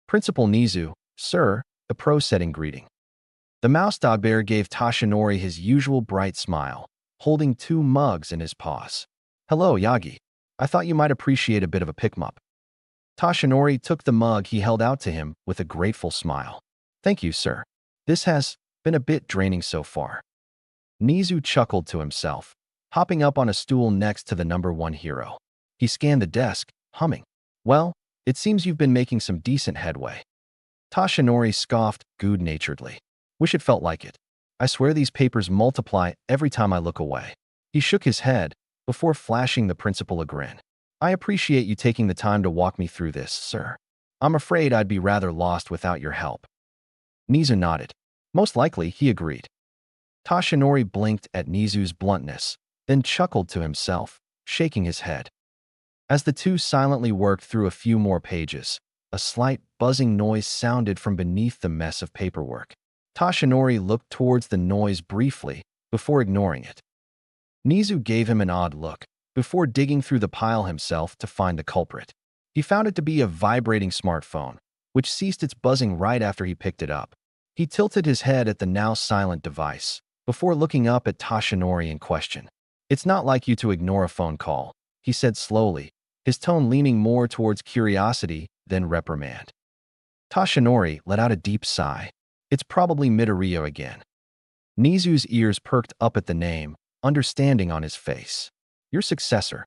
Speaker 1: Principal Nizu, sir, a pro-setting greeting. The mouse dog bear gave Toshinori his usual bright smile, holding 2 mugs in his paws. Hello, Yagi. I thought you might appreciate a bit of a pick-me-up. Toshinori took the mug he held out to him with a grateful smile. Thank you, sir. This has been a bit draining so far. Nizu chuckled to himself, hopping up on a stool next to the #1 hero. He scanned the desk, humming. Well, it seems you've been making some decent headway. Tashinori scoffed good-naturedly. Wish it felt like it. I swear these papers multiply every time I look away. He shook his head before flashing the principal a grin. I appreciate you taking the time to walk me through this, sir. I'm afraid I'd be rather lost without your help. Nizu nodded. Most likely, he agreed. Tashinori blinked at Nizu's bluntness, then chuckled to himself, shaking his head. As the two silently worked through a few more pages, a slight buzzing noise sounded from beneath the mess of paperwork. Tashinori looked towards the noise briefly before ignoring it. Nizu gave him an odd look before digging through the pile himself to find the culprit. He found it to be a vibrating smartphone, which ceased its buzzing right after he picked it up. He tilted his head at the now silent device before looking up at Tashinori in question. It's not like you to ignore a phone call, he said slowly, his tone leaning more towards curiosity than reprimand. Tashinori let out a deep sigh. It's probably Midoriya again. Nizu's ears perked up at the name, understanding on his face. Your successor.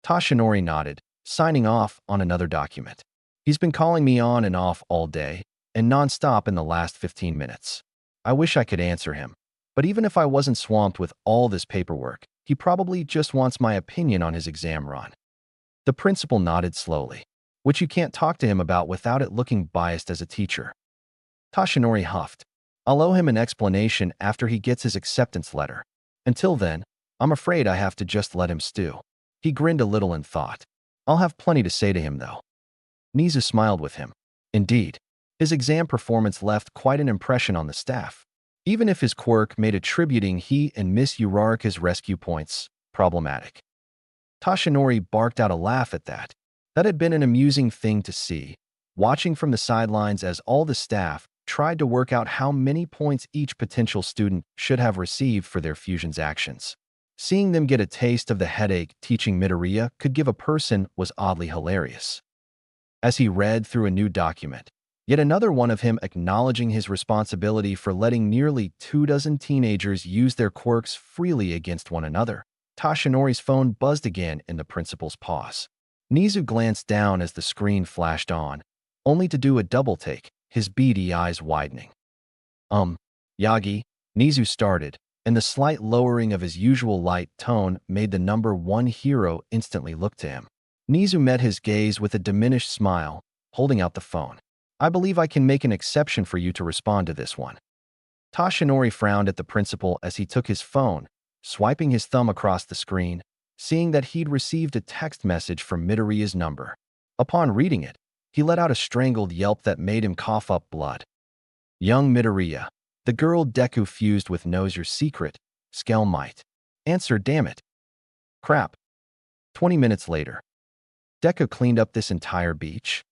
Speaker 1: Tashinori nodded, signing off on another document. He's been calling me on and off all day, and non-stop in the last 15 minutes. I wish I could answer him, but even if I wasn't swamped with all this paperwork, he probably just wants my opinion on his exam run. The principal nodded slowly, which you can't talk to him about without it looking biased as a teacher. Tashinori huffed. I'll owe him an explanation after he gets his acceptance letter. Until then, I'm afraid I have to just let him stew. He grinned a little and thought. I'll have plenty to say to him, though. Nizu smiled with him. Indeed, his exam performance left quite an impression on the staff, even if his quirk made attributing he and Miss Uraraka's rescue points problematic. Tashinori barked out a laugh at that. That had been an amusing thing to see, watching from the sidelines as all the staff tried to work out how many points each potential student should have received for their fusion's actions. Seeing them get a taste of the headache teaching Midoriya could give a person was oddly hilarious. As he read through a new document, yet another one of him acknowledging his responsibility for letting nearly 24 teenagers use their quirks freely against one another, Tashinori's phone buzzed again in the principal's pause. Nizu glanced down as the screen flashed on, only to do a double take, his beady eyes widening. Yagi, Nizu started, and the slight lowering of his usual light tone made the #1 hero instantly look to him. Nizu met his gaze with a diminished smile, holding out the phone. I believe I can make an exception for you to respond to this one. Tashinori frowned at the principal as he took his phone, swiping his thumb across the screen, seeing that he'd received a text message from Midoriya's number. Upon reading it, he let out a strangled yelp that made him cough up blood. Young Midoriya, the girl Deku fused with knows your secret, Skell might. Answer, damn it. Crap. 20 minutes later. Deku cleaned up this entire beach.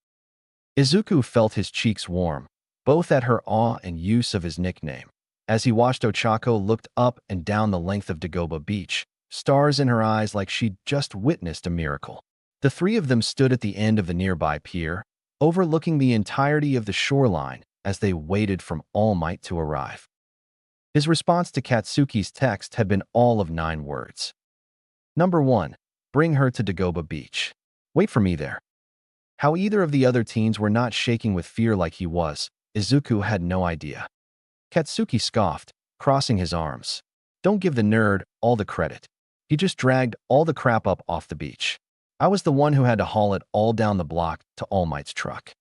Speaker 1: Izuku felt his cheeks warm, both at her awe and use of his nickname. As he watched Ochako looked up and down the length of Dagoba Beach, stars in her eyes like she'd just witnessed a miracle. The three of them stood at the end of the nearby pier, overlooking the entirety of the shoreline as they waited for All Might to arrive. His response to Katsuki's text had been all of 9 words. #1. Bring her to Dagoba Beach. Wait for me there. How either of the other teens were not shaking with fear like he was, Izuku had no idea. Katsuki scoffed, crossing his arms. Don't give the nerd all the credit. He just dragged all the crap up off the beach. I was the one who had to haul it all down the block to All Might's truck.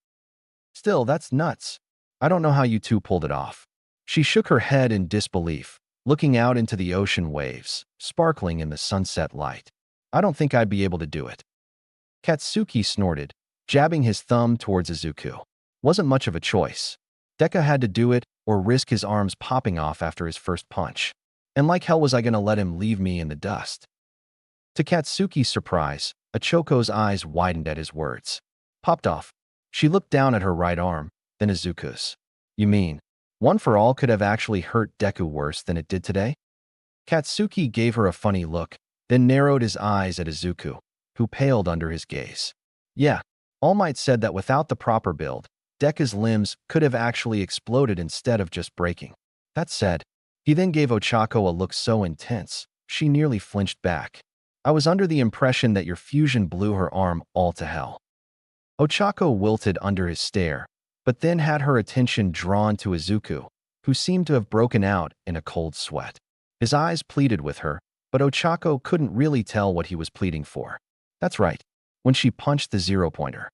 Speaker 1: Still, that's nuts. I don't know how you two pulled it off. She shook her head in disbelief, looking out into the ocean waves, sparkling in the sunset light. I don't think I'd be able to do it. Katsuki snorted, jabbing his thumb towards Izuku. Wasn't much of a choice. Deku had to do it or risk his arms popping off after his first punch. And like hell was I gonna let him leave me in the dust? To Katsuki's surprise, Ochoko's eyes widened at his words. Popped off. She looked down at her right arm, then Izuku's. You mean, One for All could have actually hurt Deku worse than it did today? Katsuki gave her a funny look, then narrowed his eyes at Izuku, who paled under his gaze. Yeah, All Might said that without the proper build, Deku's limbs could have actually exploded instead of just breaking. That said, He then gave Ochako a look so intense, she nearly flinched back. I was under the impression that your fusion blew her arm all to hell. Ochako wilted under his stare, but then had her attention drawn to Izuku, who seemed to have broken out in a cold sweat. His eyes pleaded with her, but Ochako couldn't really tell what he was pleading for. That's right, when she punched the zero-pointer.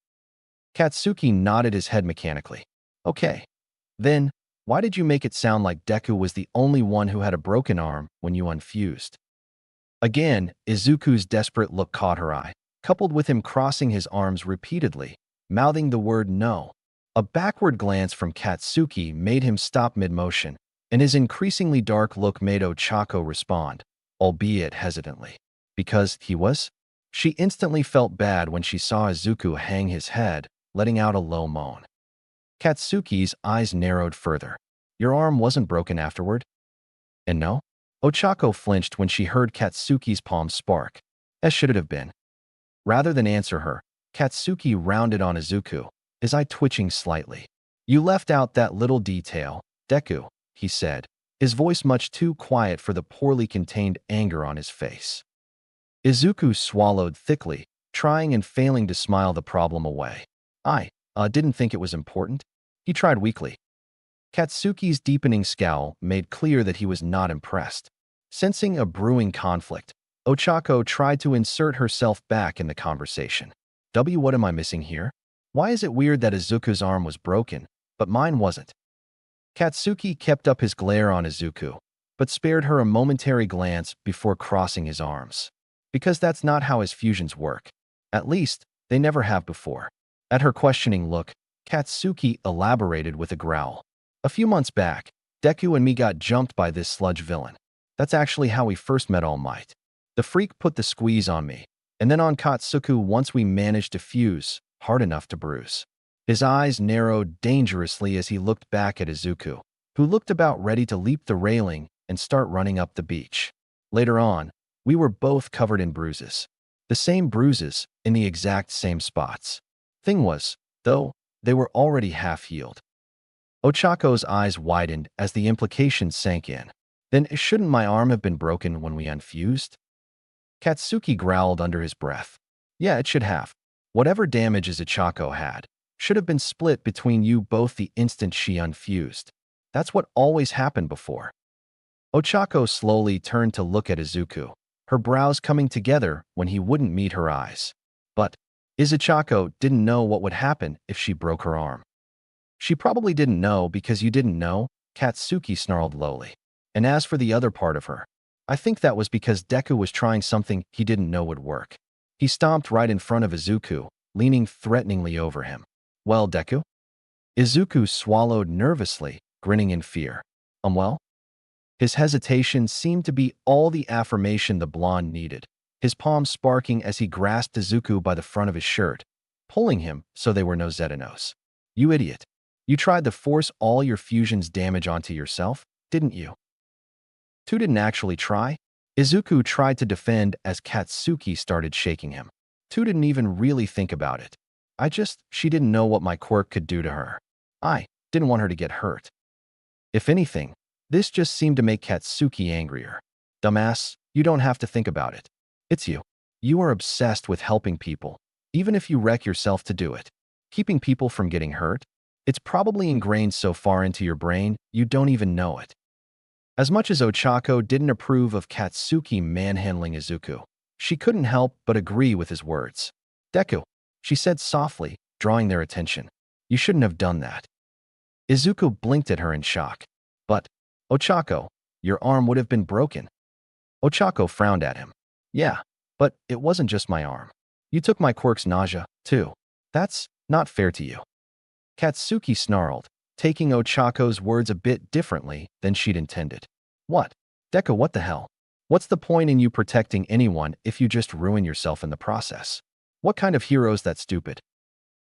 Speaker 1: Katsuki nodded his head mechanically. Okay. Then, why did you make it sound like Deku was the only one who had a broken arm when you unfused? Again, Izuku's desperate look caught her eye, coupled with him crossing his arms repeatedly, mouthing the word no. A backward glance from Katsuki made him stop mid-motion, and his increasingly dark look made Ochako respond, albeit hesitantly. Because he was? She instantly felt bad when she saw Izuku hang his head, letting out a low moan. Katsuki's eyes narrowed further. Your arm wasn't broken afterward? And no? Ochako flinched when she heard Katsuki's palm spark, as should it have been. Rather than answer her, Katsuki rounded on Izuku, his eye twitching slightly. You left out that little detail, Deku, he said, his voice much too quiet for the poorly contained anger on his face. Izuku swallowed thickly, trying and failing to smile the problem away. I didn't think it was important. He tried weakly. Katsuki's deepening scowl made clear that he was not impressed. Sensing a brewing conflict, Ochako tried to insert herself back in the conversation. What am I missing here? Why is it weird that Izuku's arm was broken, but mine wasn't? Katsuki kept up his glare on Izuku, but spared her a momentary glance before crossing his arms. Because that's not how his fusions work. At least, they never have before. At her questioning look, Katsuki elaborated with a growl. A few months back, Deku and me got jumped by this sludge villain. That's actually how we first met All Might. The freak put the squeeze on me, and then on Katsuku once we managed to fuse, hard enough to bruise. His eyes narrowed dangerously as he looked back at Izuku, who looked about ready to leap the railing and start running up the beach. Later on, we were both covered in bruises. The same bruises, in the exact same spots. Thing was, though, they were already half-healed. Ochako's eyes widened as the implication sank in. Then shouldn't my arm have been broken when we unfused? Katsuki growled under his breath. Yeah, it should have. Whatever damages Ochako had should have been split between you both the instant she unfused. That's what always happened before. Ochako slowly turned to look at Izuku, her brows coming together when he wouldn't meet her eyes. But Ochako didn't know what would happen if she broke her arm. She probably didn't know because you didn't know, Katsuki snarled lowly. And as for the other part of her, I think that was because Deku was trying something he didn't know would work. He stomped right in front of Izuku, leaning threateningly over him. Well, Deku? Izuku swallowed nervously, grinning in fear. Well? His hesitation seemed to be all the affirmation the blonde needed, his palm sparking as he grasped Izuku by the front of his shirt, pulling him so they were no Zetanos. You idiot. You tried to force all your fusion's damage onto yourself, didn't you? Tu didn't actually try. Izuku tried to defend as Katsuki started shaking him. Tu didn't even really think about it. She didn't know what my quirk could do to her. I didn't want her to get hurt. If anything, this just seemed to make Katsuki angrier. Dumbass, you don't have to think about it. It's you. You are obsessed with helping people, even if you wreck yourself to do it. Keeping people from getting hurt? It's probably ingrained so far into your brain, you don't even know it. As much as Ochako didn't approve of Katsuki manhandling Izuku, she couldn't help but agree with his words. Deku, she said softly, drawing their attention. You shouldn't have done that. Izuku blinked at her in shock. But, Ochako, your arm would have been broken. Ochako frowned at him. Yeah, but it wasn't just my arm. You took my quirk's nausea, too. That's not fair to you. Katsuki snarled, taking Ochako's words a bit differently than she'd intended. What? Deku, what the hell? What's the point in you protecting anyone if you just ruin yourself in the process? What kind of hero's that stupid?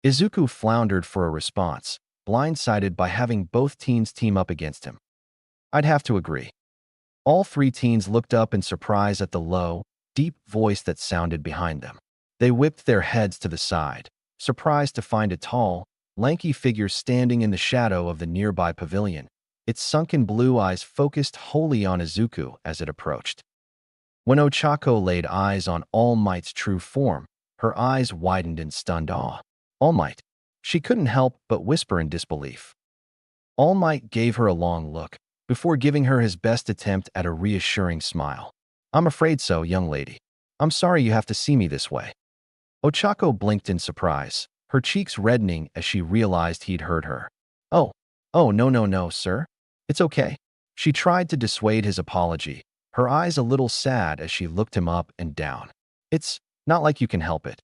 Speaker 1: Izuku floundered for a response, blindsided by having both teens team up against him. I'd have to agree. All three teens looked up in surprise at the low, deep voice that sounded behind them. They whipped their heads to the side, surprised to find a tall, lanky figure standing in the shadow of the nearby pavilion, its sunken blue eyes focused wholly on Izuku as it approached. When Ochako laid eyes on All Might's true form, her eyes widened in stunned awe. All Might. She couldn't help but whisper in disbelief. All Might gave her a long look, before giving her his best attempt at a reassuring smile. I'm afraid so, young lady. I'm sorry you have to see me this way. Ochako blinked in surprise, her cheeks reddening as she realized he'd heard her. Oh, no, sir. It's okay. She tried to dissuade his apology, her eyes a little sad as she looked him up and down. It's not like you can help it.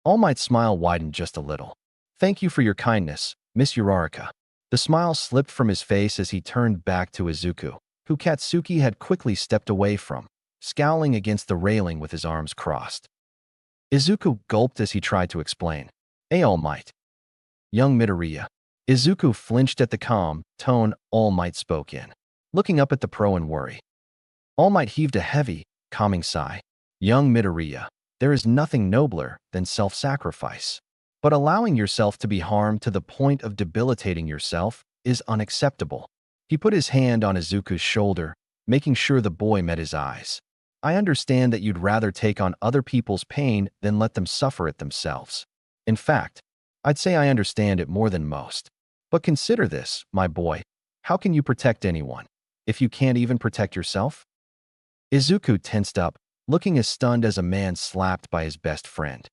Speaker 1: All Might's smile widened just a little. Thank you for your kindness, Miss Uraraka. The smile slipped from his face as he turned back to Izuku, who Katsuki had quickly stepped away from, scowling against the railing with his arms crossed. Izuku gulped as he tried to explain. Hey, All Might. Young Midoriya. Izuku flinched at the calm tone All Might spoke in, looking up at the pro in worry. All Might heaved a heavy, calming sigh. Young Midoriya, there is nothing nobler than self-sacrifice. But allowing yourself to be harmed to the point of debilitating yourself is unacceptable. He put his hand on Izuku's shoulder, making sure the boy met his eyes. I understand that you'd rather take on other people's pain than let them suffer it themselves. In fact, I'd say I understand it more than most. But consider this, my boy. How can you protect anyone if you can't even protect yourself? Izuku tensed up, looking as stunned as a man slapped by his best friend.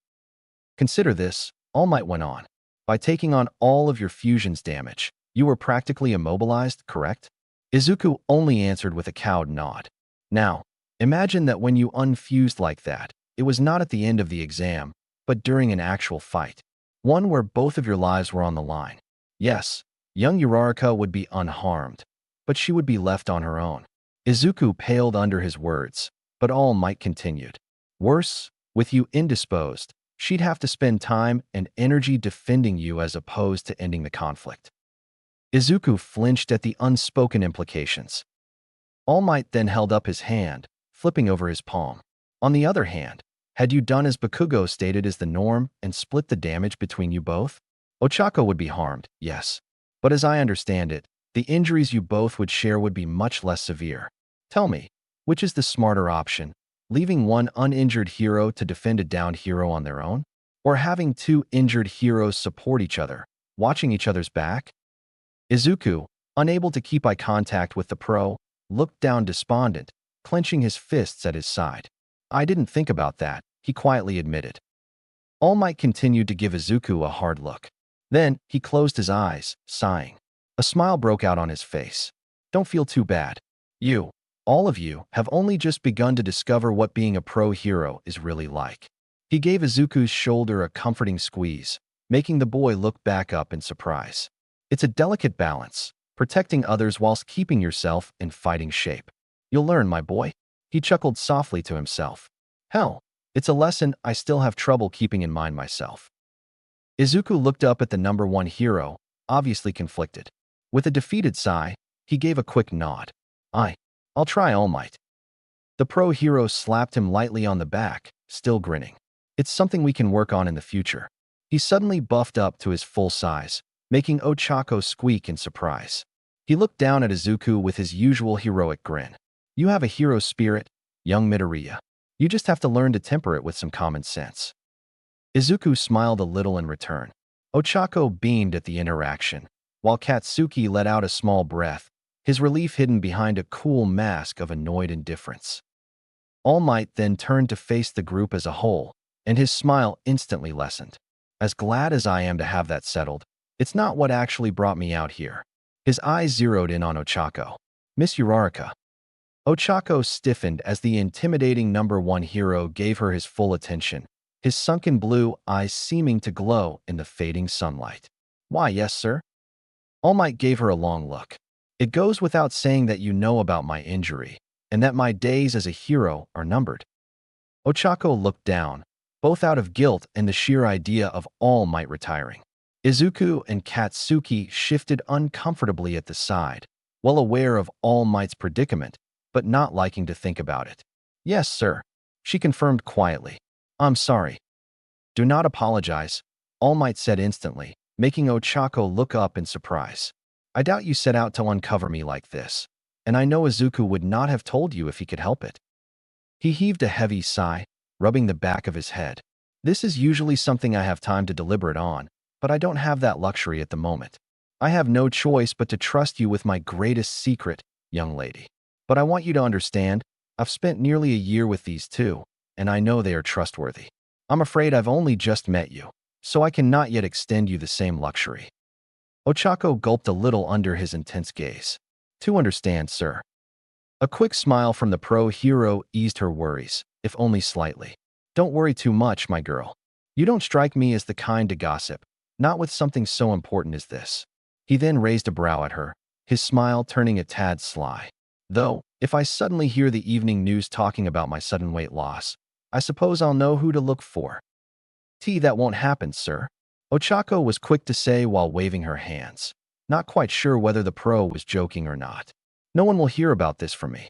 Speaker 1: Consider this, All Might went on. By taking on all of your fusion's damage, you were practically immobilized, correct? Izuku only answered with a cowed nod. Now, imagine that when you unfused like that, it was not at the end of the exam, but during an actual fight. One where both of your lives were on the line. Yes, young Uraraka would be unharmed, but she would be left on her own. Izuku paled under his words, but All Might continued. Worse, with you indisposed, she'd have to spend time and energy defending you as opposed to ending the conflict. Izuku flinched at the unspoken implications. All Might then held up his hand, flipping over his palm. On the other hand, had you done as Bakugo stated is the norm and split the damage between you both? Ochako would be harmed, yes. But as I understand it, the injuries you both would share would be much less severe. Tell me, which is the smarter option? Leaving one uninjured hero to defend a downed hero on their own? Or having two injured heroes support each other, watching each other's back? Izuku, unable to keep eye contact with the pro, looked down despondent, clenching his fists at his side. I didn't think about that, he quietly admitted. All Might continued to give Izuku a hard look. Then, he closed his eyes, sighing. A smile broke out on his face. Don't feel too bad. You, all of you, have only just begun to discover what being a pro hero is really like. He gave Izuku's shoulder a comforting squeeze, making the boy look back up in surprise. It's a delicate balance, protecting others whilst keeping yourself in fighting shape. You'll learn, my boy. He chuckled softly to himself. Hell, it's a lesson I still have trouble keeping in mind myself. Izuku looked up at the number one hero, obviously conflicted. With a defeated sigh, he gave a quick nod. I'll try, All Might. The pro hero slapped him lightly on the back, still grinning. It's something we can work on in the future. He suddenly buffed up to his full size, making Ochako squeak in surprise. He looked down at Izuku with his usual heroic grin. You have a hero spirit, young Midoriya. You just have to learn to temper it with some common sense. Izuku smiled a little in return. Ochako beamed at the interaction, while Katsuki let out a small breath, his relief hidden behind a cool mask of annoyed indifference. All Might then turned to face the group as a whole, and his smile instantly lessened. As glad as I am to have that settled, it's not what actually brought me out here. His eyes zeroed in on Ochako. Miss Uraraka. Ochako stiffened as the intimidating number one hero gave her his full attention, his sunken blue eyes seeming to glow in the fading sunlight. Why, yes, sir. All Might gave her a long look. It goes without saying that you know about my injury, and that my days as a hero are numbered. Ochako looked down, both out of guilt and the sheer idea of All Might retiring. Izuku and Katsuki shifted uncomfortably at the side, well aware of All Might's predicament, but not liking to think about it. Yes, sir, she confirmed quietly. I'm sorry. Do not apologize, All Might said instantly, making Ochako look up in surprise. I doubt you set out to uncover me like this, and I know Izuku would not have told you if he could help it. He heaved a heavy sigh, rubbing the back of his head. This is usually something I have time to deliberate on, but I don't have that luxury at the moment. I have no choice but to trust you with my greatest secret, young lady. But I want you to understand, I've spent nearly a year with these two, and I know they are trustworthy. I'm afraid I've only just met you, so I cannot yet extend you the same luxury. Ochako gulped a little under his intense gaze. To understand, sir. A quick smile from the pro-hero eased her worries, if only slightly. Don't worry too much, my girl. You don't strike me as the kind to gossip, not with something so important as this. He then raised a brow at her, his smile turning a tad sly. Though, if I suddenly hear the evening news talking about my sudden weight loss, I suppose I'll know who to look for. That won't happen, sir. Ochako was quick to say while waving her hands, not quite sure whether the pro was joking or not. No one will hear about this from me.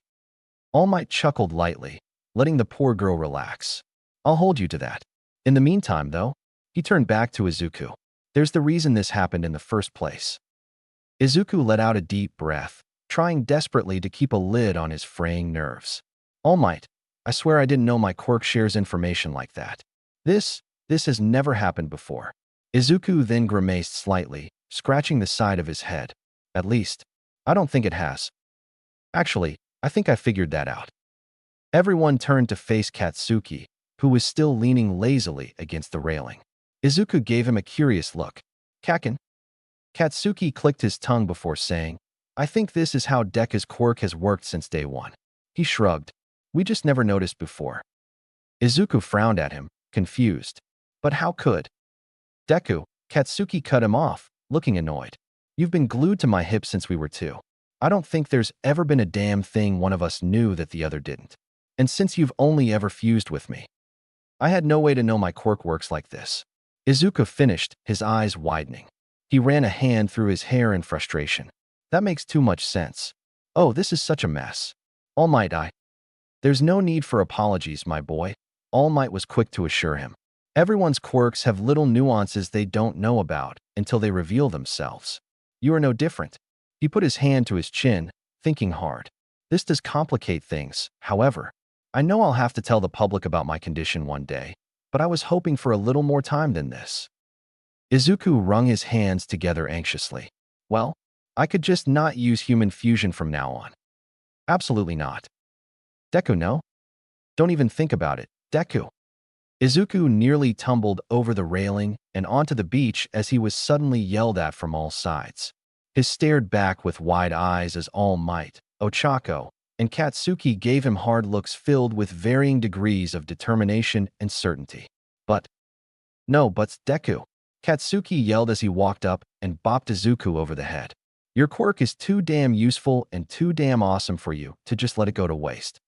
Speaker 1: All Might chuckled lightly, letting the poor girl relax. I'll hold you to that. In the meantime, though, he turned back to Izuku. There's the reason this happened in the first place. Izuku let out a deep breath, trying desperately to keep a lid on his fraying nerves. All Might, I swear I didn't know my Quirk shares information like that. This has never happened before. Izuku then grimaced slightly, scratching the side of his head. At least, I don't think it has. Actually, I think I figured that out. Everyone turned to face Katsuki, who was still leaning lazily against the railing. Izuku gave him a curious look. Kaken? Katsuki clicked his tongue before saying, I think this is how Deku's quirk has worked since day one. He shrugged. We just never noticed before. Izuku frowned at him, confused. But how could? Deku, Katsuki cut him off, looking annoyed. You've been glued to my hip since we were two. I don't think there's ever been a damn thing one of us knew that the other didn't. And since you've only ever fused with me, I had no way to know my quirk works like this. Izuku finished, his eyes widening. He ran a hand through his hair in frustration. That makes too much sense. Oh, this is such a mess. All Might, There's no need for apologies, my boy. All Might was quick to assure him. Everyone's quirks have little nuances they don't know about until they reveal themselves. You are no different. He put his hand to his chin, thinking hard. This does complicate things, however. I know I'll have to tell the public about my condition one day, but I was hoping for a little more time than this. Izuku wrung his hands together anxiously. Well, I could just not use human fusion from now on. Absolutely not. Deku, no? Don't even think about it, Deku. Izuku nearly tumbled over the railing and onto the beach as he was suddenly yelled at from all sides. He stared back with wide eyes as All Might, Ochako, and Katsuki gave him hard looks filled with varying degrees of determination and certainty. No buts, Deku. Katsuki yelled as he walked up and bopped Izuku over the head. Your quirk is too damn useful and too damn awesome for you to just let it go to waste.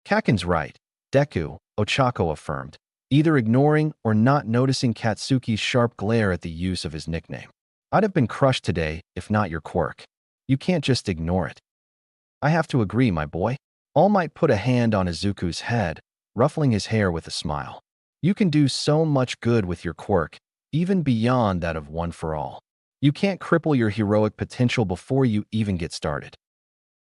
Speaker 1: Kaken's right, Deku, Ochako affirmed, either ignoring or not noticing Katsuki's sharp glare at the use of his nickname. I'd have been crushed today if not your quirk. You can't just ignore it. I have to agree, my boy. All Might put a hand on Izuku's head, ruffling his hair with a smile. You can do so much good with your quirk, even beyond that of One for All. You can't cripple your heroic potential before you even get started.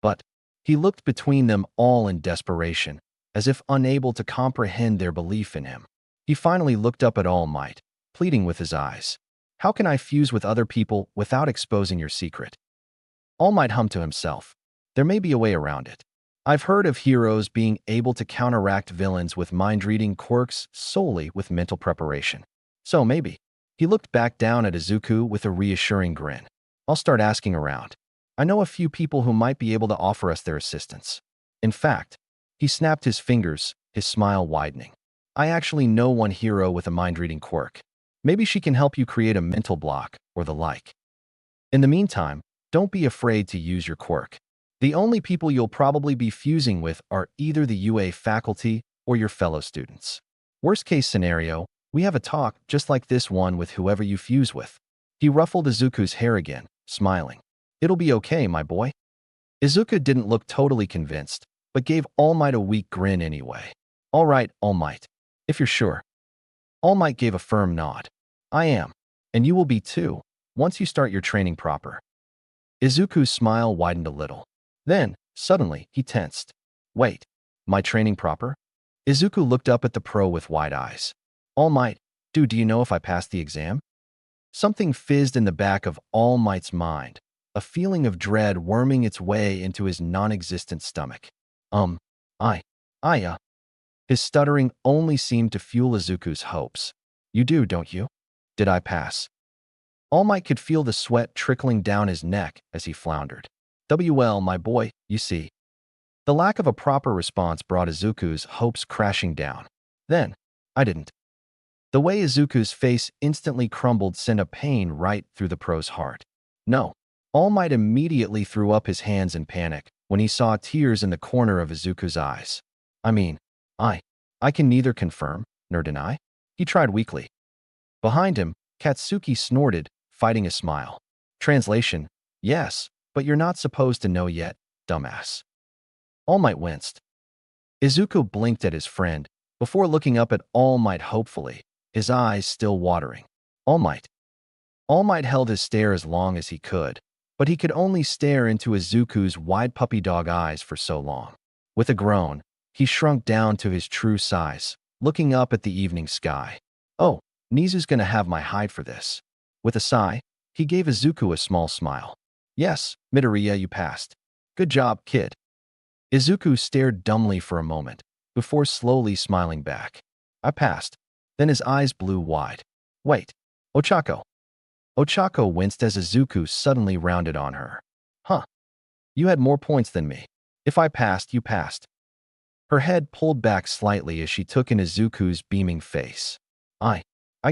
Speaker 1: But he looked between them all in desperation, as if unable to comprehend their belief in him. He finally looked up at All Might, pleading with his eyes. How can I fuse with other people without exposing your secret? All Might hummed to himself. There may be a way around it. I've heard of heroes being able to counteract villains with mind-reading quirks solely with mental preparation. So maybe. He looked back down at Izuku with a reassuring grin. I'll start asking around. I know a few people who might be able to offer us their assistance. In fact, he snapped his fingers, his smile widening. I actually know one hero with a mind-reading quirk. Maybe she can help you create a mental block or the like. In the meantime, don't be afraid to use your quirk. The only people you'll probably be fusing with are either the UA faculty or your fellow students. Worst case scenario, we have a talk just like this one with whoever you fuse with. He ruffled Izuku's hair again, smiling. It'll be okay, my boy. Izuku didn't look totally convinced, but gave All Might a weak grin anyway. All right, All Might. If you're sure. All Might gave a firm nod. I am. And you will be too, once you start your training proper. Izuku's smile widened a little. Then, suddenly, he tensed. Wait, my training proper? Izuku looked up at the pro with wide eyes. All Might, do you know if I passed the exam? Something fizzed in the back of All Might's mind, a feeling of dread worming its way into his non-existent stomach. I, I. His stuttering only seemed to fuel Izuku's hopes. You do, don't you? Did I pass? All Might could feel the sweat trickling down his neck as he floundered. Well, my boy, you see. The lack of a proper response brought Izuku's hopes crashing down. Then, I didn't. The way Izuku's face instantly crumbled sent a pain right through the pro's heart. No. All Might immediately threw up his hands in panic when he saw tears in the corner of Izuku's eyes. I mean, I can neither confirm nor deny. He tried weakly. Behind him, Katsuki snorted, fighting a smile. Translation, yes, but you're not supposed to know yet, dumbass. All Might winced. Izuku blinked at his friend before looking up at All Might hopefully, his eyes still watering. All Might. All Might held his stare as long as he could, but he could only stare into Izuku's wide puppy dog eyes for so long. With a groan, he shrunk down to his true size, looking up at the evening sky. Oh, Nizu's gonna have my hide for this. With a sigh, he gave Izuku a small smile. Yes, Midoriya, you passed. Good job, kid. Izuku stared dumbly for a moment, before slowly smiling back. I passed. Then his eyes blew wide. Wait, Ochako. Ochako winced as Izuku suddenly rounded on her. Huh. You had more points than me. If I passed, you passed. Her head pulled back slightly as she took in Izuku's beaming face. I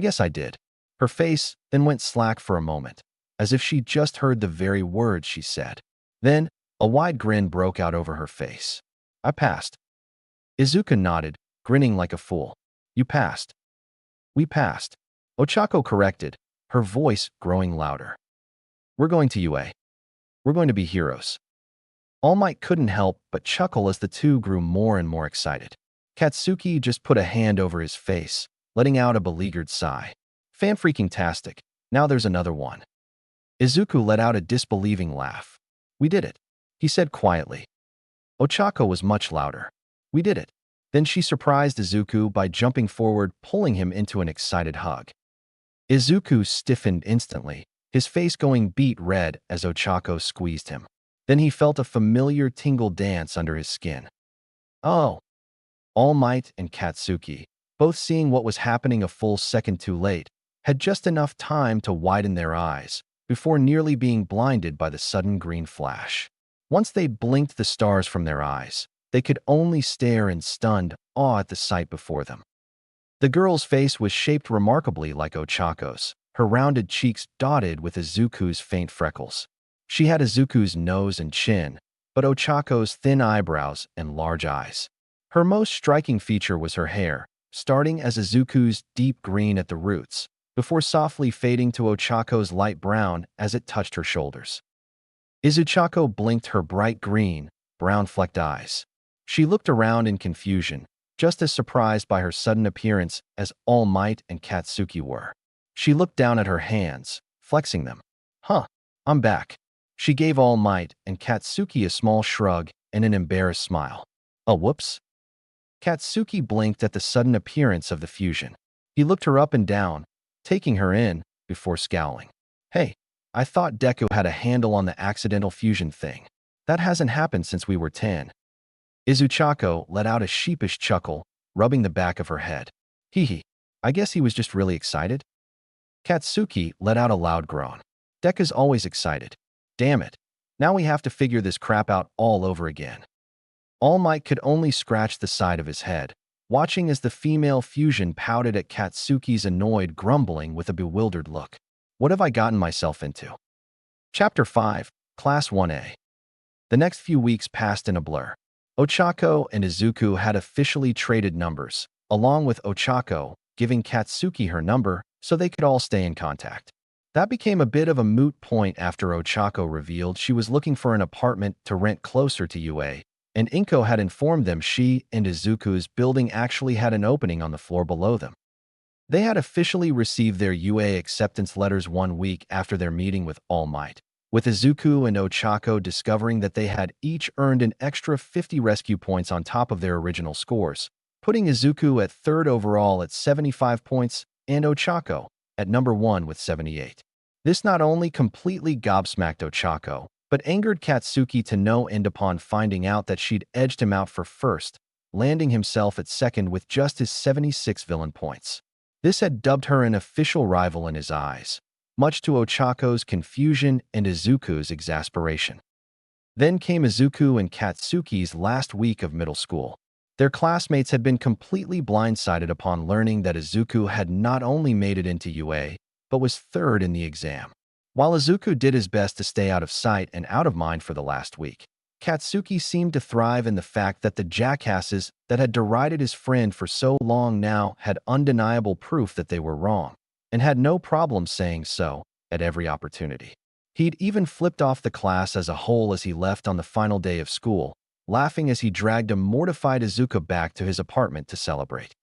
Speaker 1: guess I did. Her face then went slack for a moment, as if she just heard the very words she said. Then, a wide grin broke out over her face. I passed. Izuku nodded, grinning like a fool. You passed. We passed. Ochako corrected, her voice growing louder. We're going to UA. We're going to be heroes. All Might couldn't help but chuckle as the two grew more and more excited. Katsuki just put a hand over his face, letting out a beleaguered sigh. Fan-freaking-tastic. Now there's another one. Izuku let out a disbelieving laugh. We did it, he said quietly. Ochako was much louder. We did it. Then she surprised Izuku by jumping forward, pulling him into an excited hug. Izuku stiffened instantly, his face going beet red as Ochako squeezed him. Then he felt a familiar tingle dance under his skin. Oh! All Might and Katsuki, both seeing what was happening a full second too late, had just enough time to widen their eyes before nearly being blinded by the sudden green flash. Once they blinked the stars from their eyes, they could only stare in stunned awe at the sight before them. The girl's face was shaped remarkably like Ochako's, her rounded cheeks dotted with Izuku's faint freckles. She had Izuku's nose and chin, but Ochako's thin eyebrows and large eyes. Her most striking feature was her hair, starting as Izuku's deep green at the roots, before softly fading to Ochako's light brown as it touched her shoulders. Izuchako blinked her bright green, brown-flecked eyes. She looked around in confusion, just as surprised by her sudden appearance as All Might and Katsuki were. She looked down at her hands, flexing them. Huh, I'm back. She gave All Might and Katsuki a small shrug and an embarrassed smile. Oh, whoops. Katsuki blinked at the sudden appearance of the fusion. He looked her up and down, taking her in, before scowling. Hey, I thought Deku had a handle on the accidental fusion thing. That hasn't happened since we were 10. Izuchako let out a sheepish chuckle, rubbing the back of her head. Hee, I guess he was just really excited. Katsuki let out a loud groan. Deku's always excited. Damn it. Now we have to figure this crap out all over again. All Might could only scratch the side of his head, watching as the female fusion pouted at Katsuki's annoyed grumbling with a bewildered look. What have I gotten myself into? Chapter 5, Class 1A. The next few weeks passed in a blur. Ochako and Izuku had officially traded numbers, along with Ochako giving Katsuki her number so they could all stay in contact. That became a bit of a moot point after Ochako revealed she was looking for an apartment to rent closer to UA, and Inko had informed them she and Izuku's building actually had an opening on the floor below them. They had officially received their UA acceptance letters 1 week after their meeting with All Might. with Izuku and Ochako discovering that they had each earned an extra 50 rescue points on top of their original scores, putting Izuku at third overall at 75 points and Ochako at number 1 with 78. This not only completely gobsmacked Ochako, but angered Katsuki to no end upon finding out that she'd edged him out for first, landing himself at second with just his 76 villain points. This had dubbed her an official rival in his eyes, much to Ochako's confusion and Izuku's exasperation. Then came Izuku and Katsuki's last week of middle school. Their classmates had been completely blindsided upon learning that Izuku had not only made it into UA, but was third in the exam. While Izuku did his best to stay out of sight and out of mind for the last week, Katsuki seemed to thrive in the fact that the jackasses that had derided his friend for so long now had undeniable proof that they were wrong, and had no problem saying so at every opportunity. He'd even flipped off the class as a whole as he left on the final day of school, laughing as he dragged a mortified Izuku back to his apartment to celebrate.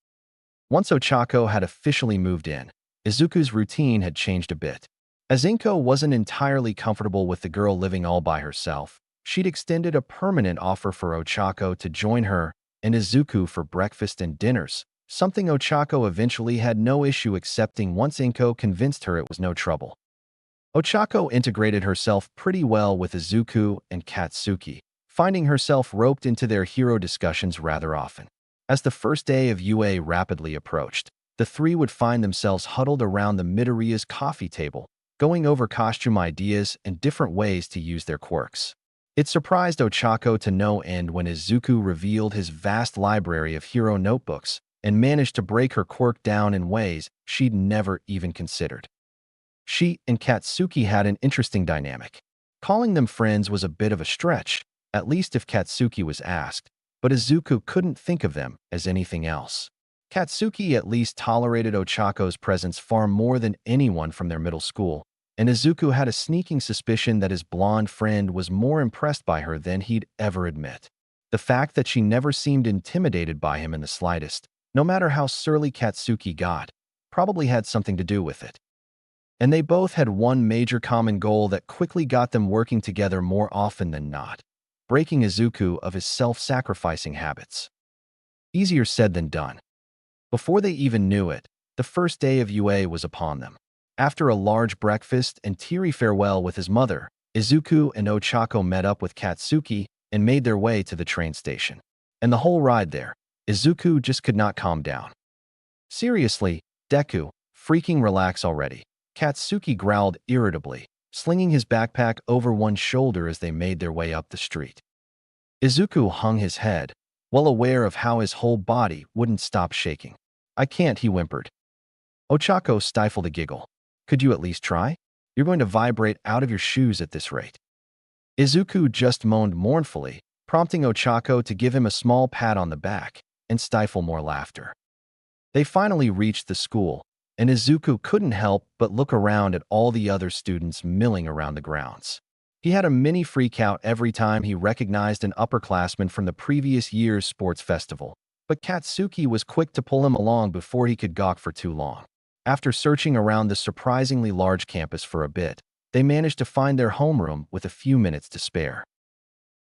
Speaker 1: Once Ochako had officially moved in, Izuku's routine had changed a bit. As Inko wasn't entirely comfortable with the girl living all by herself, she'd extended a permanent offer for Ochako to join her and Izuku for breakfast and dinners, something Ochako eventually had no issue accepting once Inko convinced her it was no trouble. Ochako integrated herself pretty well with Izuku and Katsuki, finding herself roped into their hero discussions rather often. As the first day of UA rapidly approached, the three would find themselves huddled around the Midoriya's coffee table, going over costume ideas and different ways to use their quirks. It surprised Ochako to no end when Izuku revealed his vast library of hero notebooks and managed to break her quirk down in ways she'd never even considered. She and Katsuki had an interesting dynamic. Calling them friends was a bit of a stretch, at least if Katsuki was asked, but Izuku couldn't think of them as anything else. Katsuki at least tolerated Ochako's presence far more than anyone from their middle school, and Izuku had a sneaking suspicion that his blonde friend was more impressed by her than he'd ever admit. The fact that she never seemed intimidated by him in the slightest, no matter how surly Katsuki got, probably had something to do with it. And they both had one major common goal that quickly got them working together more often than not: breaking Izuku of his self-sacrificing habits. Easier said than done. Before they even knew it, the first day of UA was upon them. After a large breakfast and teary farewell with his mother, Izuku and Ochako met up with Katsuki and made their way to the train station. And the whole ride there, Izuku just could not calm down. Seriously, Deku, freaking relax already, Katsuki growled irritably, slinging his backpack over one shoulder as they made their way up the street. Izuku hung his head, well aware of how his whole body wouldn't stop shaking. "I can't," he whimpered. Ochako stifled a giggle. "Could you at least try? You're going to vibrate out of your shoes at this rate." Izuku just moaned mournfully, prompting Ochako to give him a small pat on the back and stifle more laughter. They finally reached the school, and Izuku couldn't help but look around at all the other students milling around the grounds. He had a mini freak-out every time he recognized an upperclassman from the previous year's sports festival, but Katsuki was quick to pull him along before he could gawk for too long. After searching around the surprisingly large campus for a bit, they managed to find their homeroom with a few minutes to spare.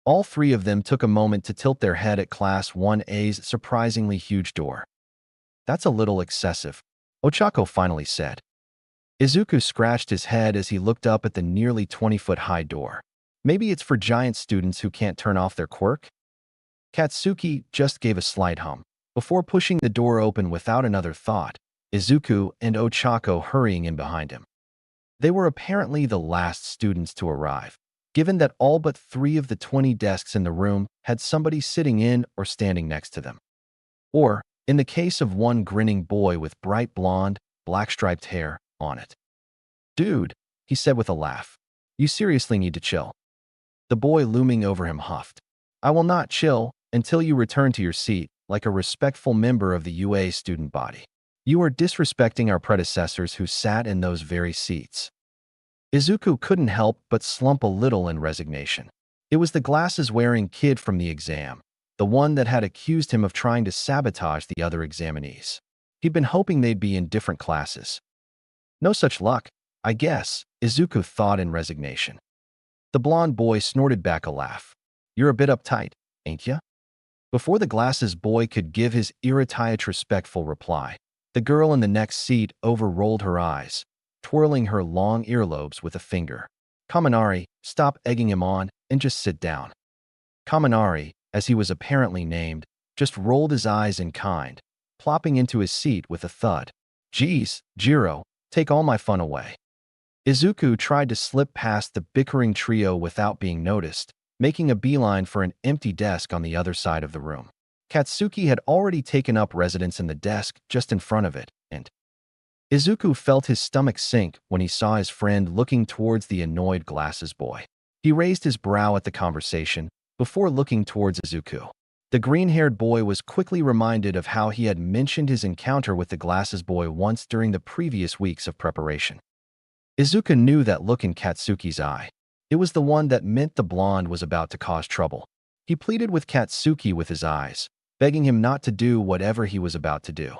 Speaker 1: All three of them took a moment to tilt their head at Class 1A's surprisingly huge door. "That's a little excessive," Ochako finally said. Izuku scratched his head as he looked up at the nearly 20-foot-high door. "Maybe it's for giant students who can't turn off their quirk?" Katsuki just gave a slight hum. Before pushing the door open without another thought, Izuku and Ochako hurrying in behind him. They were apparently the last students to arrive, given that all but 3 of the 20 desks in the room had somebody sitting in or standing next to them. Or, in the case of one grinning boy with bright blonde, black-striped hair on it. "Dude," he said with a laugh, "you seriously need to chill." The boy looming over him huffed. "I will not chill until you return to your seat like a respectful member of the UA student body. You are disrespecting our predecessors who sat in those very seats." Izuku couldn't help but slump a little in resignation. It was the glasses-wearing kid from the exam, the one that had accused him of trying to sabotage the other examinees. He'd been hoping they'd be in different classes. No such luck, I guess, Izuku thought in resignation. The blonde boy snorted back a laugh. You're a bit uptight, ain't ya? Before the glasses boy could give his irritated respectful reply, the girl in the next seat overrolled her eyes, twirling her long earlobes with a finger. Kaminari, stop egging him on and just sit down. Kaminari, as he was apparently named, just rolled his eyes in kind, plopping into his seat with a thud. Geez, Jiro, take all my fun away. Izuku tried to slip past the bickering trio without being noticed, making a beeline for an empty desk on the other side of the room. Katsuki had already taken up residence in the desk just in front of it, and Izuku felt his stomach sink when he saw his friend looking towards the annoyed glasses boy. He raised his brow at the conversation before looking towards Izuku. The green-haired boy was quickly reminded of how he had mentioned his encounter with the glasses boy once during the previous weeks of preparation. Izuku knew that look in Katsuki's eye. It was the one that meant the blonde was about to cause trouble. He pleaded with Katsuki with his eyes, begging him not to do whatever he was about to do.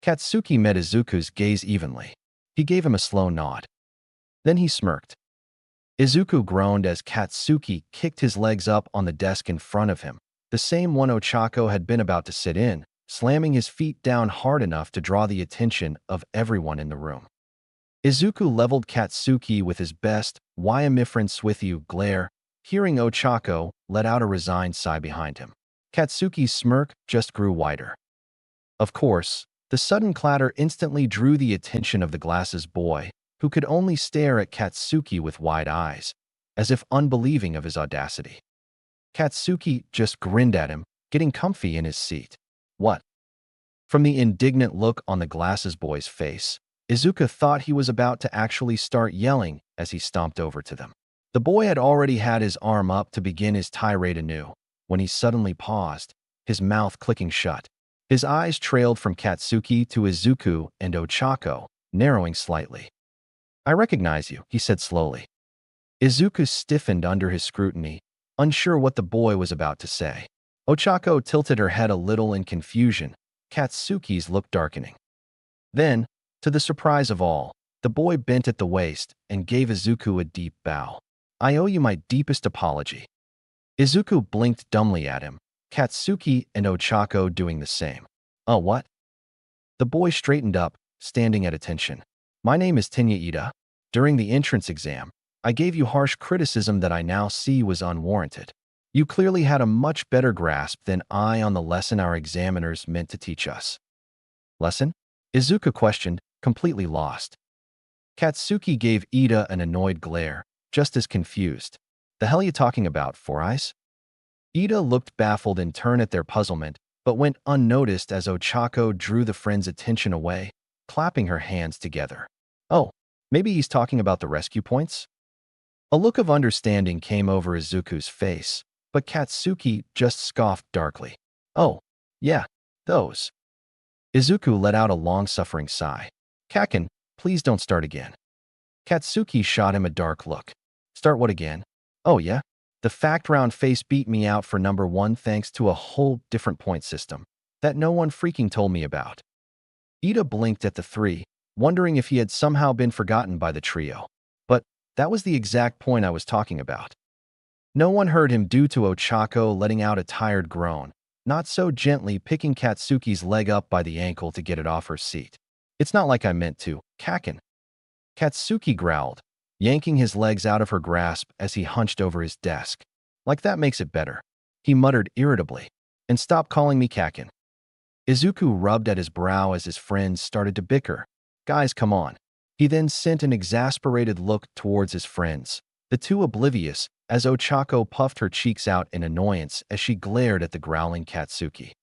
Speaker 1: Katsuki met Izuku's gaze evenly. He gave him a slow nod. Then he smirked. Izuku groaned as Katsuki kicked his legs up on the desk in front of him, the same one Ochako had been about to sit in, slamming his feet down hard enough to draw the attention of everyone in the room. Izuku leveled Katsuki with his best, "Why am I friends with you?" glare. Hearing Ochako, let out a resigned sigh behind him. Katsuki's smirk just grew wider. Of course, the sudden clatter instantly drew the attention of the glasses boy, who could only stare at Katsuki with wide eyes, as if unbelieving of his audacity. Katsuki just grinned at him, getting comfy in his seat. What? From the indignant look on the glasses boy's face, Izuku thought he was about to actually start yelling as he stomped over to them. The boy had already had his arm up to begin his tirade anew, when he suddenly paused, his mouth clicking shut. His eyes trailed from Katsuki to Izuku and Ochako, narrowing slightly. I recognize you, he said slowly. Izuku stiffened under his scrutiny, unsure what the boy was about to say. Ochako tilted her head a little in confusion. Katsuki's looked darkening. Then, to the surprise of all, the boy bent at the waist and gave Izuku a deep bow. I owe you my deepest apology. Izuku blinked dumbly at him, Katsuki and Ochako doing the same. Oh, what? The boy straightened up, standing at attention. My name is Tenya Ida. During the entrance exam, I gave you harsh criticism that I now see was unwarranted. You clearly had a much better grasp than I on the lesson our examiners meant to teach us. Lesson? Izuku questioned, completely lost. Katsuki gave Ida an annoyed glare, just as confused. The hell you talking about, Four Eyes? Ida looked baffled in turn at their puzzlement, but went unnoticed as Ochako drew the friend's attention away, clapping her hands together. Oh, maybe he's talking about the rescue points? A look of understanding came over Izuku's face, but Katsuki just scoffed darkly. Oh, yeah, those. Izuku let out a long-suffering sigh. Kaken, please don't start again. Katsuki shot him a dark look. Start what again? Oh yeah? The fact round face beat me out for number 1 thanks to a whole different point system that no one freaking told me about. Ida blinked at the three, wondering if he had somehow been forgotten by the trio. But that was the exact point I was talking about. No one heard him due to Ochako letting out a tired groan, not so gently picking Katsuki's leg up by the ankle to get it off her seat. It's not like I meant to, Kaken. Katsuki growled, yanking his legs out of her grasp as he hunched over his desk. Like that makes it better, he muttered irritably. And stop calling me Kaken. Izuku rubbed at his brow as his friends started to bicker. Guys, come on. He then sent an exasperated look towards his friends, the two oblivious, as Ochako puffed her cheeks out in annoyance as she glared at the growling Katsuki.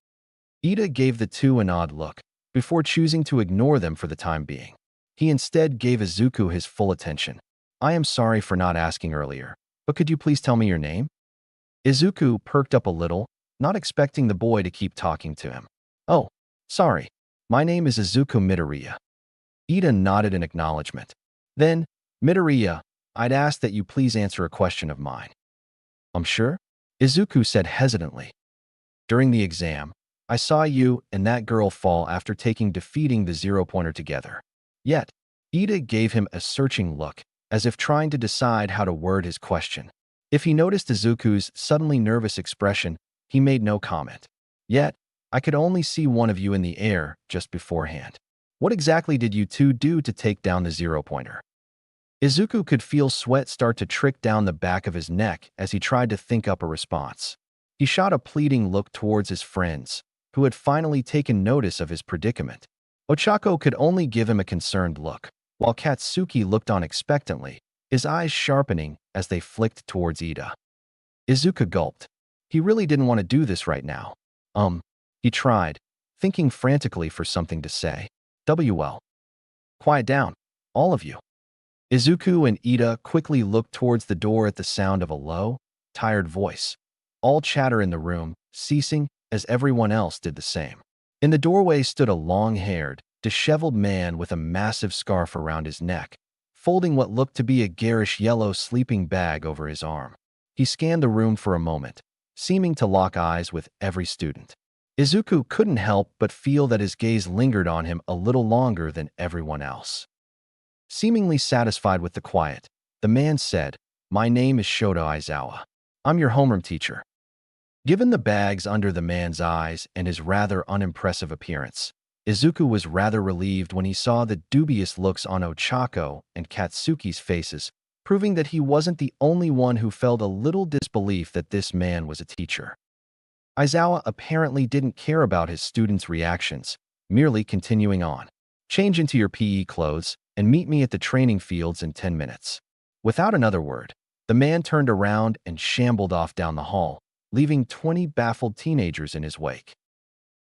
Speaker 1: Ida gave the two an odd look, before choosing to ignore them for the time being. He instead gave Izuku his full attention. I am sorry for not asking earlier, but could you please tell me your name? Izuku perked up a little, not expecting the boy to keep talking to him. Oh, sorry. My name is Izuku Midoriya. Ida nodded in acknowledgement. Then, Midoriya, I'd ask that you please answer a question of mine. I'm sure? Izuku said hesitantly. During the exam, I saw you and that girl fall after defeating the zero-pointer together. Yet, Ida gave him a searching look, as if trying to decide how to word his question. If he noticed Izuku's suddenly nervous expression, he made no comment. Yet, I could only see one of you in the air just beforehand. What exactly did you two do to take down the zero-pointer? Izuku could feel sweat start to trick down the back of his neck as he tried to think up a response. He shot a pleading look towards his friends, who had finally taken notice of his predicament. Ochako could only give him a concerned look, while Katsuki looked on expectantly, his eyes sharpening as they flicked towards Ida. Izuku gulped. He really didn't want to do this right now. He tried, thinking frantically for something to say. Well. Quiet down, all of you. Izuku and Ida quickly looked towards the door at the sound of a low, tired voice. All chatter in the room, ceasing as everyone else did the same. In the doorway stood a long-haired, disheveled man with a massive scarf around his neck, folding what looked to be a garish yellow sleeping bag over his arm. He scanned the room for a moment, seeming to lock eyes with every student. Izuku couldn't help but feel that his gaze lingered on him a little longer than everyone else. Seemingly satisfied with the quiet, the man said, "My name is Shoto Aizawa. I'm your homeroom teacher." Given the bags under the man's eyes and his rather unimpressive appearance, Izuku was rather relieved when he saw the dubious looks on Ochako and Katsuki's faces, proving that he wasn't the only one who felt a little disbelief that this man was a teacher. Aizawa apparently didn't care about his students' reactions, merely continuing on. "Change into your PE clothes and meet me at the training fields in 10 minutes. Without another word, the man turned around and shambled off down the hall, leaving 20 baffled teenagers in his wake.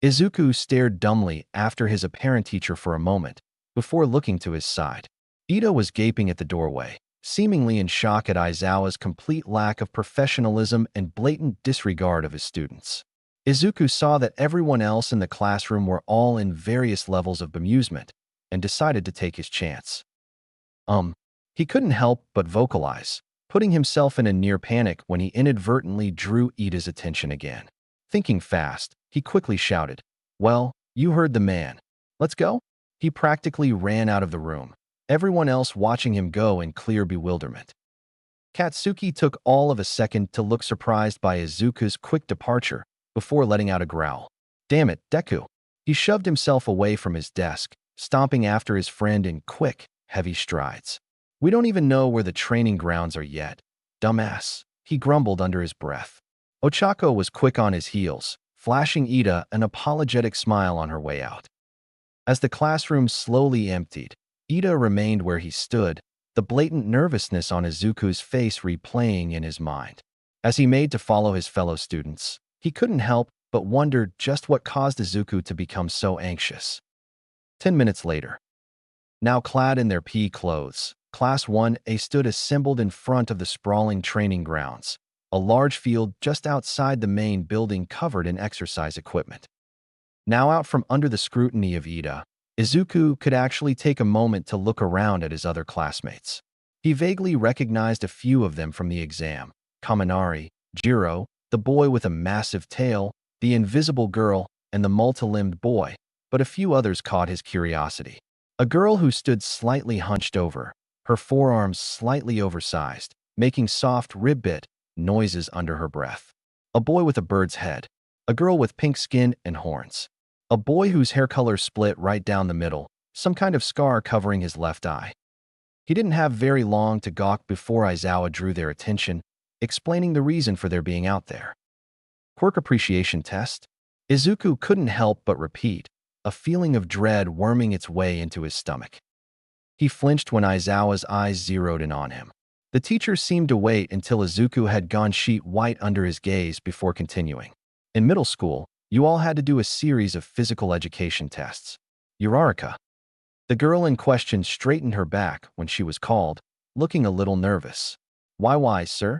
Speaker 1: Izuku stared dumbly after his apparent teacher for a moment, before looking to his side. Ida was gaping at the doorway, seemingly in shock at Aizawa's complete lack of professionalism and blatant disregard of his students. Izuku saw that everyone else in the classroom were all in various levels of bemusement, and decided to take his chance. He couldn't help but vocalize, putting himself in a near panic when he inadvertently drew Ida's attention again. Thinking fast, he quickly shouted, "Well, you heard the man. Let's go?" He practically ran out of the room, everyone else watching him go in clear bewilderment. Katsuki took all of a second to look surprised by Izuku's quick departure before letting out a growl. "Damn it, Deku." He shoved himself away from his desk, stomping after his friend in quick, heavy strides. "We don't even know where the training grounds are yet. Dumbass," he grumbled under his breath. Ochako was quick on his heels, flashing Ida an apologetic smile on her way out. As the classroom slowly emptied, Ida remained where he stood, the blatant nervousness on Izuku's face replaying in his mind. As he made to follow his fellow students, he couldn't help but wonder just what caused Izuku to become so anxious. 10 minutes later. Now clad in their PE clothes, Class 1A stood assembled in front of the sprawling training grounds, a large field just outside the main building covered in exercise equipment. Now out from under the scrutiny of Ida, Izuku could actually take a moment to look around at his other classmates. He vaguely recognized a few of them from the exam: Kaminari, Jiro, the boy with a massive tail, the invisible girl, and the multi-limbed boy, but a few others caught his curiosity. A girl who stood slightly hunched over, her forearms slightly oversized, making soft rib-bit noises under her breath. A boy with a bird's head. A girl with pink skin and horns. A boy whose hair color split right down the middle, some kind of scar covering his left eye. He didn't have very long to gawk before Aizawa drew their attention, explaining the reason for their being out there. Quirk appreciation test? Izuku couldn't help but repeat, a feeling of dread worming its way into his stomach. He flinched when Aizawa's eyes zeroed in on him. The teacher seemed to wait until Izuku had gone sheet white under his gaze before continuing. In middle school, you all had to do a series of physical education tests. Uraraka. The girl in question straightened her back when she was called, looking a little nervous. Why, sir?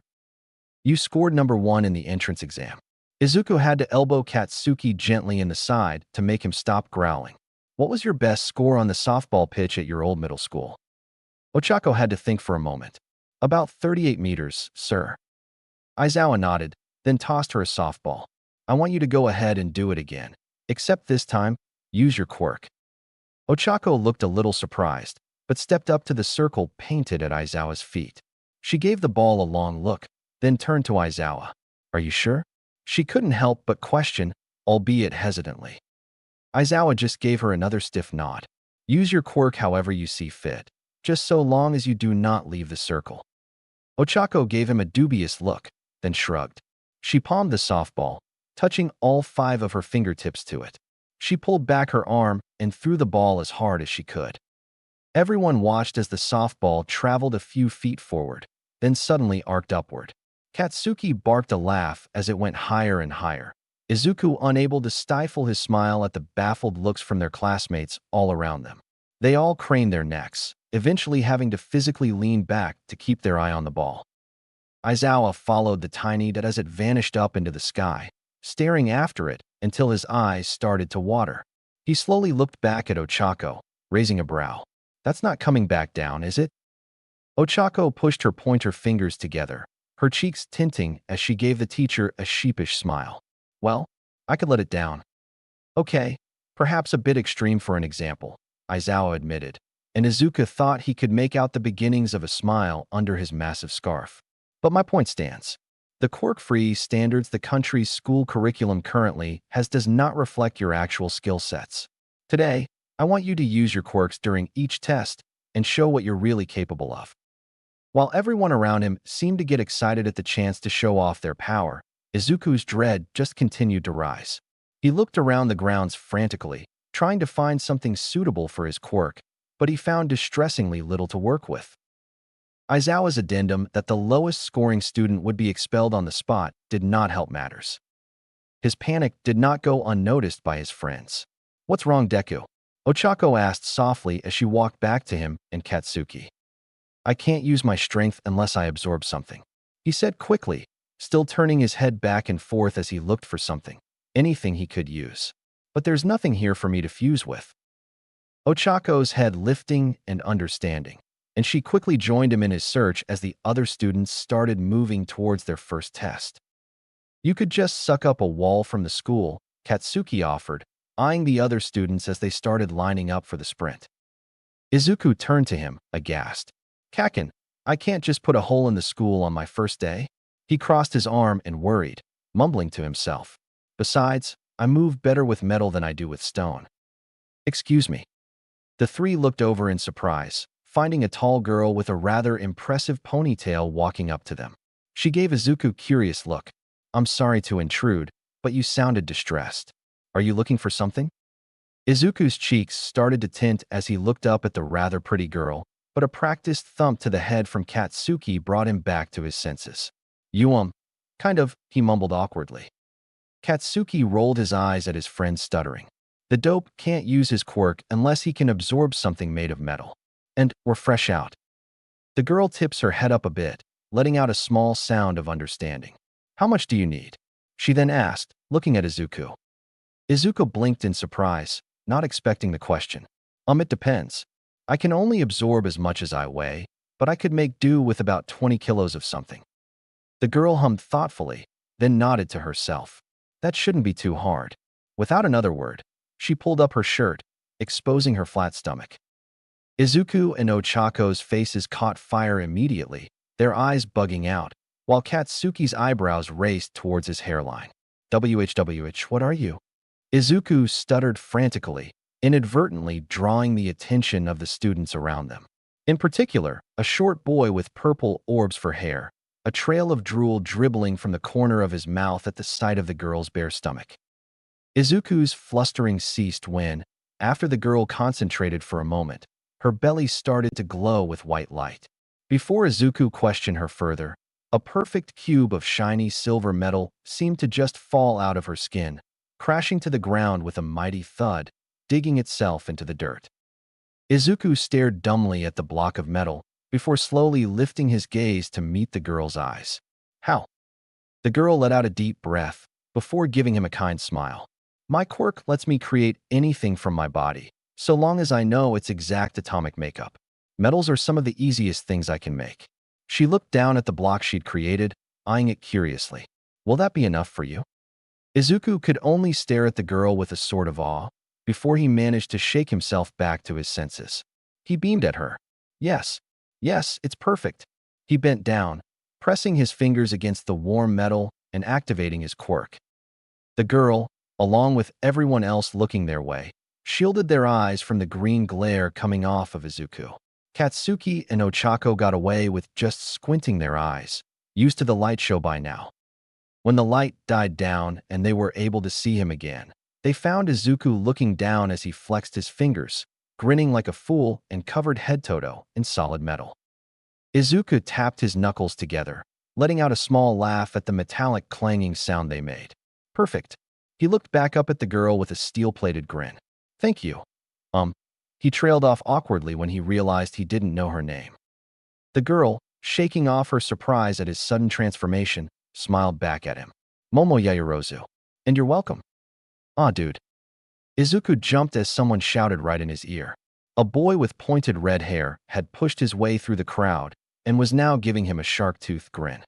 Speaker 1: You scored number 1 in the entrance exam. Izuku had to elbow Katsuki gently in the side to make him stop growling. What was your best score on the softball pitch at your old middle school? Ochako had to think for a moment. About 38 meters, sir. Aizawa nodded, then tossed her a softball. I want you to go ahead and do it again. Except this time, use your quirk. Ochako looked a little surprised, but stepped up to the circle painted at Aizawa's feet. She gave the ball a long look, then turned to Aizawa. Are you sure? She couldn't help but question, albeit hesitantly. Aizawa just gave her another stiff nod. Use your quirk however you see fit, just so long as you do not leave the circle. Ochako gave him a dubious look, then shrugged. She palmed the softball, touching all 5 of her fingertips to it. She pulled back her arm and threw the ball as hard as she could. Everyone watched as the softball traveled a few feet forward, then suddenly arced upward. Katsuki barked a laugh as it went higher and higher. Izuku unable to stifle his smile at the baffled looks from their classmates all around them. They all craned their necks, eventually having to physically lean back to keep their eye on the ball. Aizawa followed the tiny dot as it vanished up into the sky, staring after it until his eyes started to water. He slowly looked back at Ochako, raising a brow. That's not coming back down, is it? Ochako pushed her pointer fingers together, her cheeks tinting as she gave the teacher a sheepish smile. Well, I could let it down. Okay, perhaps a bit extreme for an example, Aizawa admitted, and Izuku thought he could make out the beginnings of a smile under his massive scarf. But my point stands. The quirk-free standards the country's school curriculum currently has does not reflect your actual skill sets. Today, I want you to use your quirks during each test and show what you're really capable of. While everyone around him seemed to get excited at the chance to show off their power, Izuku's dread just continued to rise. He looked around the grounds frantically, trying to find something suitable for his quirk, but he found distressingly little to work with. Aizawa's addendum that the lowest scoring student would be expelled on the spot did not help matters. His panic did not go unnoticed by his friends. What's wrong, Deku? Ochako asked softly as she walked back to him and Katsuki. I can't use my strength unless I absorb something, he said quickly, still turning his head back and forth as he looked for something, anything he could use. But there's nothing here for me to fuse with. Ochako's head lifting and understanding, and she quickly joined him in his search as the other students started moving towards their first test. You could just suck up a wall from the school, Katsuki offered, eyeing the other students as they started lining up for the sprint. Izuku turned to him, aghast. Kaken, I can't just put a hole in the school on my first day? He crossed his arm and worried, mumbling to himself. Besides, I move better with metal than I do with stone. Excuse me. The 3 looked over in surprise, finding a tall girl with a rather impressive ponytail walking up to them. She gave Izuku a curious look. I'm sorry to intrude, but you sounded distressed. Are you looking for something? Izuku's cheeks started to tint as he looked up at the rather pretty girl, but a practiced thump to the head from Katsuki brought him back to his senses. You, kind of, he mumbled awkwardly. Katsuki rolled his eyes at his friend stuttering. The dope can't use his quirk unless he can absorb something made of metal. And we're fresh out. The girl tips her head up a bit, letting out a small sound of understanding. How much do you need? She then asked, looking at Izuku. Izuku blinked in surprise, not expecting the question. It depends. I can only absorb as much as I weigh, but I could make do with about 20 kilos of something. The girl hummed thoughtfully, then nodded to herself. That shouldn't be too hard. Without another word, she pulled up her shirt, exposing her flat stomach. Izuku and Ochako's faces caught fire immediately, their eyes bugging out, while Katsuki's eyebrows raced towards his hairline. WHWH, what are you? Izuku stuttered frantically, inadvertently drawing the attention of the students around them. In particular, a short boy with purple orbs for hair, a trail of drool dribbling from the corner of his mouth at the sight of the girl's bare stomach. Izuku's flustering ceased when, after the girl concentrated for a moment, her belly started to glow with white light. Before Izuku questioned her further, a perfect cube of shiny silver metal seemed to just fall out of her skin, crashing to the ground with a mighty thud, digging itself into the dirt. Izuku stared dumbly at the block of metal before slowly lifting his gaze to meet the girl's eyes. How? The girl let out a deep breath before giving him a kind smile. My quirk lets me create anything from my body, so long as I know its exact atomic makeup. Metals are some of the easiest things I can make. She looked down at the block she'd created, eyeing it curiously. Will that be enough for you? Izuku could only stare at the girl with a sort of awe before he managed to shake himself back to his senses. He beamed at her. Yes, yes, it's perfect. He bent down, pressing his fingers against the warm metal and activating his quirk. The girl, along with everyone else looking their way, shielded their eyes from the green glare coming off of Izuku. Katsuki and Ochako got away with just squinting their eyes, used to the light show by now. When the light died down and they were able to see him again, they found Izuku looking down as he flexed his fingers, grinning like a fool and covered head toto in solid metal. Izuku tapped his knuckles together, letting out a small laugh at the metallic clanging sound they made. Perfect. He looked back up at the girl with a steel-plated grin. Thank you. He trailed off awkwardly when he realized he didn't know her name. The girl, shaking off her surprise at his sudden transformation, smiled back at him. Momo Yayorozu. And you're welcome. Aw, dude. Izuku jumped as someone shouted right in his ear. A boy with pointed red hair had pushed his way through the crowd and was now giving him a shark-toothed grin.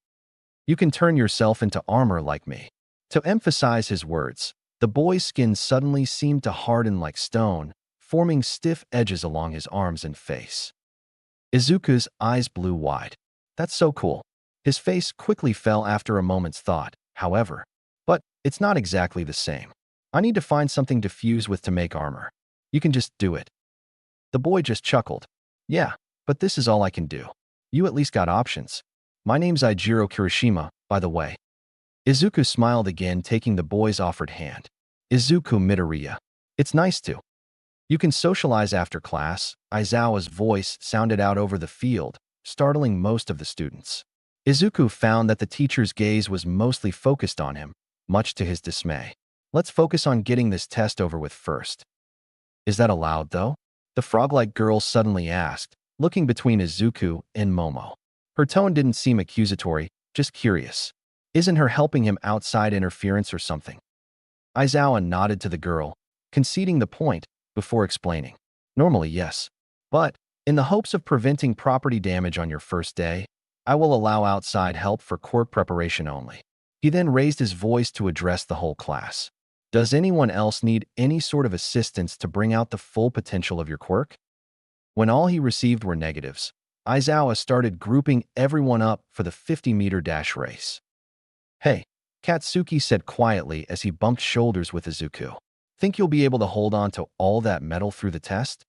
Speaker 1: You can turn yourself into armor like me. To emphasize his words, the boy's skin suddenly seemed to harden like stone, forming stiff edges along his arms and face. Izuku's eyes blew wide. That's so cool. His face quickly fell after a moment's thought, however. But it's not exactly the same. I need to find something to fuse with to make armor. You can just do it. The boy just chuckled. Yeah, but this is all I can do. You at least got options. My name's Ijiro Kirishima, by the way. Izuku smiled again, taking the boy's offered hand. Izuku Midoriya. It's nice to. You can socialize after class. Aizawa's voice sounded out over the field, startling most of the students. Izuku found that the teacher's gaze was mostly focused on him, much to his dismay. Let's focus on getting this test over with first. Is that allowed, though? The frog-like girl suddenly asked, looking between Izuku and Momo. Her tone didn't seem accusatory, just curious. Isn't her helping him outside interference or something? Aizawa nodded to the girl, conceding the point, before explaining. Normally, yes. But, in the hopes of preventing property damage on your first day, I will allow outside help for quirk preparation only. He then raised his voice to address the whole class. Does anyone else need any sort of assistance to bring out the full potential of your quirk? When all he received were negatives, Aizawa started grouping everyone up for the 50-meter dash race. Hey, Katsuki said quietly as he bumped shoulders with Izuku. Think you'll be able to hold on to all that metal through the test?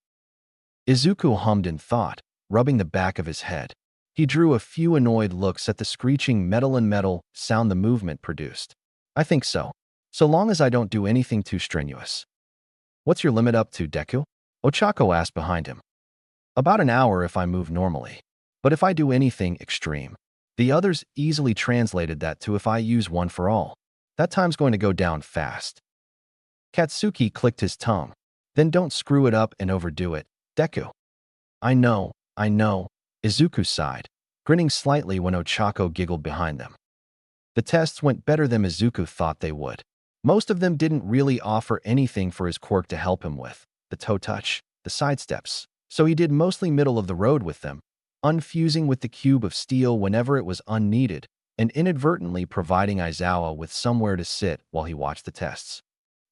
Speaker 1: Izuku hummed in thought, rubbing the back of his head. He drew a few annoyed looks at the screeching metal and metal sound the movement produced. I think so. So long as I don't do anything too strenuous. What's your limit up to, Deku? Ochako asked behind him. About an hour if I move normally. But if I do anything extreme. The others easily translated that to if I use one for all. That time's going to go down fast. Katsuki clicked his tongue. Then don't screw it up and overdo it, Deku. I know. Izuku sighed, grinning slightly when Ochako giggled behind them. The tests went better than Izuku thought they would. Most of them didn't really offer anything for his quirk to help him with, the toe touch, the sidesteps, so he did mostly middle of the road with them, unfusing with the cube of steel whenever it was unneeded, and inadvertently providing Aizawa with somewhere to sit while he watched the tests.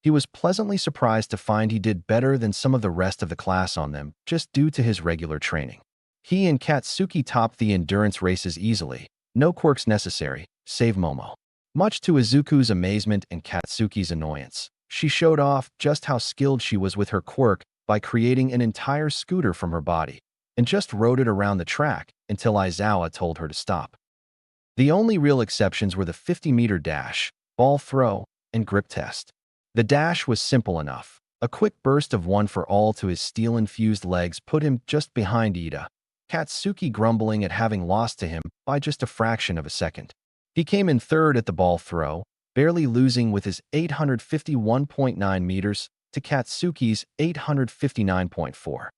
Speaker 1: He was pleasantly surprised to find he did better than some of the rest of the class on them, just due to his regular training. He and Katsuki topped the endurance races easily, no quirks necessary, save Momo. Much to Izuku's amazement and Katsuki's annoyance, she showed off just how skilled she was with her quirk by creating an entire scooter from her body, and just rode it around the track until Aizawa told her to stop. The only real exceptions were the 50-meter dash, ball throw, and grip test. The dash was simple enough. A quick burst of one for all to his steel-infused legs put him just behind Ida, Katsuki grumbling at having lost to him by just a fraction of a second. He came in third at the ball throw, barely losing with his 851.9 meters to Katsuki's 859.4.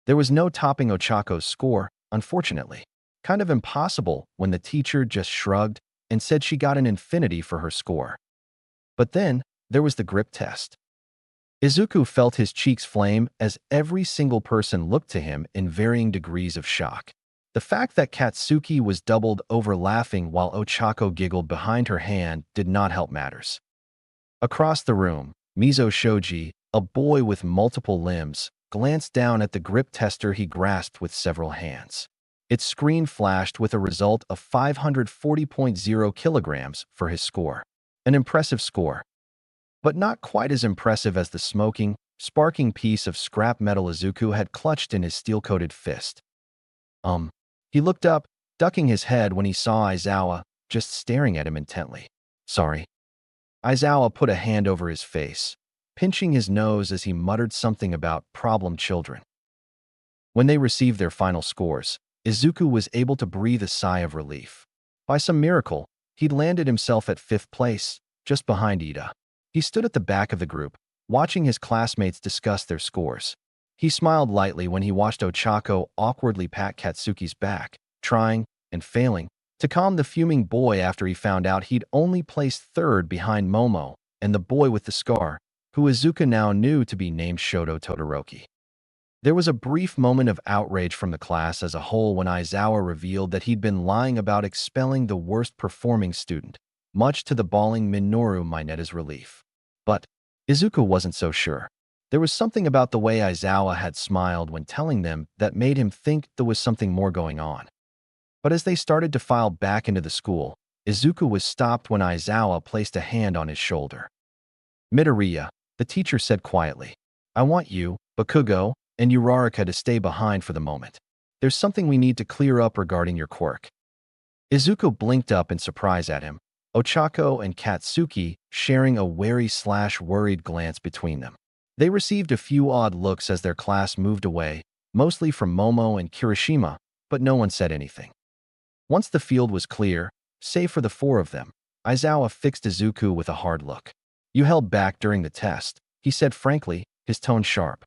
Speaker 1: There was no topping Ochako's score, unfortunately. Kind of impossible when the teacher just shrugged and said she got an infinity for her score. But then, there was the grip test. Izuku felt his cheeks flame as every single person looked to him in varying degrees of shock. The fact that Katsuki was doubled over laughing while Ochako giggled behind her hand did not help matters. Across the room, Mizo Shoji, a boy with multiple limbs, glanced down at the grip tester he grasped with several hands. Its screen flashed with a result of 540.0 kilograms for his score. An impressive score, but not quite as impressive as the smoking, sparking piece of scrap metal Izuku had clutched in his steel-coated fist. He looked up, ducking his head when he saw Aizawa just staring at him intently. Sorry. Aizawa put a hand over his face, pinching his nose as he muttered something about problem children. When they received their final scores, Izuku was able to breathe a sigh of relief. By some miracle, he'd landed himself at 5th place, just behind Ida. He stood at the back of the group, watching his classmates discuss their scores. He smiled lightly when he watched Ochako awkwardly pat Katsuki's back, trying, and failing, to calm the fuming boy after he found out he'd only placed 3rd behind Momo and the boy with the scar, who Izuku now knew to be named Shoto Todoroki. There was a brief moment of outrage from the class as a whole when Aizawa revealed that he'd been lying about expelling the worst-performing student, much to the bawling Minoru Mineta's relief. But Izuku wasn't so sure. There was something about the way Aizawa had smiled when telling them that made him think there was something more going on. But as they started to file back into the school, Izuku was stopped when Aizawa placed a hand on his shoulder. Midoriya, the teacher said quietly, I want you, Bakugo, and Uraraka to stay behind for the moment. There's something we need to clear up regarding your quirk. Izuku blinked up in surprise at him, Ochako and Katsuki sharing a wary/worried glance between them. They received a few odd looks as their class moved away, mostly from Momo and Kirishima, but no one said anything. Once the field was clear, save for the 4 of them, Aizawa fixed Izuku with a hard look. You held back during the test, he said frankly, his tone sharp.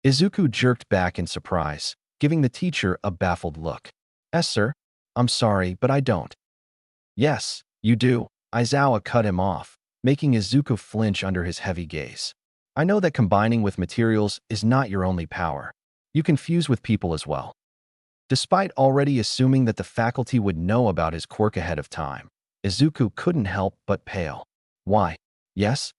Speaker 1: Izuku jerked back in surprise, giving the teacher a baffled look. Yes, sir. I'm sorry, but I don't. Yes, you do. Aizawa cut him off, making Izuku flinch under his heavy gaze. I know that combining with materials is not your only power. You can fuse with people as well. Despite already assuming that the faculty would know about his quirk ahead of time, Izuku couldn't help but pale. Why? Yes?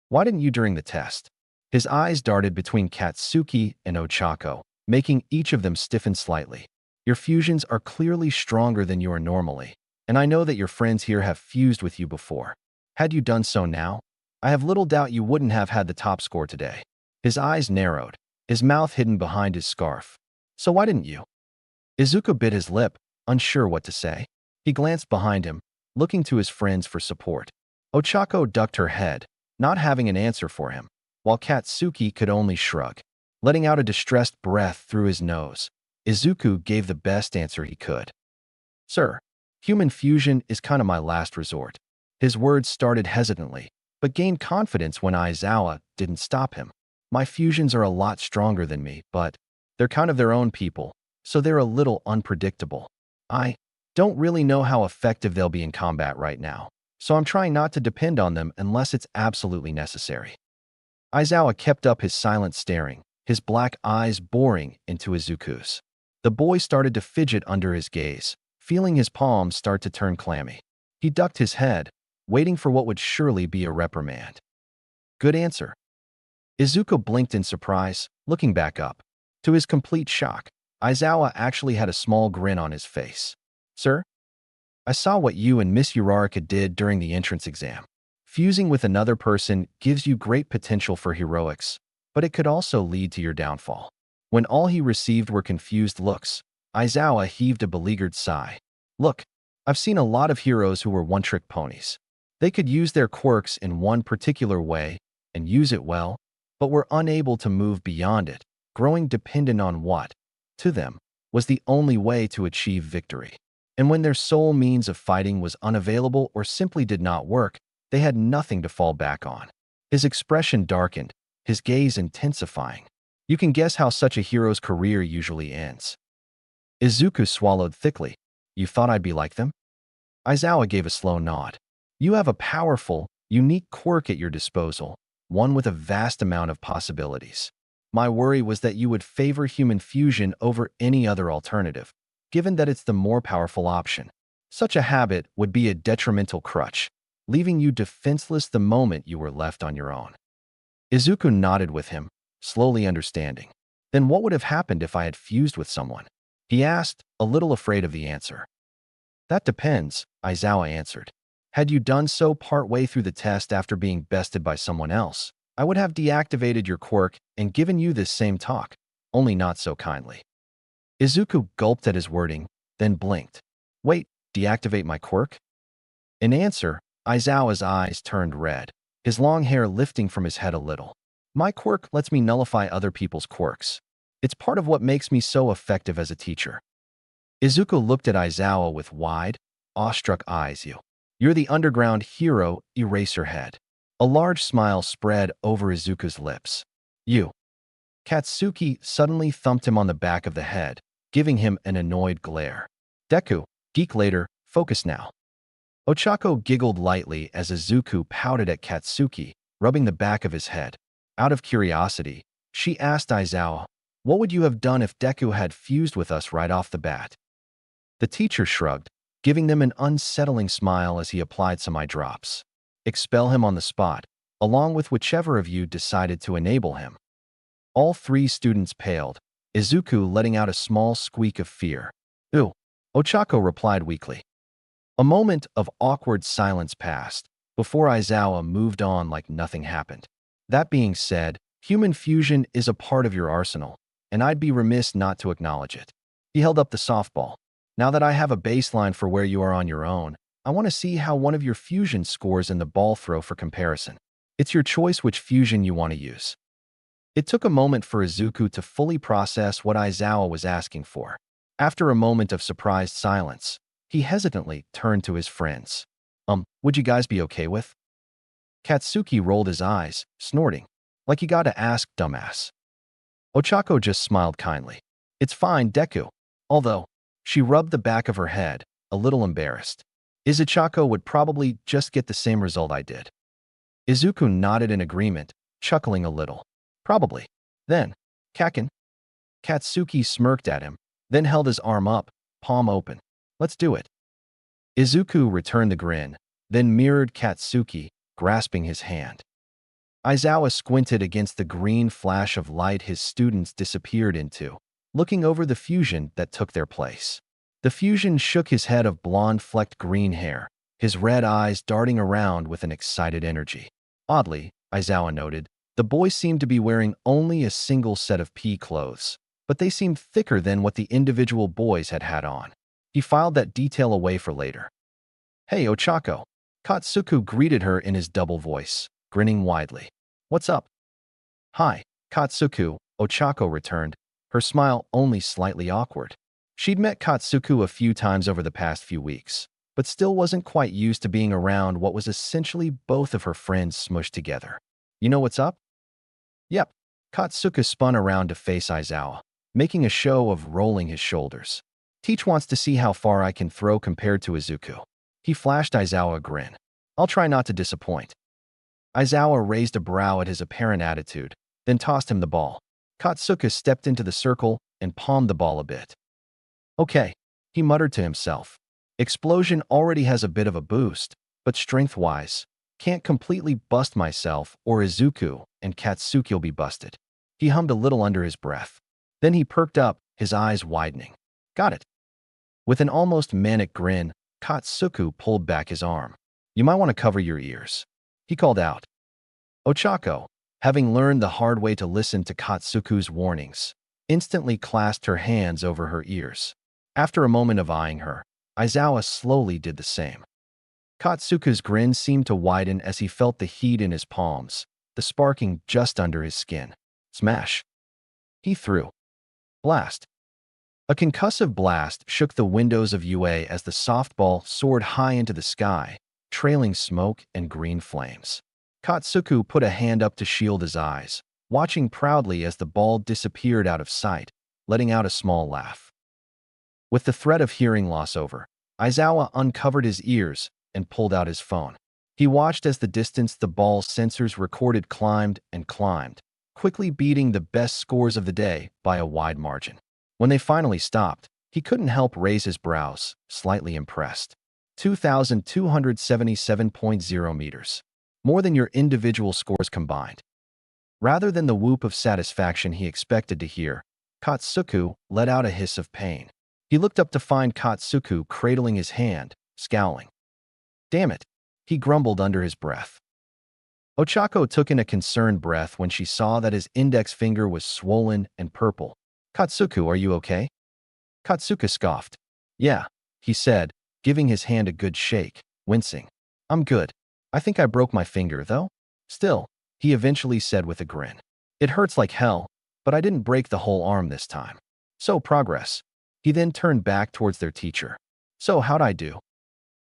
Speaker 1: Why didn't you during the test? His eyes darted between Katsuki and Ochako, making each of them stiffen slightly. Your fusions are clearly stronger than you are normally, and I know that your friends here have fused with you before. Had you done so now, I have little doubt you wouldn't have had the top score today. His eyes narrowed, his mouth hidden behind his scarf. So why didn't you? Izuku bit his lip, unsure what to say. He glanced behind him, looking to his friends for support. Ochako ducked her head, not having an answer for him, while Katsuki could only shrug. Letting out a distressed breath through his nose, Izuku gave the best answer he could. Sir, human fusion is kind of my last resort. His words started hesitantly, but gained confidence when Aizawa didn't stop him. My fusions are a lot stronger than me, but they're kind of their own people, so they're a little unpredictable. I don't really know how effective they'll be in combat right now, so I'm trying not to depend on them unless it's absolutely necessary. Aizawa kept up his silent staring, his black eyes boring into Izuku's. The boy started to fidget under his gaze, feeling his palms start to turn clammy. He ducked his head, waiting for what would surely be a reprimand. Good answer. Izuku blinked in surprise, looking back up. To his complete shock, Aizawa actually had a small grin on his face. Sir? I saw what you and Miss Uraraka did during the entrance exam. Fusing with another person gives you great potential for heroics, but it could also lead to your downfall. When all he received were confused looks, Aizawa heaved a beleaguered sigh. Look, I've seen a lot of heroes who were one-trick ponies. They could use their quirks in one particular way and use it well, but were unable to move beyond it, growing dependent on what, to them, was the only way to achieve victory. And when their sole means of fighting was unavailable or simply did not work, they had nothing to fall back on. His expression darkened, his gaze intensifying. You can guess how such a hero's career usually ends. Izuku swallowed thickly. You thought I'd be like them? Aizawa gave a slow nod. You have a powerful, unique quirk at your disposal, one with a vast amount of possibilities. My worry was that you would favor human fusion over any other alternative, given that it's the more powerful option. Such a habit would be a detrimental crutch, leaving you defenseless the moment you were left on your own. Izuku nodded with him, slowly understanding. Then what would have happened if I had fused with someone? He asked, a little afraid of the answer. That depends, Aizawa answered. Had you done so partway through the test after being bested by someone else, I would have deactivated your quirk and given you this same talk, only not so kindly. Izuku gulped at his wording, then blinked. Wait, deactivate my quirk? In answer, Aizawa's eyes turned red, his long hair lifting from his head a little. My quirk lets me nullify other people's quirks. It's part of what makes me so effective as a teacher. Izuku looked at Aizawa with wide, awestruck eyes. You're the underground hero, Eraserhead. A large smile spread over Izuku's lips. You. Katsuki suddenly thumped him on the back of the head, giving him an annoyed glare. Deku, geek later, focus now. Ochako giggled lightly as Izuku pouted at Katsuki, rubbing the back of his head. Out of curiosity, she asked Aizawa, what would you have done if Deku had fused with us right off the bat? The teacher shrugged, giving them an unsettling smile as he applied some eye drops. Expel him on the spot, along with whichever of you decided to enable him. All three students paled, Izuku letting out a small squeak of fear. Ooh, Ochako replied weakly. A moment of awkward silence passed, before Aizawa moved on like nothing happened. That being said, human fusion is a part of your arsenal, and I'd be remiss not to acknowledge it. He held up the softball. Now that I have a baseline for where you are on your own, I want to see how one of your fusion scores in the ball throw for comparison. It's your choice which fusion you want to use. It took a moment for Izuku to fully process what Aizawa was asking for. After a moment of surprised silence, he hesitantly turned to his friends. Would you guys be okay with? Katsuki rolled his eyes, snorting. Like you gotta ask, dumbass. Ochako just smiled kindly. It's fine, Deku. Although, she rubbed the back of her head, a little embarrassed. Izuchako would probably just get the same result I did. Izuku nodded in agreement, chuckling a little. Probably. Then, Kaken. Katsuki smirked at him, then held his arm up, palm open. Let's do it. Izuku returned the grin, then mirrored Katsuki, grasping his hand. Aizawa squinted against the green flash of light his students disappeared into, looking over the fusion that took their place. The fusion shook his head of blonde-flecked green hair, his red eyes darting around with an excited energy. Oddly, Aizawa noted, the boys seemed to be wearing only a single set of pea clothes, but they seemed thicker than what the individual boys had had on. He filed that detail away for later. Hey, Ochako. Katsuku greeted her in his double voice, grinning widely. What's up? Hi, Katsuku, Ochako returned, her smile only slightly awkward. She'd met Katsuku a few times over the past few weeks, but still wasn't quite used to being around what was essentially both of her friends smushed together. You know what's up? Yep. Katsuku spun around to face Aizawa, making a show of rolling his shoulders. Teach wants to see how far I can throw compared to Izuku. He flashed Aizawa a grin. I'll try not to disappoint. Aizawa raised a brow at his apparent attitude, then tossed him the ball. Katsuku stepped into the circle and palmed the ball a bit. Okay, he muttered to himself. Explosion already has a bit of a boost, but strength-wise, can't completely bust myself or Izuku, and Katsuki'll be busted. He hummed a little under his breath. Then he perked up, his eyes widening. Got it. With an almost manic grin, Katsuku pulled back his arm. You might want to cover your ears. He called out. Ochako, having learned the hard way to listen to Katsuku's warnings, instantly clasped her hands over her ears. After a moment of eyeing her, Aizawa slowly did the same. Katsuku's grin seemed to widen as he felt the heat in his palms, the sparking just under his skin. Smash. He threw. Blast. A concussive blast shook the windows of UA as the softball soared high into the sky, trailing smoke and green flames. Katsuku put a hand up to shield his eyes, watching proudly as the ball disappeared out of sight, letting out a small laugh. With the threat of hearing loss over, Aizawa uncovered his ears and pulled out his phone. He watched as the distance the ball's sensors recorded climbed and climbed, quickly beating the best scores of the day by a wide margin. When they finally stopped, he couldn't help raise his brows, slightly impressed. 2,277.0 meters. More than your individual scores combined. Rather than the whoop of satisfaction he expected to hear, Katsuku let out a hiss of pain. He looked up to find Katsuku cradling his hand, scowling. Damn it, he grumbled under his breath. Ochako took in a concerned breath when she saw that his index finger was swollen and purple. Katsuku, are you okay? Katsuka scoffed. Yeah, he said, giving his hand a good shake, wincing. I'm good. I think I broke my finger, though. Still, he eventually said with a grin. It hurts like hell, but I didn't break the whole arm this time. So, progress. He then turned back towards their teacher. So, how'd I do?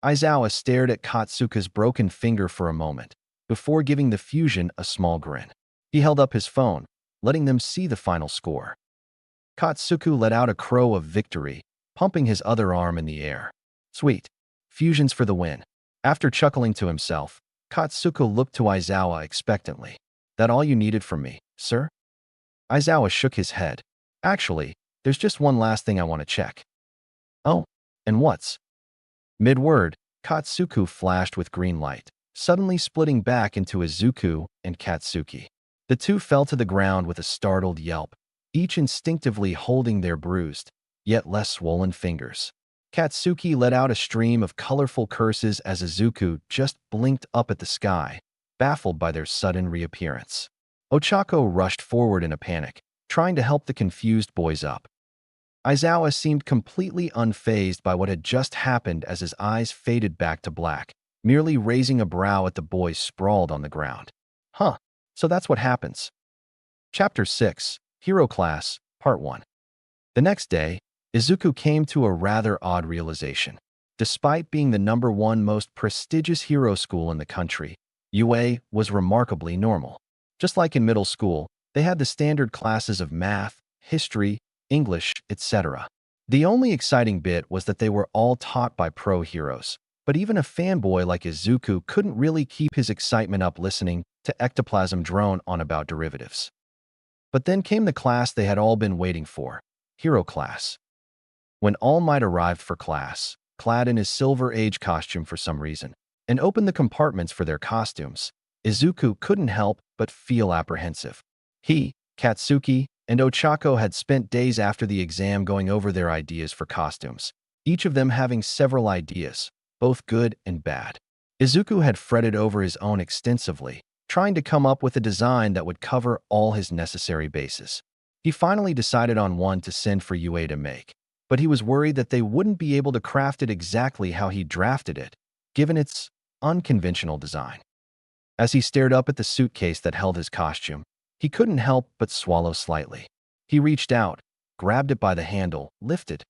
Speaker 1: Aizawa stared at Katsuka's broken finger for a moment, before giving the fusion a small grin. He held up his phone, letting them see the final score. Katsuku let out a crow of victory, pumping his other arm in the air. Sweet. Fusions for the win. After chuckling to himself, Katsuku looked to Aizawa expectantly. That all you needed from me, sir? Aizawa shook his head. Actually, there's just one last thing I want to check. Oh, and what's? Mid-word, Katsuku flashed with green light, suddenly splitting back into Izuku and Katsuki. The two fell to the ground with a startled yelp, each instinctively holding their bruised, yet less swollen fingers. Katsuki let out a stream of colorful curses as Izuku just blinked up at the sky, baffled by their sudden reappearance. Ochako rushed forward in a panic, trying to help the confused boys up. Aizawa seemed completely unfazed by what had just happened as his eyes faded back to black, merely raising a brow at the boys sprawled on the ground. Huh, so that's what happens. Chapter 6, Hero Class, Part 1. The next day, Izuku came to a rather odd realization. Despite being the #1 most prestigious hero school in the country, UA was remarkably normal. Just like in middle school, they had the standard classes of math, history, English, etc. The only exciting bit was that they were all taught by pro heroes, but even a fanboy like Izuku couldn't really keep his excitement up listening to Ectoplasm drone on about derivatives. But then came the class they had all been waiting for, Hero Class. When All Might arrived for class, clad in his Silver Age costume for some reason, and opened the compartments for their costumes, Izuku couldn't help but feel apprehensive. He, Katsuki, and Ochako had spent days after the exam going over their ideas for costumes, each of them having several ideas, both good and bad. Izuku had fretted over his own extensively, trying to come up with a design that would cover all his necessary bases. He finally decided on one to send for UA to make, but he was worried that they wouldn't be able to craft it exactly how he drafted it, given its unconventional design. As he stared up at the suitcase that held his costume, he couldn't help but swallow slightly. He reached out, grabbed it by the handle, lifted,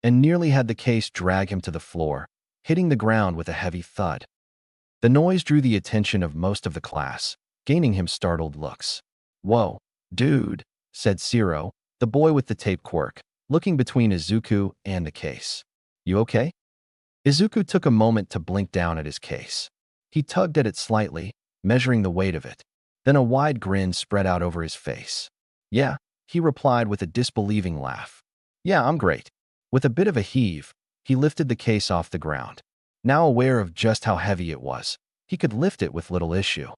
Speaker 1: and nearly had the case drag him to the floor, hitting the ground with a heavy thud. The noise drew the attention of most of the class, gaining him startled looks. Whoa, dude, said Zero, the boy with the tape quirk, looking between Izuku and the case. You okay? Izuku took a moment to blink down at his case. He tugged at it slightly, measuring the weight of it. Then a wide grin spread out over his face. Yeah, he replied with a disbelieving laugh. Yeah, I'm great. With a bit of a heave, he lifted the case off the ground. Now aware of just how heavy it was, he could lift it with little issue.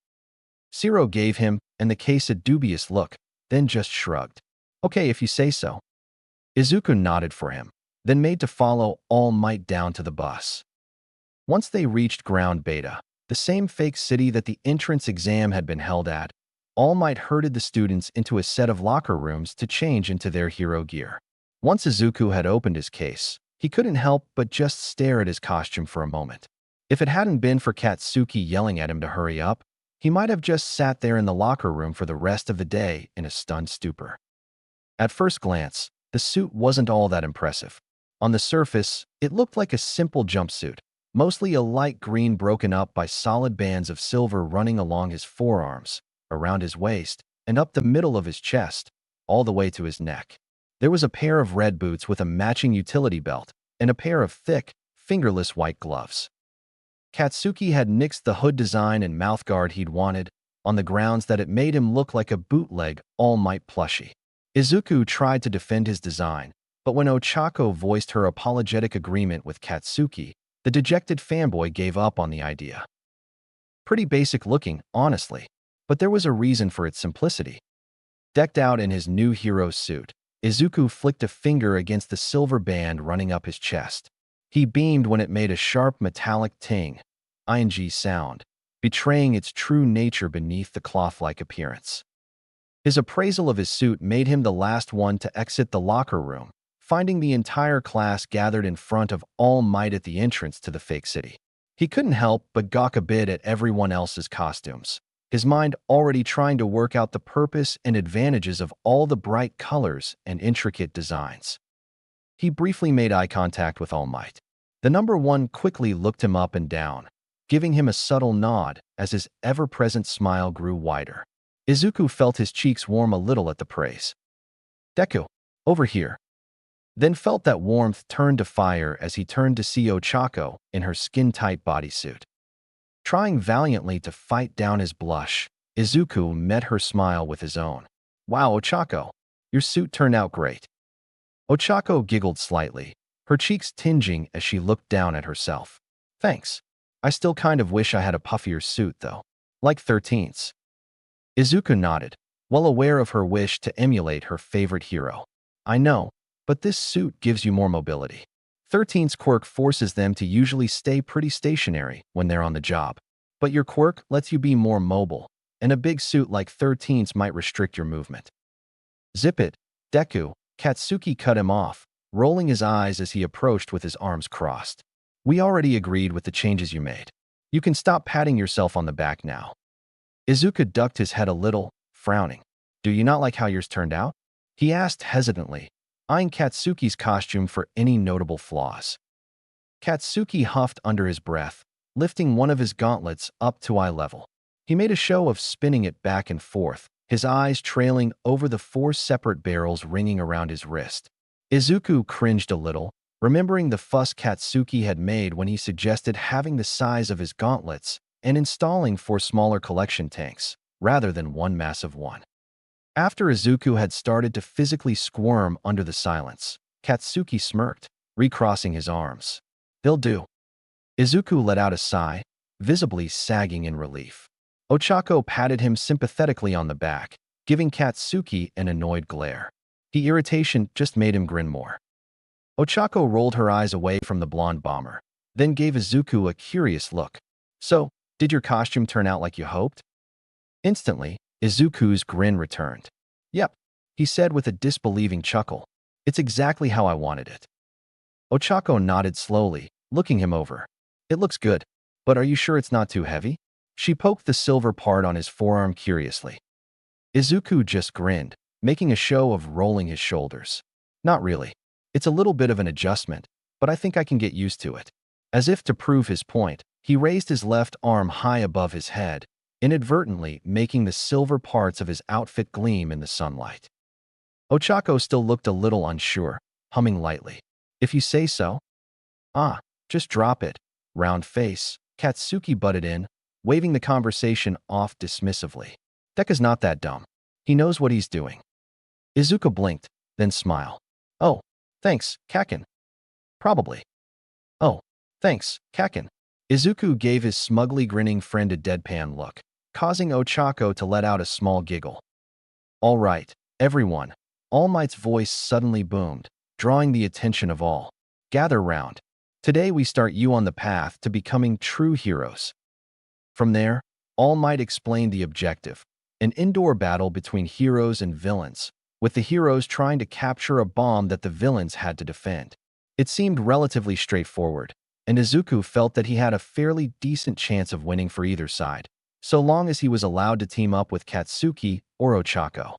Speaker 1: Zero gave him and the case a dubious look, then just shrugged. Okay, if you say so. Izuku nodded for him, then made to follow All Might down to the bus. Once they reached Ground Beta, the same fake city that the entrance exam had been held at, All Might herded the students into a set of locker rooms to change into their hero gear. Once Izuku had opened his case, he couldn't help but just stare at his costume for a moment. If it hadn't been for Katsuki yelling at him to hurry up, he might have just sat there in the locker room for the rest of the day in a stunned stupor. At first glance, the suit wasn't all that impressive. On the surface, it looked like a simple jumpsuit, mostly a light green broken up by solid bands of silver running along his forearms, around his waist, and up the middle of his chest, all the way to his neck. There was a pair of red boots with a matching utility belt, and a pair of thick, fingerless white gloves. Katsuki had nixed the hood design and mouthguard he'd wanted, on the grounds that it made him look like a bootleg All Might plushie. Izuku tried to defend his design, but when Ochako voiced her apologetic agreement with Katsuki, the dejected fanboy gave up on the idea. Pretty basic looking, honestly. But there was a reason for its simplicity. Decked out in his new hero's suit, Izuku flicked a finger against the silver band running up his chest. He beamed when it made a sharp metallic ing sound, betraying its true nature beneath the cloth-like appearance. His appraisal of his suit made him the last one to exit the locker room, finding the entire class gathered in front of All Might at the entrance to the fake city. He couldn't help but gawk a bit at everyone else's costumes, his mind already trying to work out the purpose and advantages of all the bright colors and intricate designs. He briefly made eye contact with All Might. The number one quickly looked him up and down, giving him a subtle nod as his ever-present smile grew wider. Izuku felt his cheeks warm a little at the praise. "Deku, over here." Then felt that warmth turn to fire as he turned to see Ochako in her skin-tight bodysuit. Trying valiantly to fight down his blush, Izuku met her smile with his own. "Wow, Ochako, your suit turned out great." Ochako giggled slightly, her cheeks tinging as she looked down at herself. "Thanks. I still kind of wish I had a puffier suit, though. Like 13's. Izuku nodded, well aware of her wish to emulate her favorite hero. "I know, but this suit gives you more mobility. 13's quirk forces them to usually stay pretty stationary when they're on the job. But your quirk lets you be more mobile, and a big suit like 13's might restrict your movement." "Zip it, Deku," Katsuki cut him off, rolling his eyes as he approached with his arms crossed. "We already agreed with the changes you made. You can stop patting yourself on the back now." Izuku ducked his head a little, frowning. "Do you not like how yours turned out?" he asked hesitantly, eyeing Katsuki's costume for any notable flaws. Katsuki huffed under his breath, lifting one of his gauntlets up to eye level. He made a show of spinning it back and forth, his eyes trailing over the 4 separate barrels ringing around his wrist. Izuku cringed a little, remembering the fuss Katsuki had made when he suggested having the size of his gauntlets and installing 4 smaller collection tanks, rather than one massive one. After Izuku had started to physically squirm under the silence, Katsuki smirked, recrossing his arms. "They'll do." Izuku let out a sigh, visibly sagging in relief. Ochako patted him sympathetically on the back, giving Katsuki an annoyed glare. The irritation just made him grin more. Ochako rolled her eyes away from the blonde bomber, then gave Izuku a curious look. "So, did your costume turn out like you hoped?" Instantly, Izuku's grin returned. "Yep," he said with a disbelieving chuckle. "It's exactly how I wanted it." Ochako nodded slowly, looking him over. "It looks good, but are you sure it's not too heavy?" She poked the silver part on his forearm curiously. Izuku just grinned, making a show of rolling his shoulders. "Not really. It's a little bit of an adjustment, but I think I can get used to it." As if to prove his point, he raised his left arm high above his head, inadvertently making the silver parts of his outfit gleam in the sunlight. Ochako still looked a little unsure, humming lightly. "If you say so." "Ah, just drop it, round face," Katsuki butted in, waving the conversation off dismissively. "Deku's not that dumb. He knows what he's doing." Izuku blinked, then smiled. "Oh, thanks, Kaken." "Probably." "Oh, thanks, Kaken." Izuku gave his smugly grinning friend a deadpan look, causing Ochako to let out a small giggle. "All right, everyone," All Might's voice suddenly boomed, drawing the attention of all. "Gather round. Today we start you on the path to becoming true heroes." From there, All Might explained the objective, an indoor battle between heroes and villains, with the heroes trying to capture a bomb that the villains had to defend. It seemed relatively straightforward, and Izuku felt that he had a fairly decent chance of winning for either side, so long as he was allowed to team up with Katsuki or Ochako.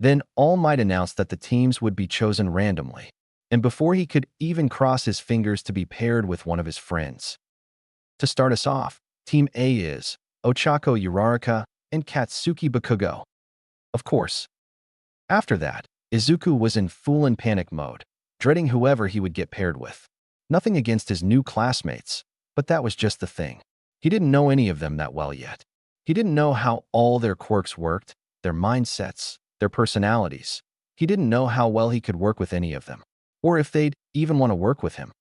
Speaker 1: Then All Might announced that the teams would be chosen randomly, and before he could even cross his fingers to be paired with one of his friends. To start us off, Team A is Ochako Uraraka and Katsuki Bakugo. Of course. After that, Izuku was in fool and panic mode, dreading whoever he would get paired with. Nothing against his new classmates, but that was just the thing. He didn't know any of them that well yet. He didn't know how all their quirks worked, their mindsets, their personalities. He didn't know how well he could work with any of them, or if they'd even want to work with him.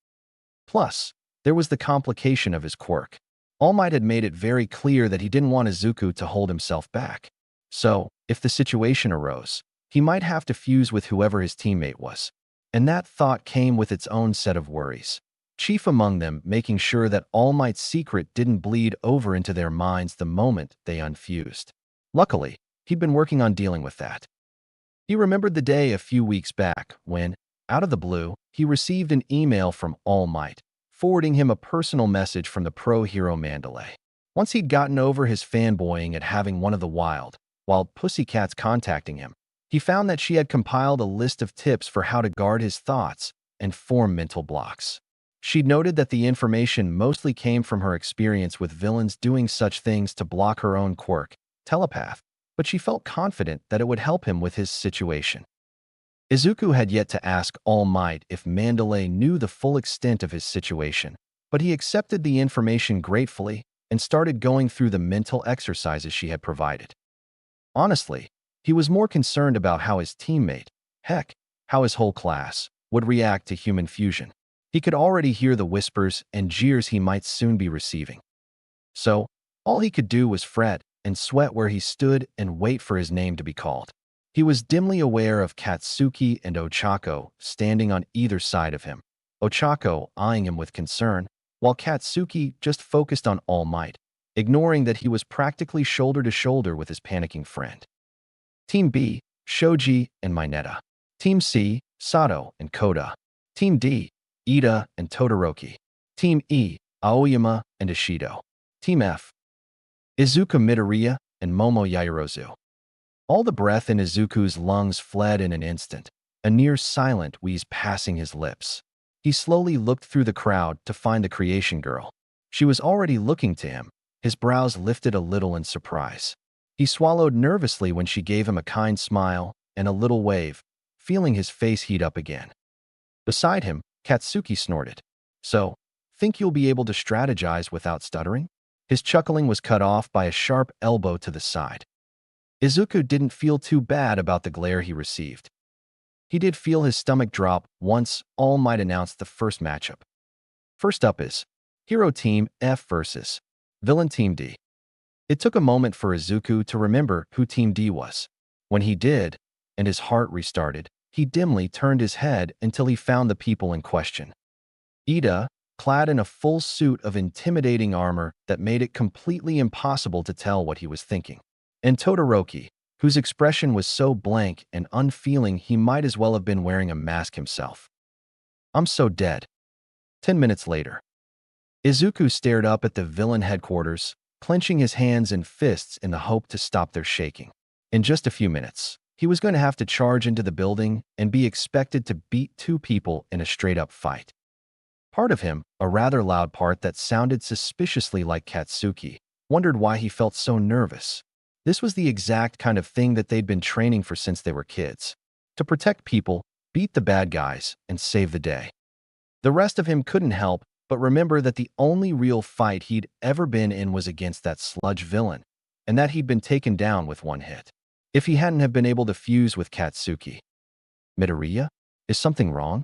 Speaker 1: Plus, there was the complication of his quirk. All Might had made it very clear that he didn't want Izuku to hold himself back. So, if the situation arose, he might have to fuse with whoever his teammate was. And that thought came with its own set of worries. Chief among them, making sure that All Might's secret didn't bleed over into their minds the moment they unfused. Luckily, he'd been working on dealing with that. He remembered the day a few weeks back when, out of the blue, he received an email from All Might, forwarding him a personal message from the pro-hero Mandalay. Once he'd gotten over his fanboying at having one of the wild pussycats contacting him, he found that she had compiled a list of tips for how to guard his thoughts and form mental blocks. She'd noted that the information mostly came from her experience with villains doing such things to block her own quirk, telepath, but she felt confident that it would help him with his situation. Izuku had yet to ask All Might if Mandalay knew the full extent of his situation, but he accepted the information gratefully and started going through the mental exercises she had provided. Honestly, he was more concerned about how his teammate, heck, how his whole class, would react to human fusion. He could already hear the whispers and jeers he might soon be receiving. So, all he could do was fret and sweat where he stood and wait for his name to be called. He was dimly aware of Katsuki and Ochako standing on either side of him, Ochako eyeing him with concern, while Katsuki just focused on All Might, ignoring that he was practically shoulder to shoulder with his panicking friend. Team B, Shoji and Mineta. Team C, Sato and Koda. Team D, Ida and Todoroki. Team E, Aoyama and Ishido. Team F, Izuku Midoriya and Momo Yaoyorozu. All the breath in Izuku's lungs fled in an instant, a near silent wheeze passing his lips. He slowly looked through the crowd to find the creation girl. She was already looking to him, his brows lifted a little in surprise. He swallowed nervously when she gave him a kind smile and a little wave, feeling his face heat up again. Beside him, Katsuki snorted. "So, think you'll be able to strategize without stuttering?" His chuckling was cut off by a sharp elbow to the side. Izuku didn't feel too bad about the glare he received. He did feel his stomach drop once All Might announced the first matchup. First up is Hero Team F versus Villain Team D. It took a moment for Izuku to remember who Team D was. When he did, and his heart restarted, he dimly turned his head until he found the people in question. Ida, clad in a full suit of intimidating armor that made it completely impossible to tell what he was thinking. And Todoroki, whose expression was so blank and unfeeling he might as well have been wearing a mask himself. "I'm so dead." 10 minutes later, Izuku stared up at the villain headquarters, clenching his hands and fists in the hope to stop their shaking. In just a few minutes, he was going to have to charge into the building and be expected to beat two people in a straight-up fight. Part of him, a rather loud part that sounded suspiciously like Katsuki, wondered why he felt so nervous. This was the exact kind of thing that they'd been training for since they were kids. To protect people, beat the bad guys, and save the day. The rest of him couldn't help but remember that the only real fight he'd ever been in was against that sludge villain, and that he'd been taken down with one hit. If he hadn't have been able to fuse with Katsuki. "Midoriya? Is something wrong?"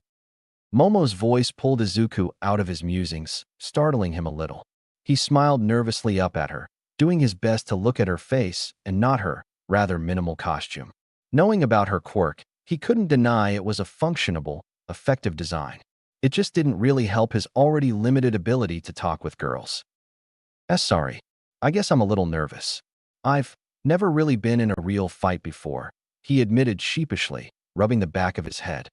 Speaker 1: Momo's voice pulled Izuku out of his musings, startling him a little. He smiled nervously up at her, doing his best to look at her face and not her rather minimal costume. Knowing about her quirk, he couldn't deny it was a functionable, effective design. It just didn't really help his already limited ability to talk with girls. Sorry, I guess I'm a little nervous. I've never really been in a real fight before," he admitted sheepishly, rubbing the back of his head.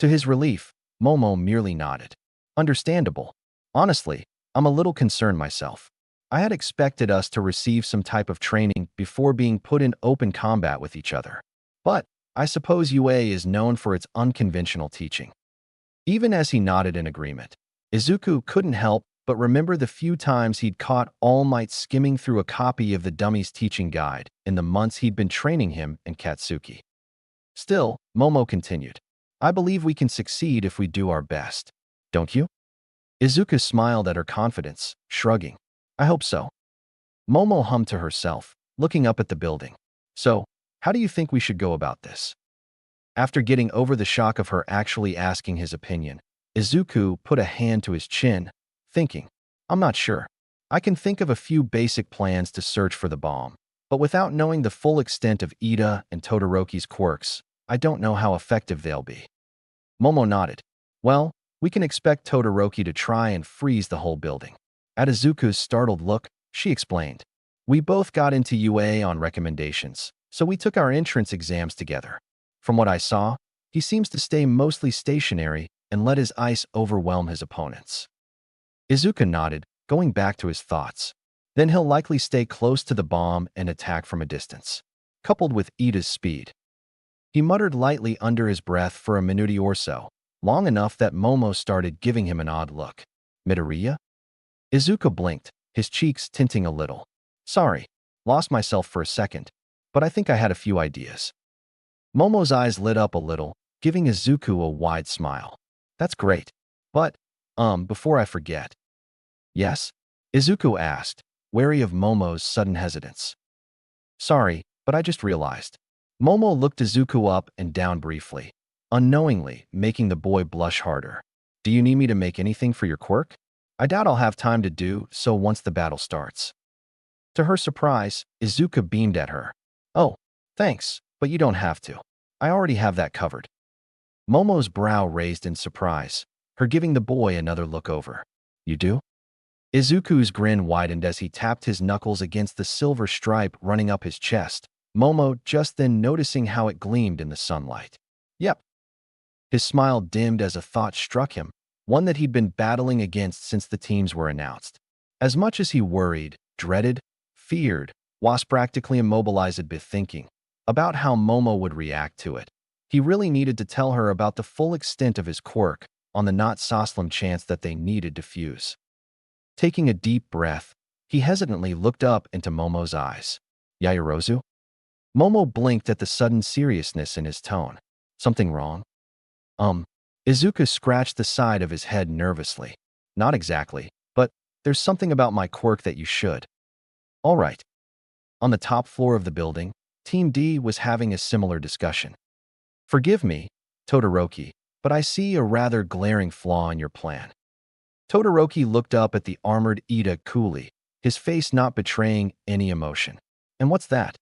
Speaker 1: To his relief, Momo merely nodded. "Understandable. Honestly, I'm a little concerned myself. I had expected us to receive some type of training before being put in open combat with each other. But I suppose UA is known for its unconventional teaching." Even as he nodded in agreement, Izuku couldn't help but remember the few times he'd caught All Might skimming through a copy of the Dummy's teaching guide in the months he'd been training him and Katsuki. Still, Momo continued, "I believe we can succeed if we do our best. Don't you?" Izuku smiled at her confidence, shrugging. "I hope so." Momo hummed to herself, looking up at the building. "So, how do you think we should go about this?" After getting over the shock of her actually asking his opinion, Izuku put a hand to his chin, thinking, "I'm not sure. I can think of a few basic plans to search for the bomb, but without knowing the full extent of Ida and Todoroki's quirks, I don't know how effective they'll be. Momo nodded. Well, we can expect Todoroki to try and freeze the whole building. At Izuku's startled look, she explained. We both got into UA on recommendations, so we took our entrance exams together. From what I saw, he seems to stay mostly stationary and let his ice overwhelm his opponents. Izuku nodded, going back to his thoughts. Then he'll likely stay close to the bomb and attack from a distance, coupled with Ida's speed. He muttered lightly under his breath for a minute or so, long enough that Momo started giving him an odd look. Midoriya? Izuku blinked, his cheeks tinting a little. Sorry, lost myself for a second, but I think I had a few ideas. Momo's eyes lit up a little, giving Izuku a wide smile. That's great. But, before I forget. Yes? Izuku asked, wary of Momo's sudden hesitance. Sorry, but I just realized. Momo looked Izuku up and down briefly, unknowingly making the boy blush harder. Do you need me to make anything for your quirk? I doubt I'll have time to do so once the battle starts. To her surprise, Izuku beamed at her. Oh, thanks, but you don't have to. I already have that covered. Momo's brow raised in surprise, her giving the boy another look over. You do? Izuku's grin widened as he tapped his knuckles against the silver stripe running up his chest, Momo just then noticing how it gleamed in the sunlight. Yep. His smile dimmed as a thought struck him, one that he'd been battling against since the teams were announced. As much as he worried, dreaded, feared, was practically immobilized by thinking about how Momo would react to it. He really needed to tell her about the full extent of his quirk on the not so slim chance that they needed to fuse. Taking a deep breath, he hesitantly looked up into Momo's eyes. Yaoyorozu? Momo blinked at the sudden seriousness in his tone. Something wrong? Izuku scratched the side of his head nervously. Not exactly, but there's something about my quirk that you should. All right. On the top floor of the building, Team D was having a similar discussion. Forgive me, Todoroki, but I see a rather glaring flaw in your plan. Todoroki looked up at the armored Ida coolly, his face not betraying any emotion. And what's that?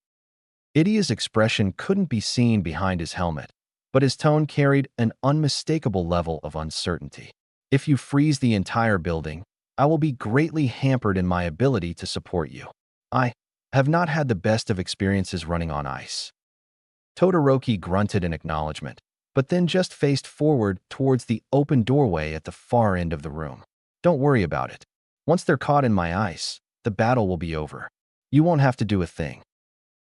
Speaker 1: Ida's expression couldn't be seen behind his helmet, but his tone carried an unmistakable level of uncertainty. If you freeze the entire building, I will be greatly hampered in my ability to support you. I have not had the best of experiences running on ice. Todoroki grunted in acknowledgement, but then just faced forward towards the open doorway at the far end of the room. Don't worry about it. Once they're caught in my ice, the battle will be over. You won't have to do a thing.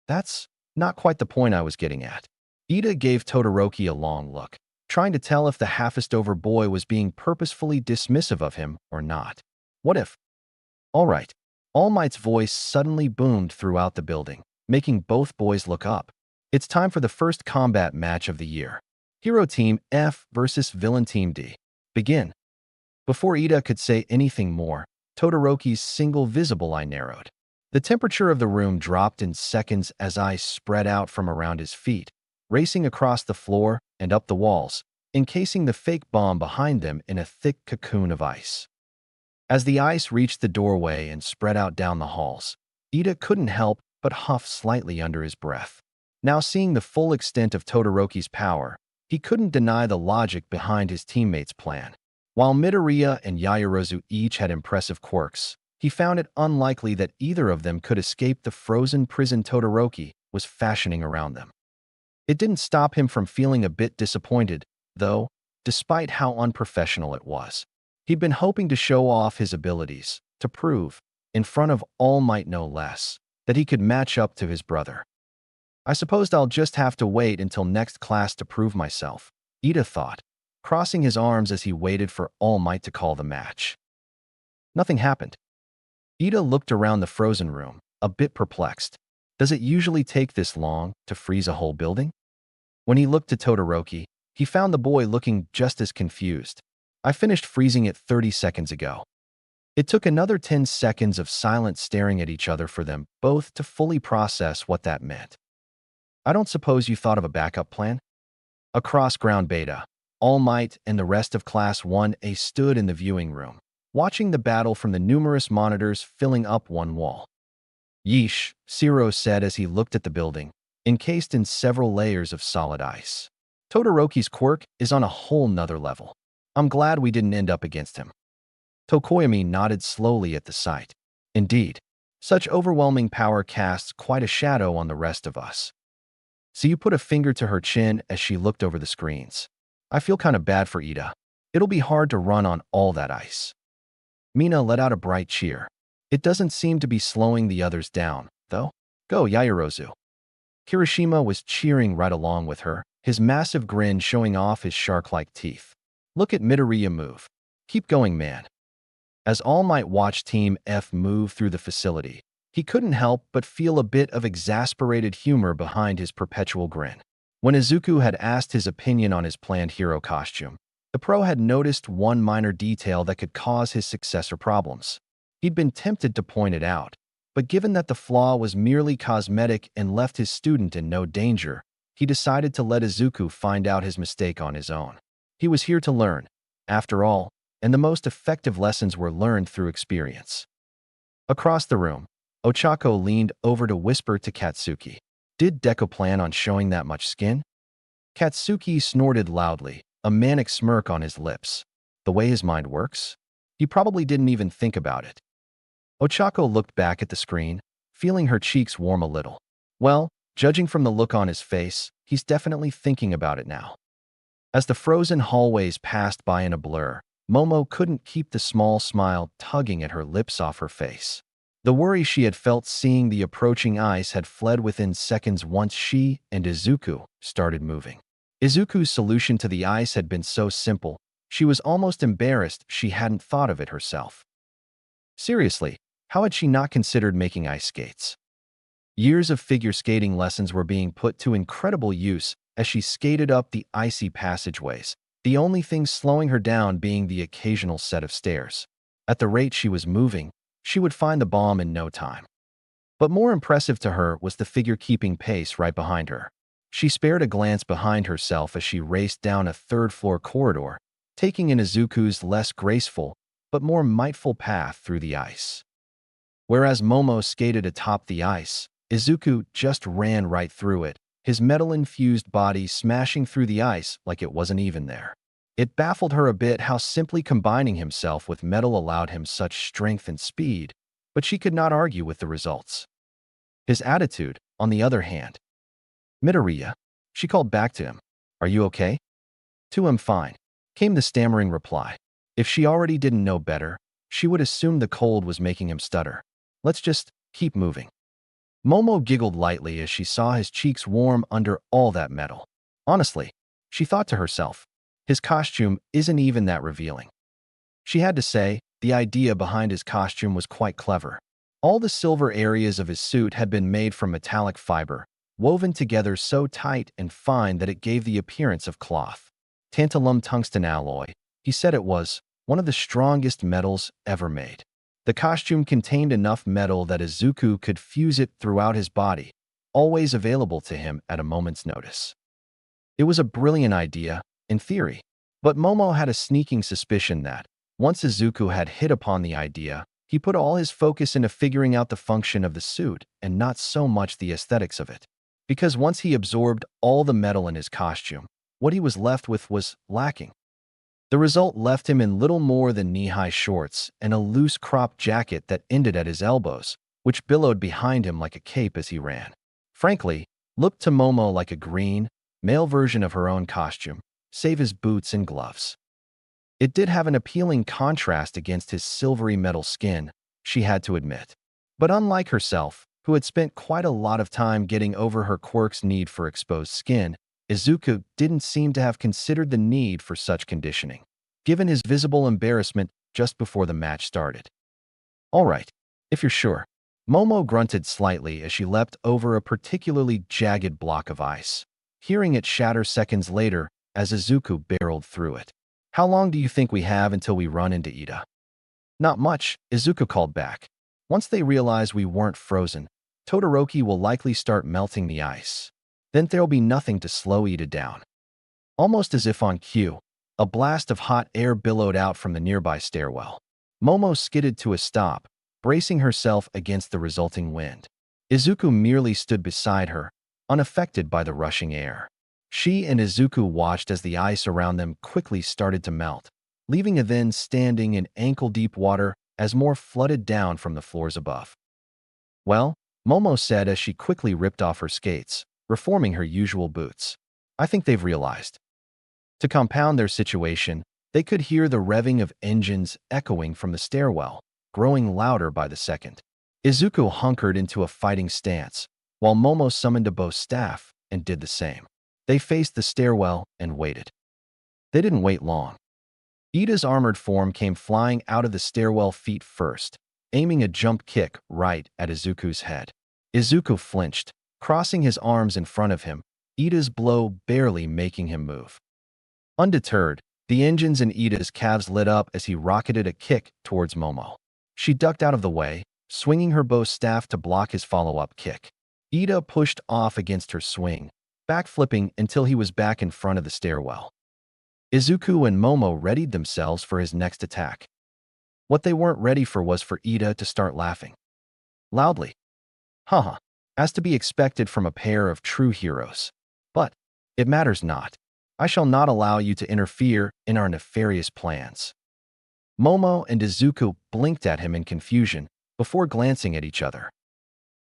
Speaker 1: That's not quite the point I was getting at. Ida gave Todoroki a long look, trying to tell if the half-over boy was being purposefully dismissive of him or not. What if? All right. All Might's voice suddenly boomed throughout the building, making both boys look up. It's time for the first combat match of the year. Hero Team F versus Villain Team D. Begin. Before Ida could say anything more, Todoroki's single visible eye narrowed. The temperature of the room dropped in seconds as ice spread out from around his feet, racing across the floor and up the walls, encasing the fake bomb behind them in a thick cocoon of ice. As the ice reached the doorway and spread out down the halls, Ida couldn't help but huff slightly under his breath. Now seeing the full extent of Todoroki's power, he couldn't deny the logic behind his teammates' plan. While Midoriya and Yaoyorozu each had impressive quirks, he found it unlikely that either of them could escape the frozen prison Todoroki was fashioning around them. It didn't stop him from feeling a bit disappointed, though, despite how unprofessional it was. He'd been hoping to show off his abilities, to prove, in front of All Might no less, that he could match up to his brother. I suppose I'll just have to wait until next class to prove myself, Ida thought, crossing his arms as he waited for All Might to call the match. Nothing happened. Ida looked around the frozen room, a bit perplexed. Does it usually take this long to freeze a whole building? When he looked to Todoroki, he found the boy looking just as confused. I finished freezing it 30 seconds ago. It took another 10 seconds of silent staring at each other for them both to fully process what that meant. I don't suppose you thought of a backup plan? Across Ground Beta, All Might and the rest of Class 1A stood in the viewing room, watching the battle from the numerous monitors filling up one wall. Yeesh, Shiro said as he looked at the building, encased in several layers of solid ice. Todoroki's quirk is on a whole nother level. I'm glad we didn't end up against him. Tokoyami nodded slowly at the sight. Indeed, such overwhelming power casts quite a shadow on the rest of us. So you put a finger to her chin as she looked over the screens. I feel kind of bad for Ida. It'll be hard to run on all that ice. Mina let out a bright cheer. It doesn't seem to be slowing the others down, though. Go, Yaoyorozu. Kirishima was cheering right along with her, his massive grin showing off his shark-like teeth. Look at Midoriya move. Keep going, man. As All Might watched Team F move through the facility, he couldn't help but feel a bit of exasperated humor behind his perpetual grin. When Izuku had asked his opinion on his planned hero costume, the pro had noticed one minor detail that could cause his successor problems. He'd been tempted to point it out, but given that the flaw was merely cosmetic and left his student in no danger, he decided to let Izuku find out his mistake on his own. He was here to learn, after all, and the most effective lessons were learned through experience. Across the room, Ochako leaned over to whisper to Katsuki. Did Deku plan on showing that much skin? Katsuki snorted loudly, a manic smirk on his lips. The way his mind works? He probably didn't even think about it. Ochako looked back at the screen, feeling her cheeks warm a little. Well, judging from the look on his face, he's definitely thinking about it now. As the frozen hallways passed by in a blur, Momo couldn't keep the small smile tugging at her lips off her face. The worry she had felt seeing the approaching ice had fled within seconds once she and Izuku started moving. Izuku's solution to the ice had been so simple, she was almost embarrassed she hadn't thought of it herself. Seriously, how had she not considered making ice skates? Years of figure skating lessons were being put to incredible use as she skated up the icy passageways, the only thing slowing her down being the occasional set of stairs. At the rate she was moving, she would find the bomb in no time. But more impressive to her was the figure keeping pace right behind her. She spared a glance behind herself as she raced down a third-floor corridor, taking in Izuku's less graceful but more mightful path through the ice. Whereas Momo skated atop the ice, Izuku just ran right through it, his metal-infused body smashing through the ice like it wasn't even there. It baffled her a bit how simply combining himself with metal allowed him such strength and speed, but she could not argue with the results. His attitude, on the other hand. Midoriya, she called back to him. Are you okay? To him, fine, came the stammering reply. If she already didn't know better, she would assume the cold was making him stutter. Let's just keep moving. Momo giggled lightly as she saw his cheeks warm under all that metal. Honestly, she thought to herself, his costume isn't even that revealing. She had to say, the idea behind his costume was quite clever. All the silver areas of his suit had been made from metallic fiber, woven together so tight and fine that it gave the appearance of cloth. Tantalum tungsten alloy, he said it was one of the strongest metals ever made. The costume contained enough metal that Izuku could fuse it throughout his body, always available to him at a moment's notice. It was a brilliant idea, in theory, but Momo had a sneaking suspicion that, once Izuku had hit upon the idea, he put all his focus into figuring out the function of the suit and not so much the aesthetics of it. Because once he absorbed all the metal in his costume, what he was left with was lacking. The result left him in little more than knee-high shorts and a loose cropped jacket that ended at his elbows, which billowed behind him like a cape as he ran. Frankly, looked to Momo like a green, male version of her own costume, save his boots and gloves. It did have an appealing contrast against his silvery metal skin, she had to admit. But unlike herself, who had spent quite a lot of time getting over her quirk's need for exposed skin, Izuku didn't seem to have considered the need for such conditioning, given his visible embarrassment just before the match started. All right, if you're sure. Momo grunted slightly as she leapt over a particularly jagged block of ice, hearing it shatter seconds later as Izuku barreled through it. How long do you think we have until we run into Ida? Not much, Izuku called back. Once they realize we weren't frozen, Todoroki will likely start melting the ice. Then there'll be nothing to slow Ida down. Almost as if on cue, a blast of hot air billowed out from the nearby stairwell. Momo skidded to a stop, bracing herself against the resulting wind. Izuku merely stood beside her, unaffected by the rushing air. She and Izuku watched as the ice around them quickly started to melt, leaving Then standing in ankle-deep water as more flooded down from the floors above. "Well," Momo said as she quickly ripped off her skates, reforming her usual boots. "I think they've realized." To compound their situation, they could hear the revving of engines echoing from the stairwell, growing louder by the second. Izuku hunkered into a fighting stance, while Momo summoned a bow staff and did the same. They faced the stairwell and waited. They didn't wait long. Ida's armored form came flying out of the stairwell feet first, aiming a jump kick right at Izuku's head. Izuku flinched, crossing his arms in front of him, Ida's blow barely making him move. Undeterred, the engines in Ida's calves lit up as he rocketed a kick towards Momo. She ducked out of the way, swinging her bow staff to block his follow-up kick. Ida pushed off against her swing, backflipping until he was back in front of the stairwell. Izuku and Momo readied themselves for his next attack. What they weren't ready for was for Ida to start laughing. Loudly. Haha, as to be expected from a pair of true heroes. But it matters not. I shall not allow you to interfere in our nefarious plans. Momo and Izuku blinked at him in confusion before glancing at each other.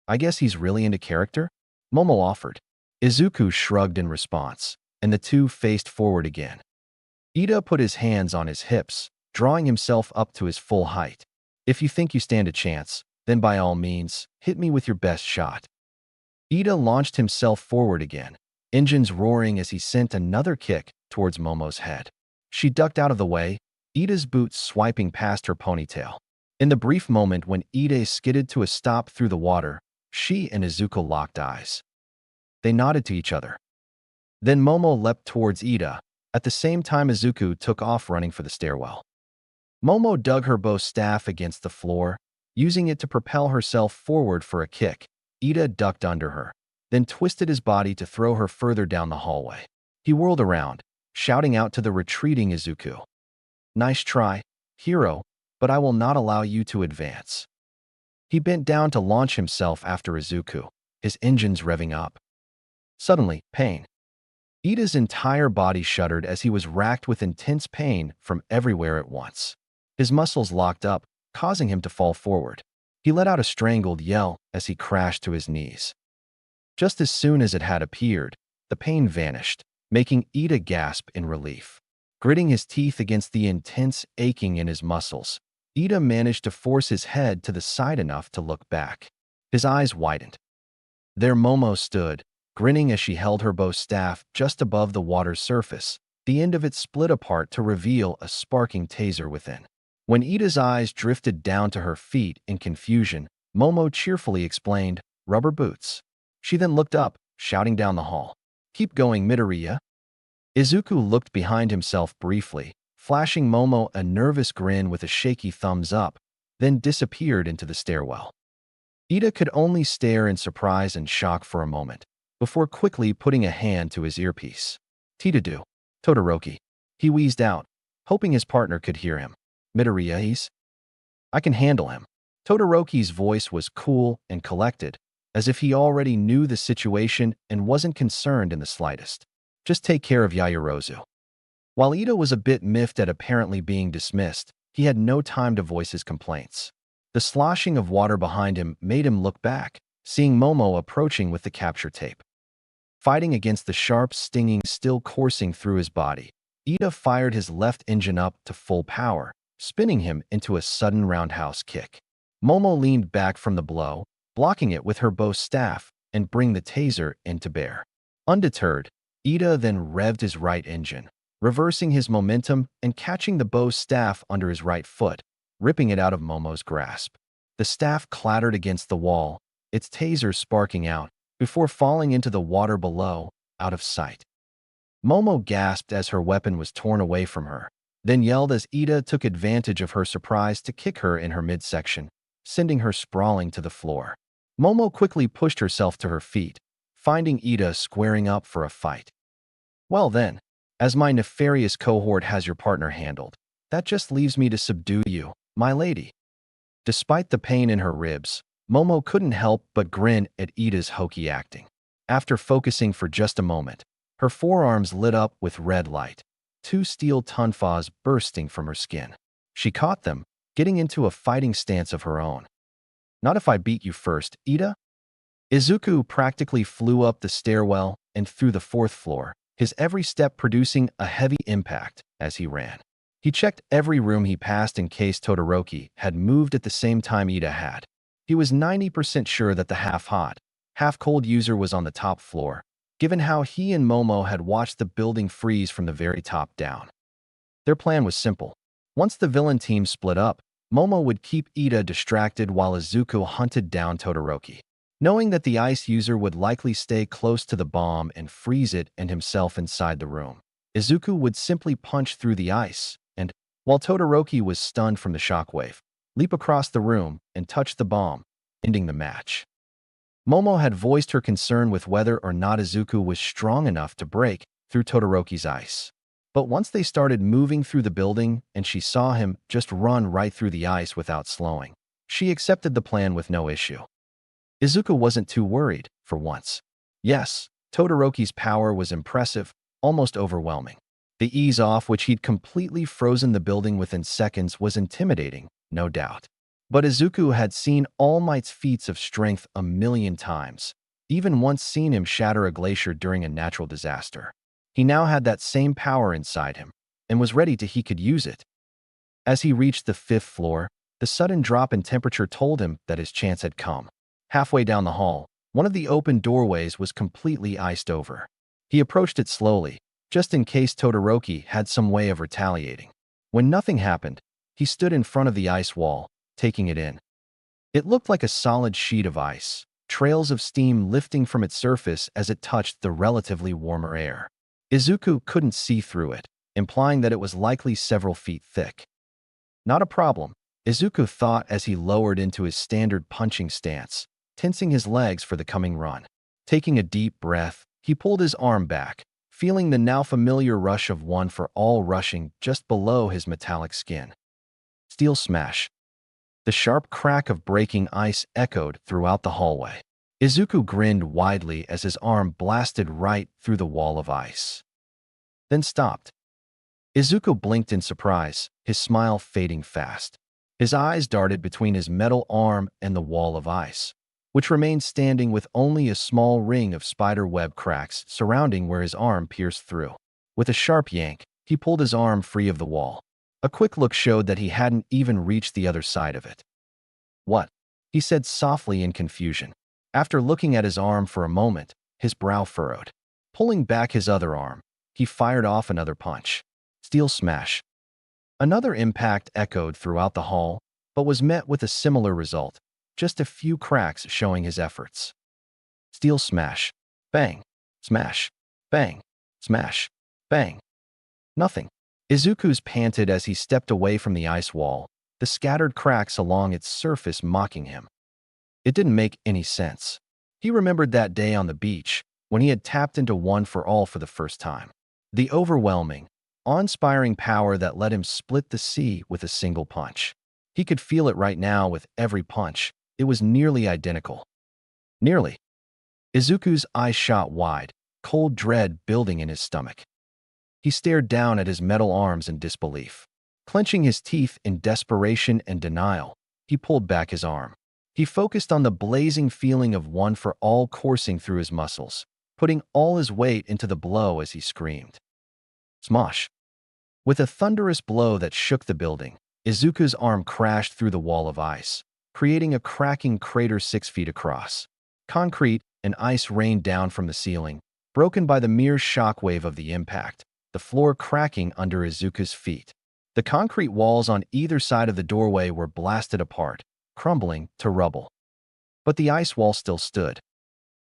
Speaker 1: I guess he's really into character? Momo offered. Izuku shrugged in response, and the two faced forward again. Ida put his hands on his hips, drawing himself up to his full height. If you think you stand a chance, then by all means, hit me with your best shot. Ida launched himself forward again, engines roaring as he sent another kick towards Momo's head. She ducked out of the way, Ida's boots swiping past her ponytail. In the brief moment when Ida skidded to a stop through the water, she and Izuku locked eyes. They nodded to each other. Then Momo leapt towards Ida. At the same time, Izuku took off running for the stairwell. Momo dug her bow staff against the floor, using it to propel herself forward for a kick. Ida ducked under her, then twisted his body to throw her further down the hallway. He whirled around, shouting out to the retreating Izuku. "Nice try, hero, but I will not allow you to advance." He bent down to launch himself after Izuku, his engines revving up. Suddenly, pain. Ida's entire body shuddered as he was racked with intense pain from everywhere at once. His muscles locked up, causing him to fall forward. He let out a strangled yell as he crashed to his knees. Just as soon as it had appeared, the pain vanished, making Ida gasp in relief. Gritting his teeth against the intense aching in his muscles, Ida managed to force his head to the side enough to look back. His eyes widened. There Momo stood, grinning as she held her bow staff just above the water's surface. The end of it split apart to reveal a sparking taser within. When Ida's eyes drifted down to her feet in confusion, Momo cheerfully explained, "Rubber boots." She then looked up, shouting down the hall, "Keep going, Midoriya." Izuku looked behind himself briefly, flashing Momo a nervous grin with a shaky thumbs up, then disappeared into the stairwell. Ida could only stare in surprise and shock for a moment, before quickly putting a hand to his earpiece. "Titadu, Todoroki," he wheezed out, hoping his partner could hear him. "Midoriya, I can handle him." Todoroki's voice was cool and collected, as if he already knew the situation and wasn't concerned in the slightest. "Just take care of Yaoyorozu." While Ida was a bit miffed at apparently being dismissed, he had no time to voice his complaints. The sloshing of water behind him made him look back, seeing Momo approaching with the capture tape. Fighting against the sharp stinging still coursing through his body, Ida fired his left engine up to full power, spinning him into a sudden roundhouse kick. Momo leaned back from the blow, blocking it with her bow staff and bring the taser into bear. Undeterred, Ida then revved his right engine, reversing his momentum and catching the bow staff under his right foot, ripping it out of Momo's grasp. The staff clattered against the wall, its taser sparking out, before falling into the water below, out of sight. Momo gasped as her weapon was torn away from her, then yelled as Ida took advantage of her surprise to kick her in her midsection, sending her sprawling to the floor. Momo quickly pushed herself to her feet, finding Ida squaring up for a fight. "Well then, as my nefarious cohort has your partner handled, that just leaves me to subdue you," My lady. Despite the pain in her ribs, Momo couldn't help but grin at Ida's hokey acting. After focusing for just a moment, her forearms lit up with red light, two steel tonfas bursting from her skin. She caught them, getting into a fighting stance of her own. Not if I beat you first, Ida? Izuku practically flew up the stairwell and through the fourth floor, his every step producing a heavy impact as he ran. He checked every room he passed in case Todoroki had moved at the same time Ida had. He was 90% sure that the half-hot, half-cold user was on the top floor, given how he and Momo had watched the building freeze from the very top down. Their plan was simple. Once the villain team split up, Momo would keep Ida distracted while Izuku hunted down Todoroki. Knowing that the ice user would likely stay close to the bomb and freeze it and himself inside the room, Izuku would simply punch through the ice and, while Todoroki was stunned from the shockwave, leap across the room and touch the bomb, ending the match. Momo had voiced her concern with whether or not Izuku was strong enough to break through Todoroki's ice. But once they started moving through the building and she saw him just run right through the ice without slowing, she accepted the plan with no issue. Izuku wasn't too worried, for once. Yes, Todoroki's power was impressive, almost overwhelming. The ease off which he'd completely frozen the building within seconds was intimidating, no doubt. But Izuku had seen All Might's feats of strength a million times, even once seen him shatter a glacier during a natural disaster. He now had that same power inside him, and was ready he could use it. As he reached the fifth floor, the sudden drop in temperature told him that his chance had come. Halfway down the hall, one of the open doorways was completely iced over. He approached it slowly, just in case Todoroki had some way of retaliating. When nothing happened, he stood in front of the ice wall, taking it in. It looked like a solid sheet of ice, trails of steam lifting from its surface as it touched the relatively warmer air. Izuku couldn't see through it, implying that it was likely several feet thick. Not a problem, Izuku thought as he lowered into his standard punching stance, tensing his legs for the coming run. Taking a deep breath, he pulled his arm back, feeling the now familiar rush of one for all rushing just below his metallic skin. Steel smash. The sharp crack of breaking ice echoed throughout the hallway. Izuku grinned widely as his arm blasted right through the wall of ice. Then stopped. Izuku blinked in surprise, his smile fading fast. His eyes darted between his metal arm and the wall of ice, which remained standing with only a small ring of spider web cracks surrounding where his arm pierced through. With a sharp yank, he pulled his arm free of the wall. A quick look showed that he hadn't even reached the other side of it. "What?" he said softly in confusion. After looking at his arm for a moment, his brow furrowed. Pulling back his other arm, he fired off another punch. Steel smash. Another impact echoed throughout the hall, but was met with a similar result, just a few cracks showing his efforts. Steel smash. Bang. Smash. Bang. Smash. Bang. Nothing. Izuku's panted as he stepped away from the ice wall, the scattered cracks along its surface mocking him. It didn't make any sense. He remembered that day on the beach, when he had tapped into one for all for the first time. The overwhelming, awe-inspiring power that let him split the sea with a single punch. He could feel it right now with every punch. It was nearly identical. Nearly. Izuku's eyes shot wide, cold dread building in his stomach. He stared down at his metal arms in disbelief. Clenching his teeth in desperation and denial, he pulled back his arm. He focused on the blazing feeling of one for all coursing through his muscles, putting all his weight into the blow as he screamed. Smosh. With a thunderous blow that shook the building, Izuku's arm crashed through the wall of ice, creating a cracking crater 6 feet across. Concrete and ice rained down from the ceiling, broken by the mere shockwave of the impact, the floor cracking under Izuku's feet. The concrete walls on either side of the doorway were blasted apart, crumbling to rubble. But the ice wall still stood.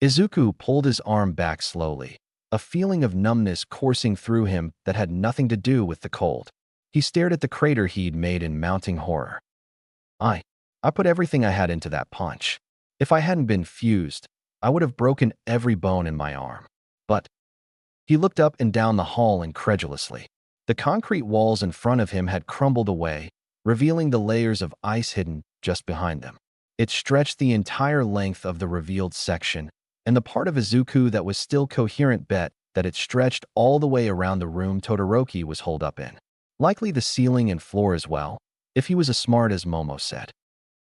Speaker 1: Izuku pulled his arm back slowly, a feeling of numbness coursing through him that had nothing to do with the cold. He stared at the crater he'd made in mounting horror. I put everything I had into that punch. If I hadn't been fused, I would have broken every bone in my arm. But he looked up and down the hall incredulously. The concrete walls in front of him had crumbled away, revealing the layers of ice hidden just behind them. It stretched the entire length of the revealed section, and the part of izuku that was still coherent bet that it stretched all the way around the room Todoroki was holed up in. Likely the ceiling and floor as well, if he was as smart as Momo said.